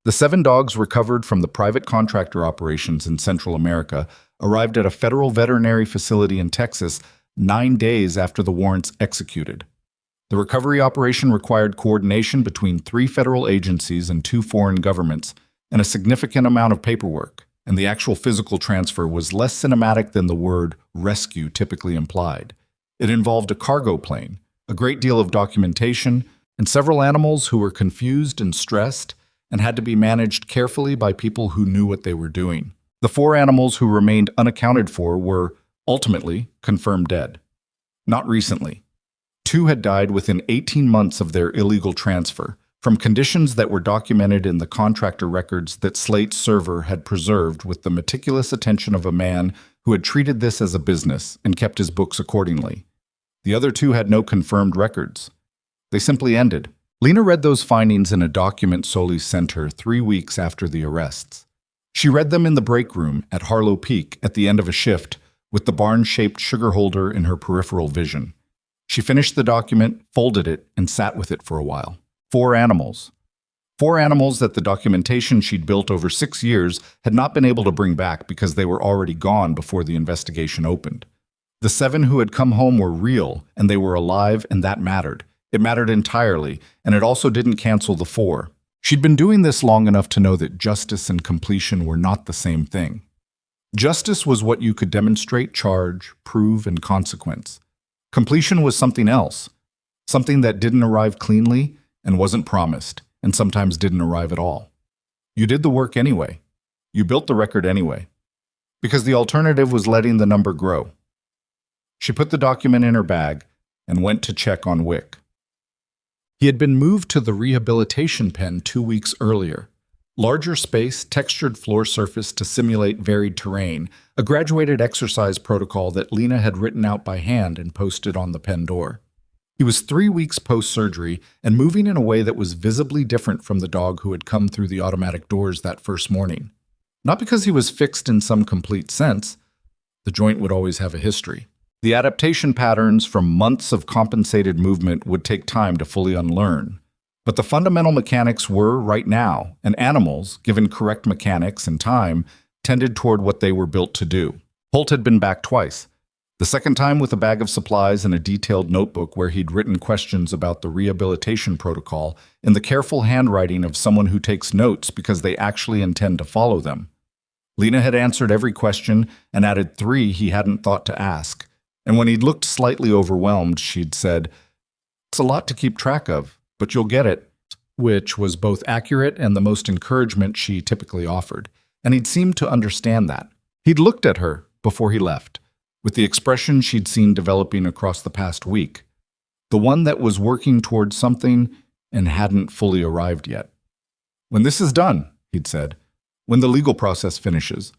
S1: The 7 dogs recovered from the private contractor operations in Central America arrived at a federal veterinary facility in Texas 9 days after the warrants executed. The recovery operation required coordination between 3 federal agencies and 2 foreign governments, and a significant amount of paperwork, and the actual physical transfer was less cinematic than the word rescue typically implied. It involved a cargo plane, a great deal of documentation, and several animals who were confused and stressed and had to be managed carefully by people who knew what they were doing. The 4 animals who remained unaccounted for were, ultimately, confirmed dead. Not recently. 2 had died within 18 months of their illegal transfer, from conditions that were documented in the contractor records that Slate's server had preserved with the meticulous attention of a man who had treated this as a business and kept his books accordingly. The other 2 had no confirmed records. They simply ended. Lena read those findings in a document Solis sent her 3 weeks after the arrests. She read them in the break room at Harlow Peak at the end of a shift, with the barn-shaped sugar holder in her peripheral vision. She finished the document, folded it, and sat with it for a while. 4 animals. 4 animals that the documentation she'd built over 6 years had not been able to bring back because they were already gone before the investigation opened. The 7 who had come home were real, and they were alive, and that mattered. It mattered entirely, and it also didn't cancel the 4. She'd been doing this long enough to know that justice and completion were not the same thing. Justice was what you could demonstrate, charge, prove, and consequence. Completion was something else, something that didn't arrive cleanly and wasn't promised, and sometimes didn't arrive at all. You did the work anyway. You built the record anyway, because the alternative was letting the number grow. She put the document in her bag and went to check on Wick. He had been moved to the rehabilitation pen 2 weeks earlier. Larger space, textured floor surface to simulate varied terrain, a graduated exercise protocol that Lena had written out by hand and posted on the pen door. He was 3 weeks post-surgery and moving in a way that was visibly different from the dog who had come through the automatic doors that first morning. Not because he was fixed in some complete sense. The joint would always have a history. The adaptation patterns from months of compensated movement would take time to fully unlearn. But the fundamental mechanics were right now, and animals, given correct mechanics and time, tended toward what they were built to do. Holt had been back twice. The second time with a bag of supplies and a detailed notebook where he'd written questions about the rehabilitation protocol in the careful handwriting of someone who takes notes because they actually intend to follow them. Lena had answered every question and added 3 he hadn't thought to ask. And when he'd looked slightly overwhelmed, she'd said, "It's a lot to keep track of, but you'll get it." which was both accurate and the most encouragement she typically offered, and he'd seemed to understand that. He'd looked at her before he left, with the expression she'd seen developing across the past week, the one that was working towards something and hadn't fully arrived yet. "When this is done," he'd said, "when the legal process finishes,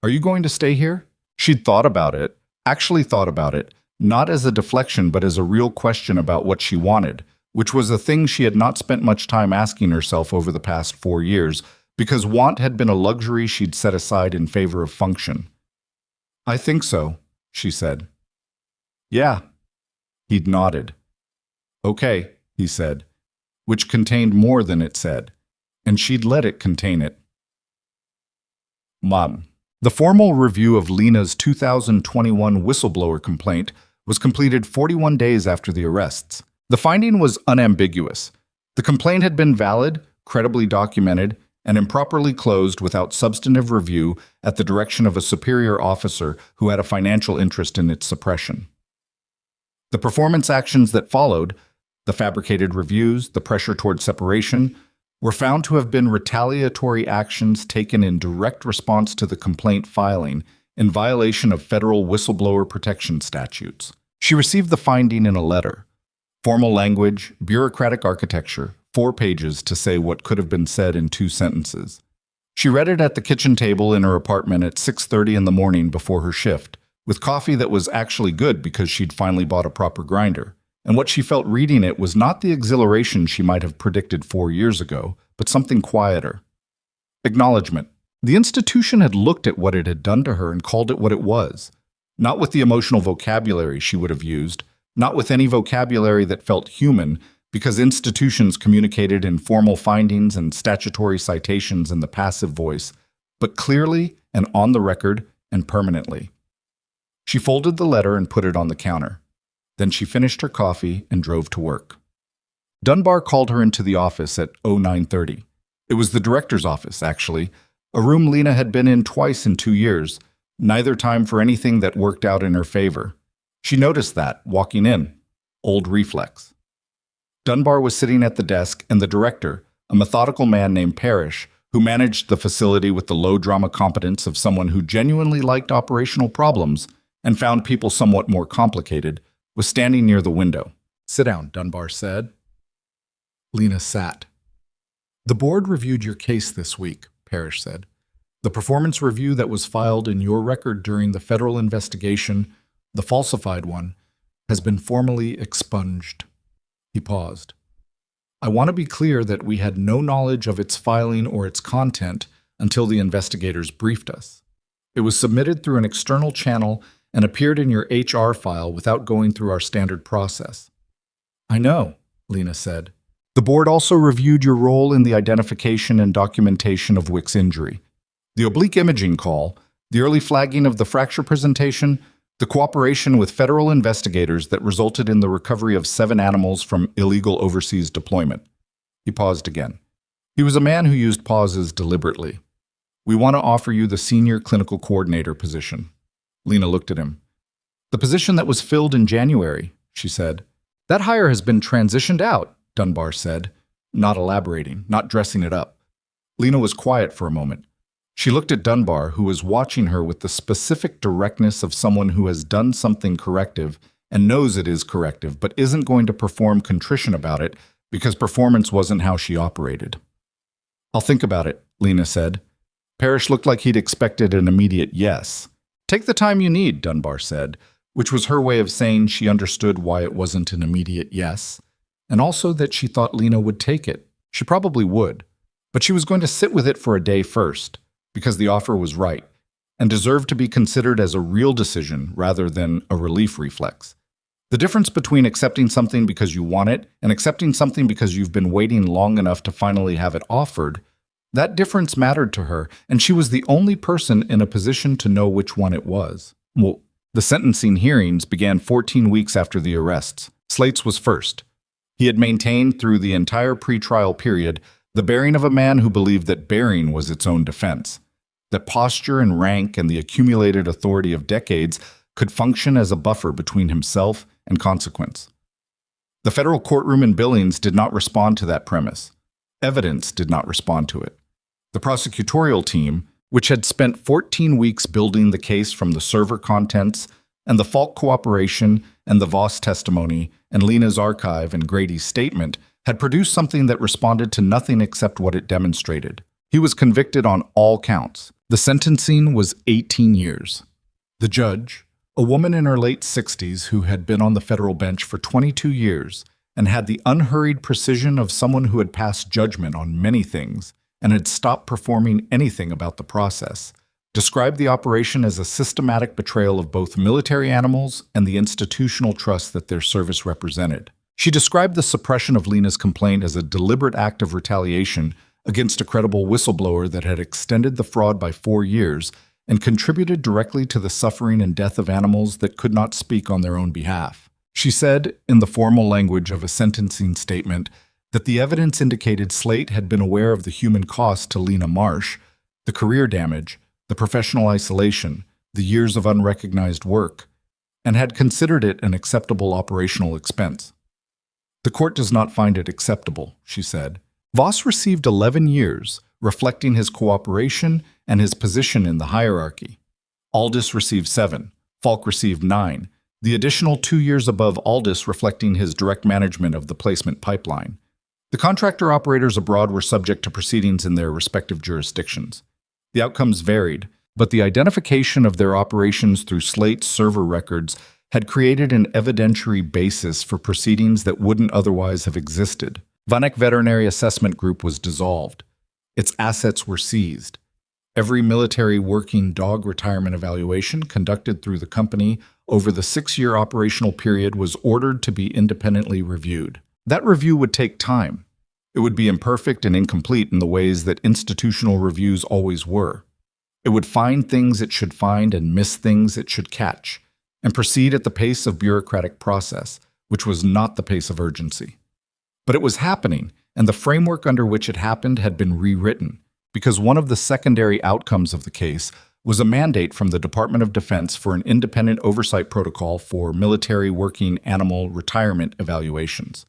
S1: are you going to stay here?" She'd thought about it, actually thought about it, not as a deflection but as a real question about what she wanted, which was a thing she had not spent much time asking herself over the past 4 years, because want had been a luxury she'd set aside in favor of function. "I think so," she said. "Yeah." He'd nodded. "Okay," he said, which contained more than it said, and she'd let it contain it. Mom. The formal review of Lena's 2021 whistleblower complaint was completed 41 days after the arrests. The finding was unambiguous. The complaint had been valid, credibly documented, and improperly closed without substantive review at the direction of a superior officer who had a financial interest in its suppression. The performance actions that followed, the fabricated reviews, the pressure toward separation, were found to have been retaliatory actions taken in direct response to the complaint filing in violation of federal whistleblower protection statutes. She received the finding in a letter. Formal language, bureaucratic architecture, 4 pages to say what could have been said in 2 sentences. She read it at the kitchen table in her apartment at 6:30 in the morning before her shift, with coffee that was actually good because she'd finally bought a proper grinder. And what she felt reading it was not the exhilaration she might have predicted 4 years ago, but something quieter. Acknowledgement. The institution had looked at what it had done to her and called it what it was, not with the emotional vocabulary she would have used, not with any vocabulary that felt human, because institutions communicated in formal findings and statutory citations in the passive voice, but clearly and on the record and permanently. She folded the letter and put it on the counter. Then she finished her coffee and drove to work. Dunbar called her into the office at 09:30. It was the director's office, actually, a room Lena had been in twice in 2 years, neither time for anything that worked out in her favor. She noticed that, walking in. Old reflex. Dunbar was sitting at the desk, and the director, a methodical man named Parrish, who managed the facility with the low-drama competence of someone who genuinely liked operational problems and found people somewhat more complicated, was standing near the window. "Sit down," Dunbar said. Lena sat. "The board reviewed your case this week," Parrish said. "The performance review that was filed in your record during the federal investigation, the falsified one, has been formally expunged." He paused. "I want to be clear that we had no knowledge of its filing or its content until the investigators briefed us. It was submitted through an external channel and appeared in your HR file without going through our standard process." "I know," Lena said. "The board also reviewed your role in the identification and documentation of Wick's injury. The oblique imaging call, the early flagging of the fracture presentation, the cooperation with federal investigators that resulted in the recovery of 7 animals from illegal overseas deployment." He paused again. He was a man who used pauses deliberately. "We want to offer you the senior clinical coordinator position." Lena looked at him. "The position that was filled in January," she said. "That hire has been transitioned out," Dunbar said, not elaborating, not dressing it up. Lena was quiet for a moment. She looked at Dunbar, who was watching her with the specific directness of someone who has done something corrective and knows it is corrective, but isn't going to perform contrition about it because performance wasn't how she operated. "I'll think about it," Lena said. Parrish looked like he'd expected an immediate yes. "Take the time you need," Dunbar said, which was her way of saying she understood why it wasn't an immediate yes, and also that she thought Lena would take it. She probably would, but she was going to sit with it for a day first, because the offer was right, and deserved to be considered as a real decision rather than a relief reflex. The difference between accepting something because you want it and accepting something because you've been waiting long enough to finally have it offered, that difference mattered to her, and she was the only person in a position to know which one it was. Well, the sentencing hearings began 14 weeks after the arrests. Slate's was first. He had maintained through the entire pretrial period the bearing of a man who believed that bearing was its own defense, that posture and rank and the accumulated authority of decades could function as a buffer between himself and consequence. The federal courtroom in Billings did not respond to that premise. Evidence did not respond to it. The prosecutorial team, which had spent 14 weeks building the case from the server contents and the Falk cooperation and the Voss testimony and Lena's archive and Grady's statement, had produced something that responded to nothing except what it demonstrated. He was convicted on all counts. The sentencing was 18 years. The judge, a woman in her late 60s who had been on the federal bench for 22 years and had the unhurried precision of someone who had passed judgment on many things and had stopped performing anything about the process, described the operation as a systematic betrayal of both military animals and the institutional trust that their service represented. She described the suppression of Lena's complaint as a deliberate act of retaliation against a credible whistleblower that had extended the fraud by 4 years and contributed directly to the suffering and death of animals that could not speak on their own behalf. She said, in the formal language of a sentencing statement, that the evidence indicated Slate had been aware of the human cost to Lena Marsh, the career damage, the professional isolation, the years of unrecognized work, and had considered it an acceptable operational expense. The court does not find it acceptable, she said. Voss received 11 years, reflecting his cooperation and his position in the hierarchy. Aldis received 7, Falk received 9, the additional 2 years above Aldis reflecting his direct management of the placement pipeline. The contractor operators abroad were subject to proceedings in their respective jurisdictions. The outcomes varied, but the identification of their operations through Slate's server records had created an evidentiary basis for proceedings that wouldn't otherwise have existed. Vanek Veterinary Assessment Group was dissolved. Its assets were seized. Every military working dog retirement evaluation conducted through the company over the 6-year operational period was ordered to be independently reviewed. That review would take time. It would be imperfect and incomplete in the ways that institutional reviews always were. It would find things it should find and miss things it should catch, and proceed at the pace of bureaucratic process, which was not the pace of urgency. But it was happening, and the framework under which it happened had been rewritten, because one of the secondary outcomes of the case was a mandate from the Department of Defense for an independent oversight protocol for military working animal retirement evaluations.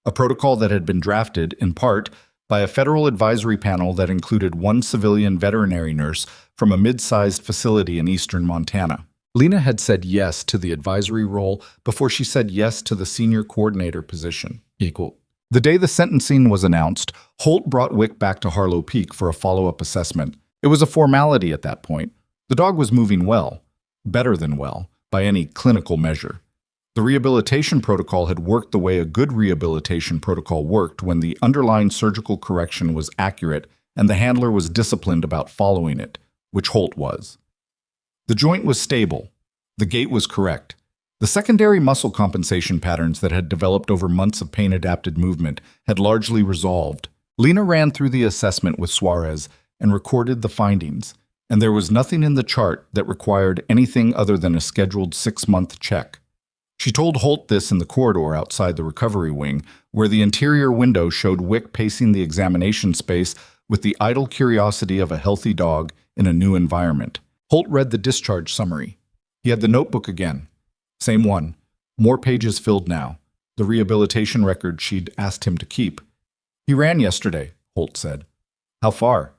S1: A protocol that had been drafted, in part, by a federal advisory panel that included one civilian veterinary nurse from a mid-sized facility in eastern Montana. Lena had said yes to the advisory role before she said yes to the senior coordinator position. The day the sentencing was announced, Holt brought Wick back to Harlow Peak for a follow-up assessment. It was a formality at that point. The dog was moving well, better than well, by any clinical measure. The rehabilitation protocol had worked the way a good rehabilitation protocol worked when the underlying surgical correction was accurate and the handler was disciplined about following it, which Holt was. The joint was stable. The gait was correct. The secondary muscle compensation patterns that had developed over months of pain-adapted movement had largely resolved. Lena ran through the assessment with Suarez and recorded the findings, and there was nothing in the chart that required anything other than a scheduled 6-month check. She told Holt this in the corridor outside the recovery wing, where the interior window showed Wick pacing the examination space with the idle curiosity of a healthy dog in a new environment. Holt read the discharge summary. He had the notebook again. Same one. More pages filled now. The rehabilitation record she'd asked him to keep. He ran yesterday, Holt said. How far?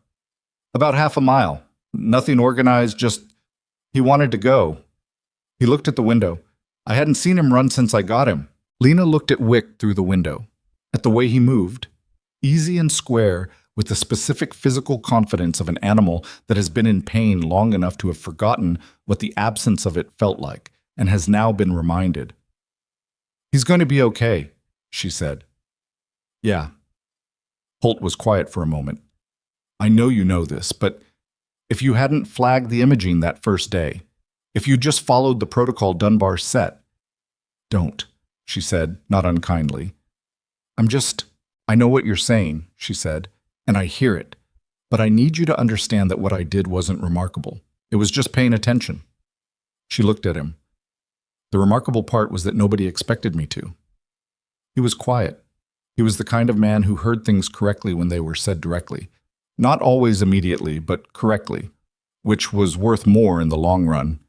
S1: About half a mile. Nothing organized, just he wanted to go. He looked at the window. I hadn't seen him run since I got him. Lena looked at Wick through the window, at the way he moved, easy and square, with the specific physical confidence of an animal that has been in pain long enough to have forgotten what the absence of it felt like, and has now been reminded. He's going to be okay, she said. Yeah. Holt was quiet for a moment. I know you know this, but if you hadn't flagged the imaging that first day, if you just followed the protocol Dunbar set. Don't, she said, not unkindly. I know what you're saying, she said, and I hear it, but I need you to understand that what I did wasn't remarkable. It was just paying attention. She looked at him. The remarkable part was that nobody expected me to. He was quiet. He was the kind of man who heard things correctly when they were said directly. Not always immediately, but correctly, which was worth more in the long run.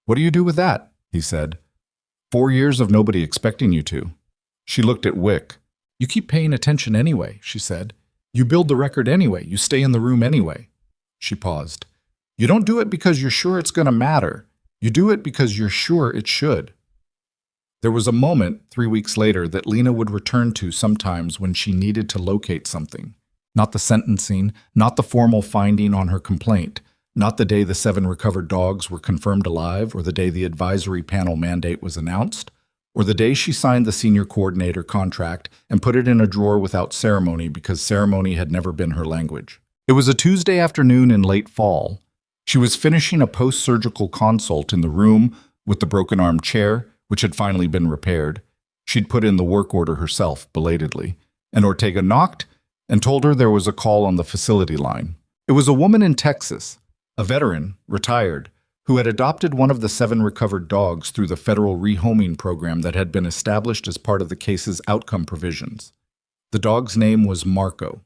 S1: What do you do with that? He said. 4 years of nobody expecting you to. She looked at Wick. You keep paying attention anyway, she said. You build the record anyway. You stay in the room anyway. She paused. You don't do it because you're sure it's going to matter. You do it because you're sure it should. There was a moment 3 weeks later that Lena would return to sometimes when she needed to locate something. Not the sentencing, not the formal finding on her complaint, not the day the 7 recovered dogs were confirmed alive or the day the advisory panel mandate was announced, or the day she signed the senior coordinator contract and put it in a drawer without ceremony because ceremony had never been her language. It was a Tuesday afternoon in late fall. She was finishing a post-surgical consult in the room with the broken arm chair, which had finally been repaired. She'd put in the work order herself, belatedly, and Ortega knocked and told her there was a call on the facility line. It was a woman in Texas, a veteran, retired, who had adopted one of the 7 recovered dogs through the federal rehoming program that had been established as part of the case's outcome provisions. The dog's name was Marco.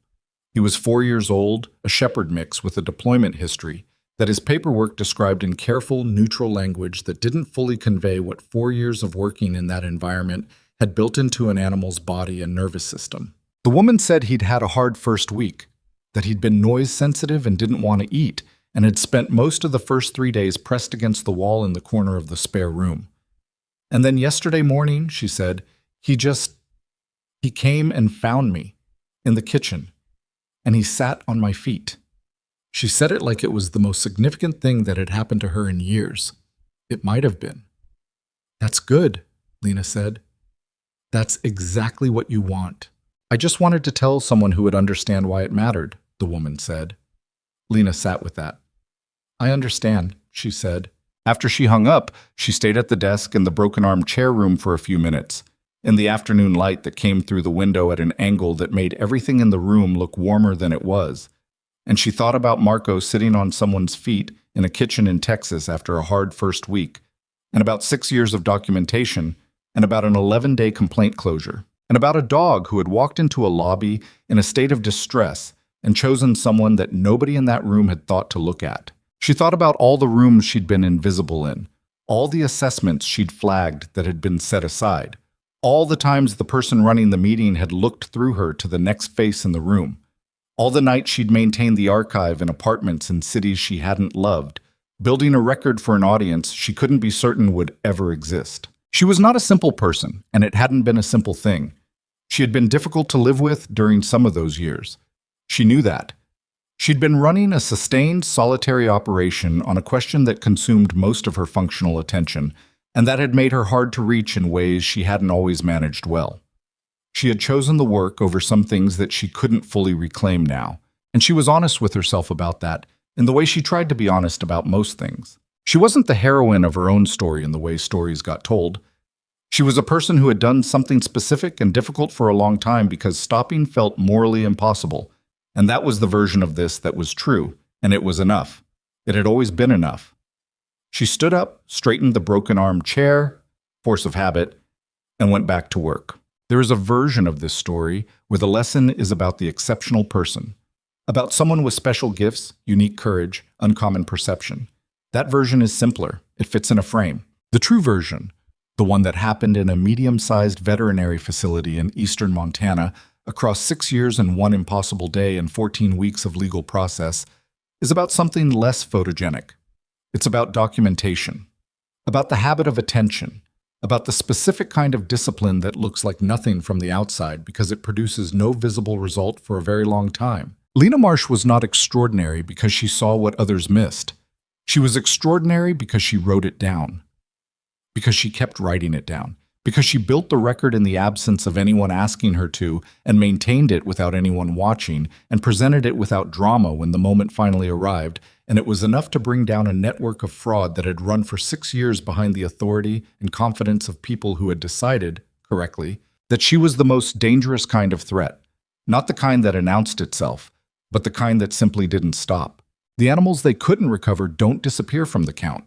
S1: He was 4 years old, a shepherd mix with a deployment history that his paperwork described in careful, neutral language that didn't fully convey what 4 years of working in that environment had built into an animal's body and nervous system. The woman said he'd had a hard first week, that he'd been noise sensitive and didn't want to eat, and had spent most of the first 3 days pressed against the wall in the corner of the spare room. And then yesterday morning, she said, he came and found me in the kitchen, and he sat on my feet. She said it like it was the most significant thing that had happened to her in years. It might have been. That's good, Lena said. That's exactly what you want. I just wanted to tell someone who would understand why it mattered, the woman said. Lena sat with that. I understand, she said. After she hung up, she stayed at the desk in the broken arm chair room for a few minutes, in the afternoon light that came through the window at an angle that made everything in the room look warmer than it was. And she thought about Marco sitting on someone's feet in a kitchen in Texas after a hard first week, and about 6 years of documentation, and about an 11-day complaint closure, and about a dog who had walked into a lobby in a state of distress and chosen someone that nobody in that room had thought to look at. She thought about all the rooms she'd been invisible in, all the assessments she'd flagged that had been set aside, all the times the person running the meeting had looked through her to the next face in the room, all the nights she'd maintained the archive in apartments in cities she hadn't loved, building a record for an audience she couldn't be certain would ever exist. She was not a simple person, and it hadn't been a simple thing. She had been difficult to live with during some of those years. She knew that. She'd been running a sustained, solitary operation on a question that consumed most of her functional attention, and that had made her hard to reach in ways she hadn't always managed well. She had chosen the work over some things that she couldn't fully reclaim now, and she was honest with herself about that, in the way she tried to be honest about most things. She wasn't the heroine of her own story in the way stories got told. She was a person who had done something specific and difficult for a long time because stopping felt morally impossible, and that was the version of this that was true, and it was enough. It had always been enough. She stood up, straightened the broken arm chair, force of habit, and went back to work. There is a version of this story where the lesson is about the exceptional person, about someone with special gifts, unique courage, uncommon perception. That version is simpler. It fits in a frame. The true version, the one that happened in a medium-sized veterinary facility in eastern Montana across 6 years and 1 impossible day and 14 weeks of legal process, is about something less photogenic. It's about documentation, about the habit of attention, about the specific kind of discipline that looks like nothing from the outside because it produces no visible result for a very long time. Lena Marsh was not extraordinary because she saw what others missed. She was extraordinary because she wrote it down, because she kept writing it down, because she built the record in the absence of anyone asking her to and maintained it without anyone watching and presented it without drama when the moment finally arrived, and it was enough to bring down a network of fraud that had run for 6 years behind the authority and confidence of people who had decided, correctly, that she was the most dangerous kind of threat, not the kind that announced itself, but the kind that simply didn't stop. The animals they couldn't recover don't disappear from the count,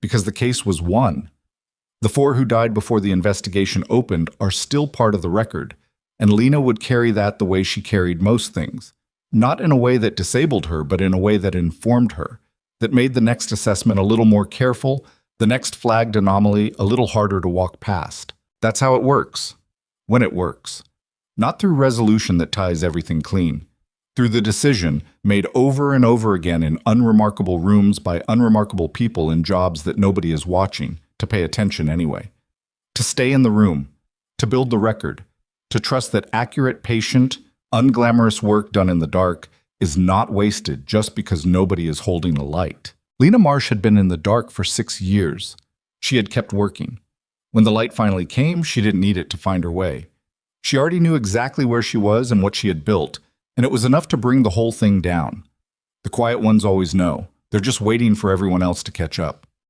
S1: because the case was won. The 4 who died before the investigation opened are still part of the record, and Lena would carry that the way she carried most things, not in a way that disabled her, but in a way that informed her, that made the next assessment a little more careful, the next flagged anomaly a little harder to walk past. That's how it works, when it works. Not through resolution that ties everything clean, through the decision, made over and over again in unremarkable rooms by unremarkable people in jobs that nobody is watching, to pay attention anyway. To stay in the room, to build the record, to trust that accurate, patient, unglamorous work done in the dark is not wasted just because nobody is holding a light. Lena Marsh had been in the dark for 6 years. She had kept working. When the light finally came, she didn't need it to find her way. She already knew exactly where she was and what she had built, and it was enough to bring the whole thing down. The quiet ones always know. They're just waiting for everyone else to catch up.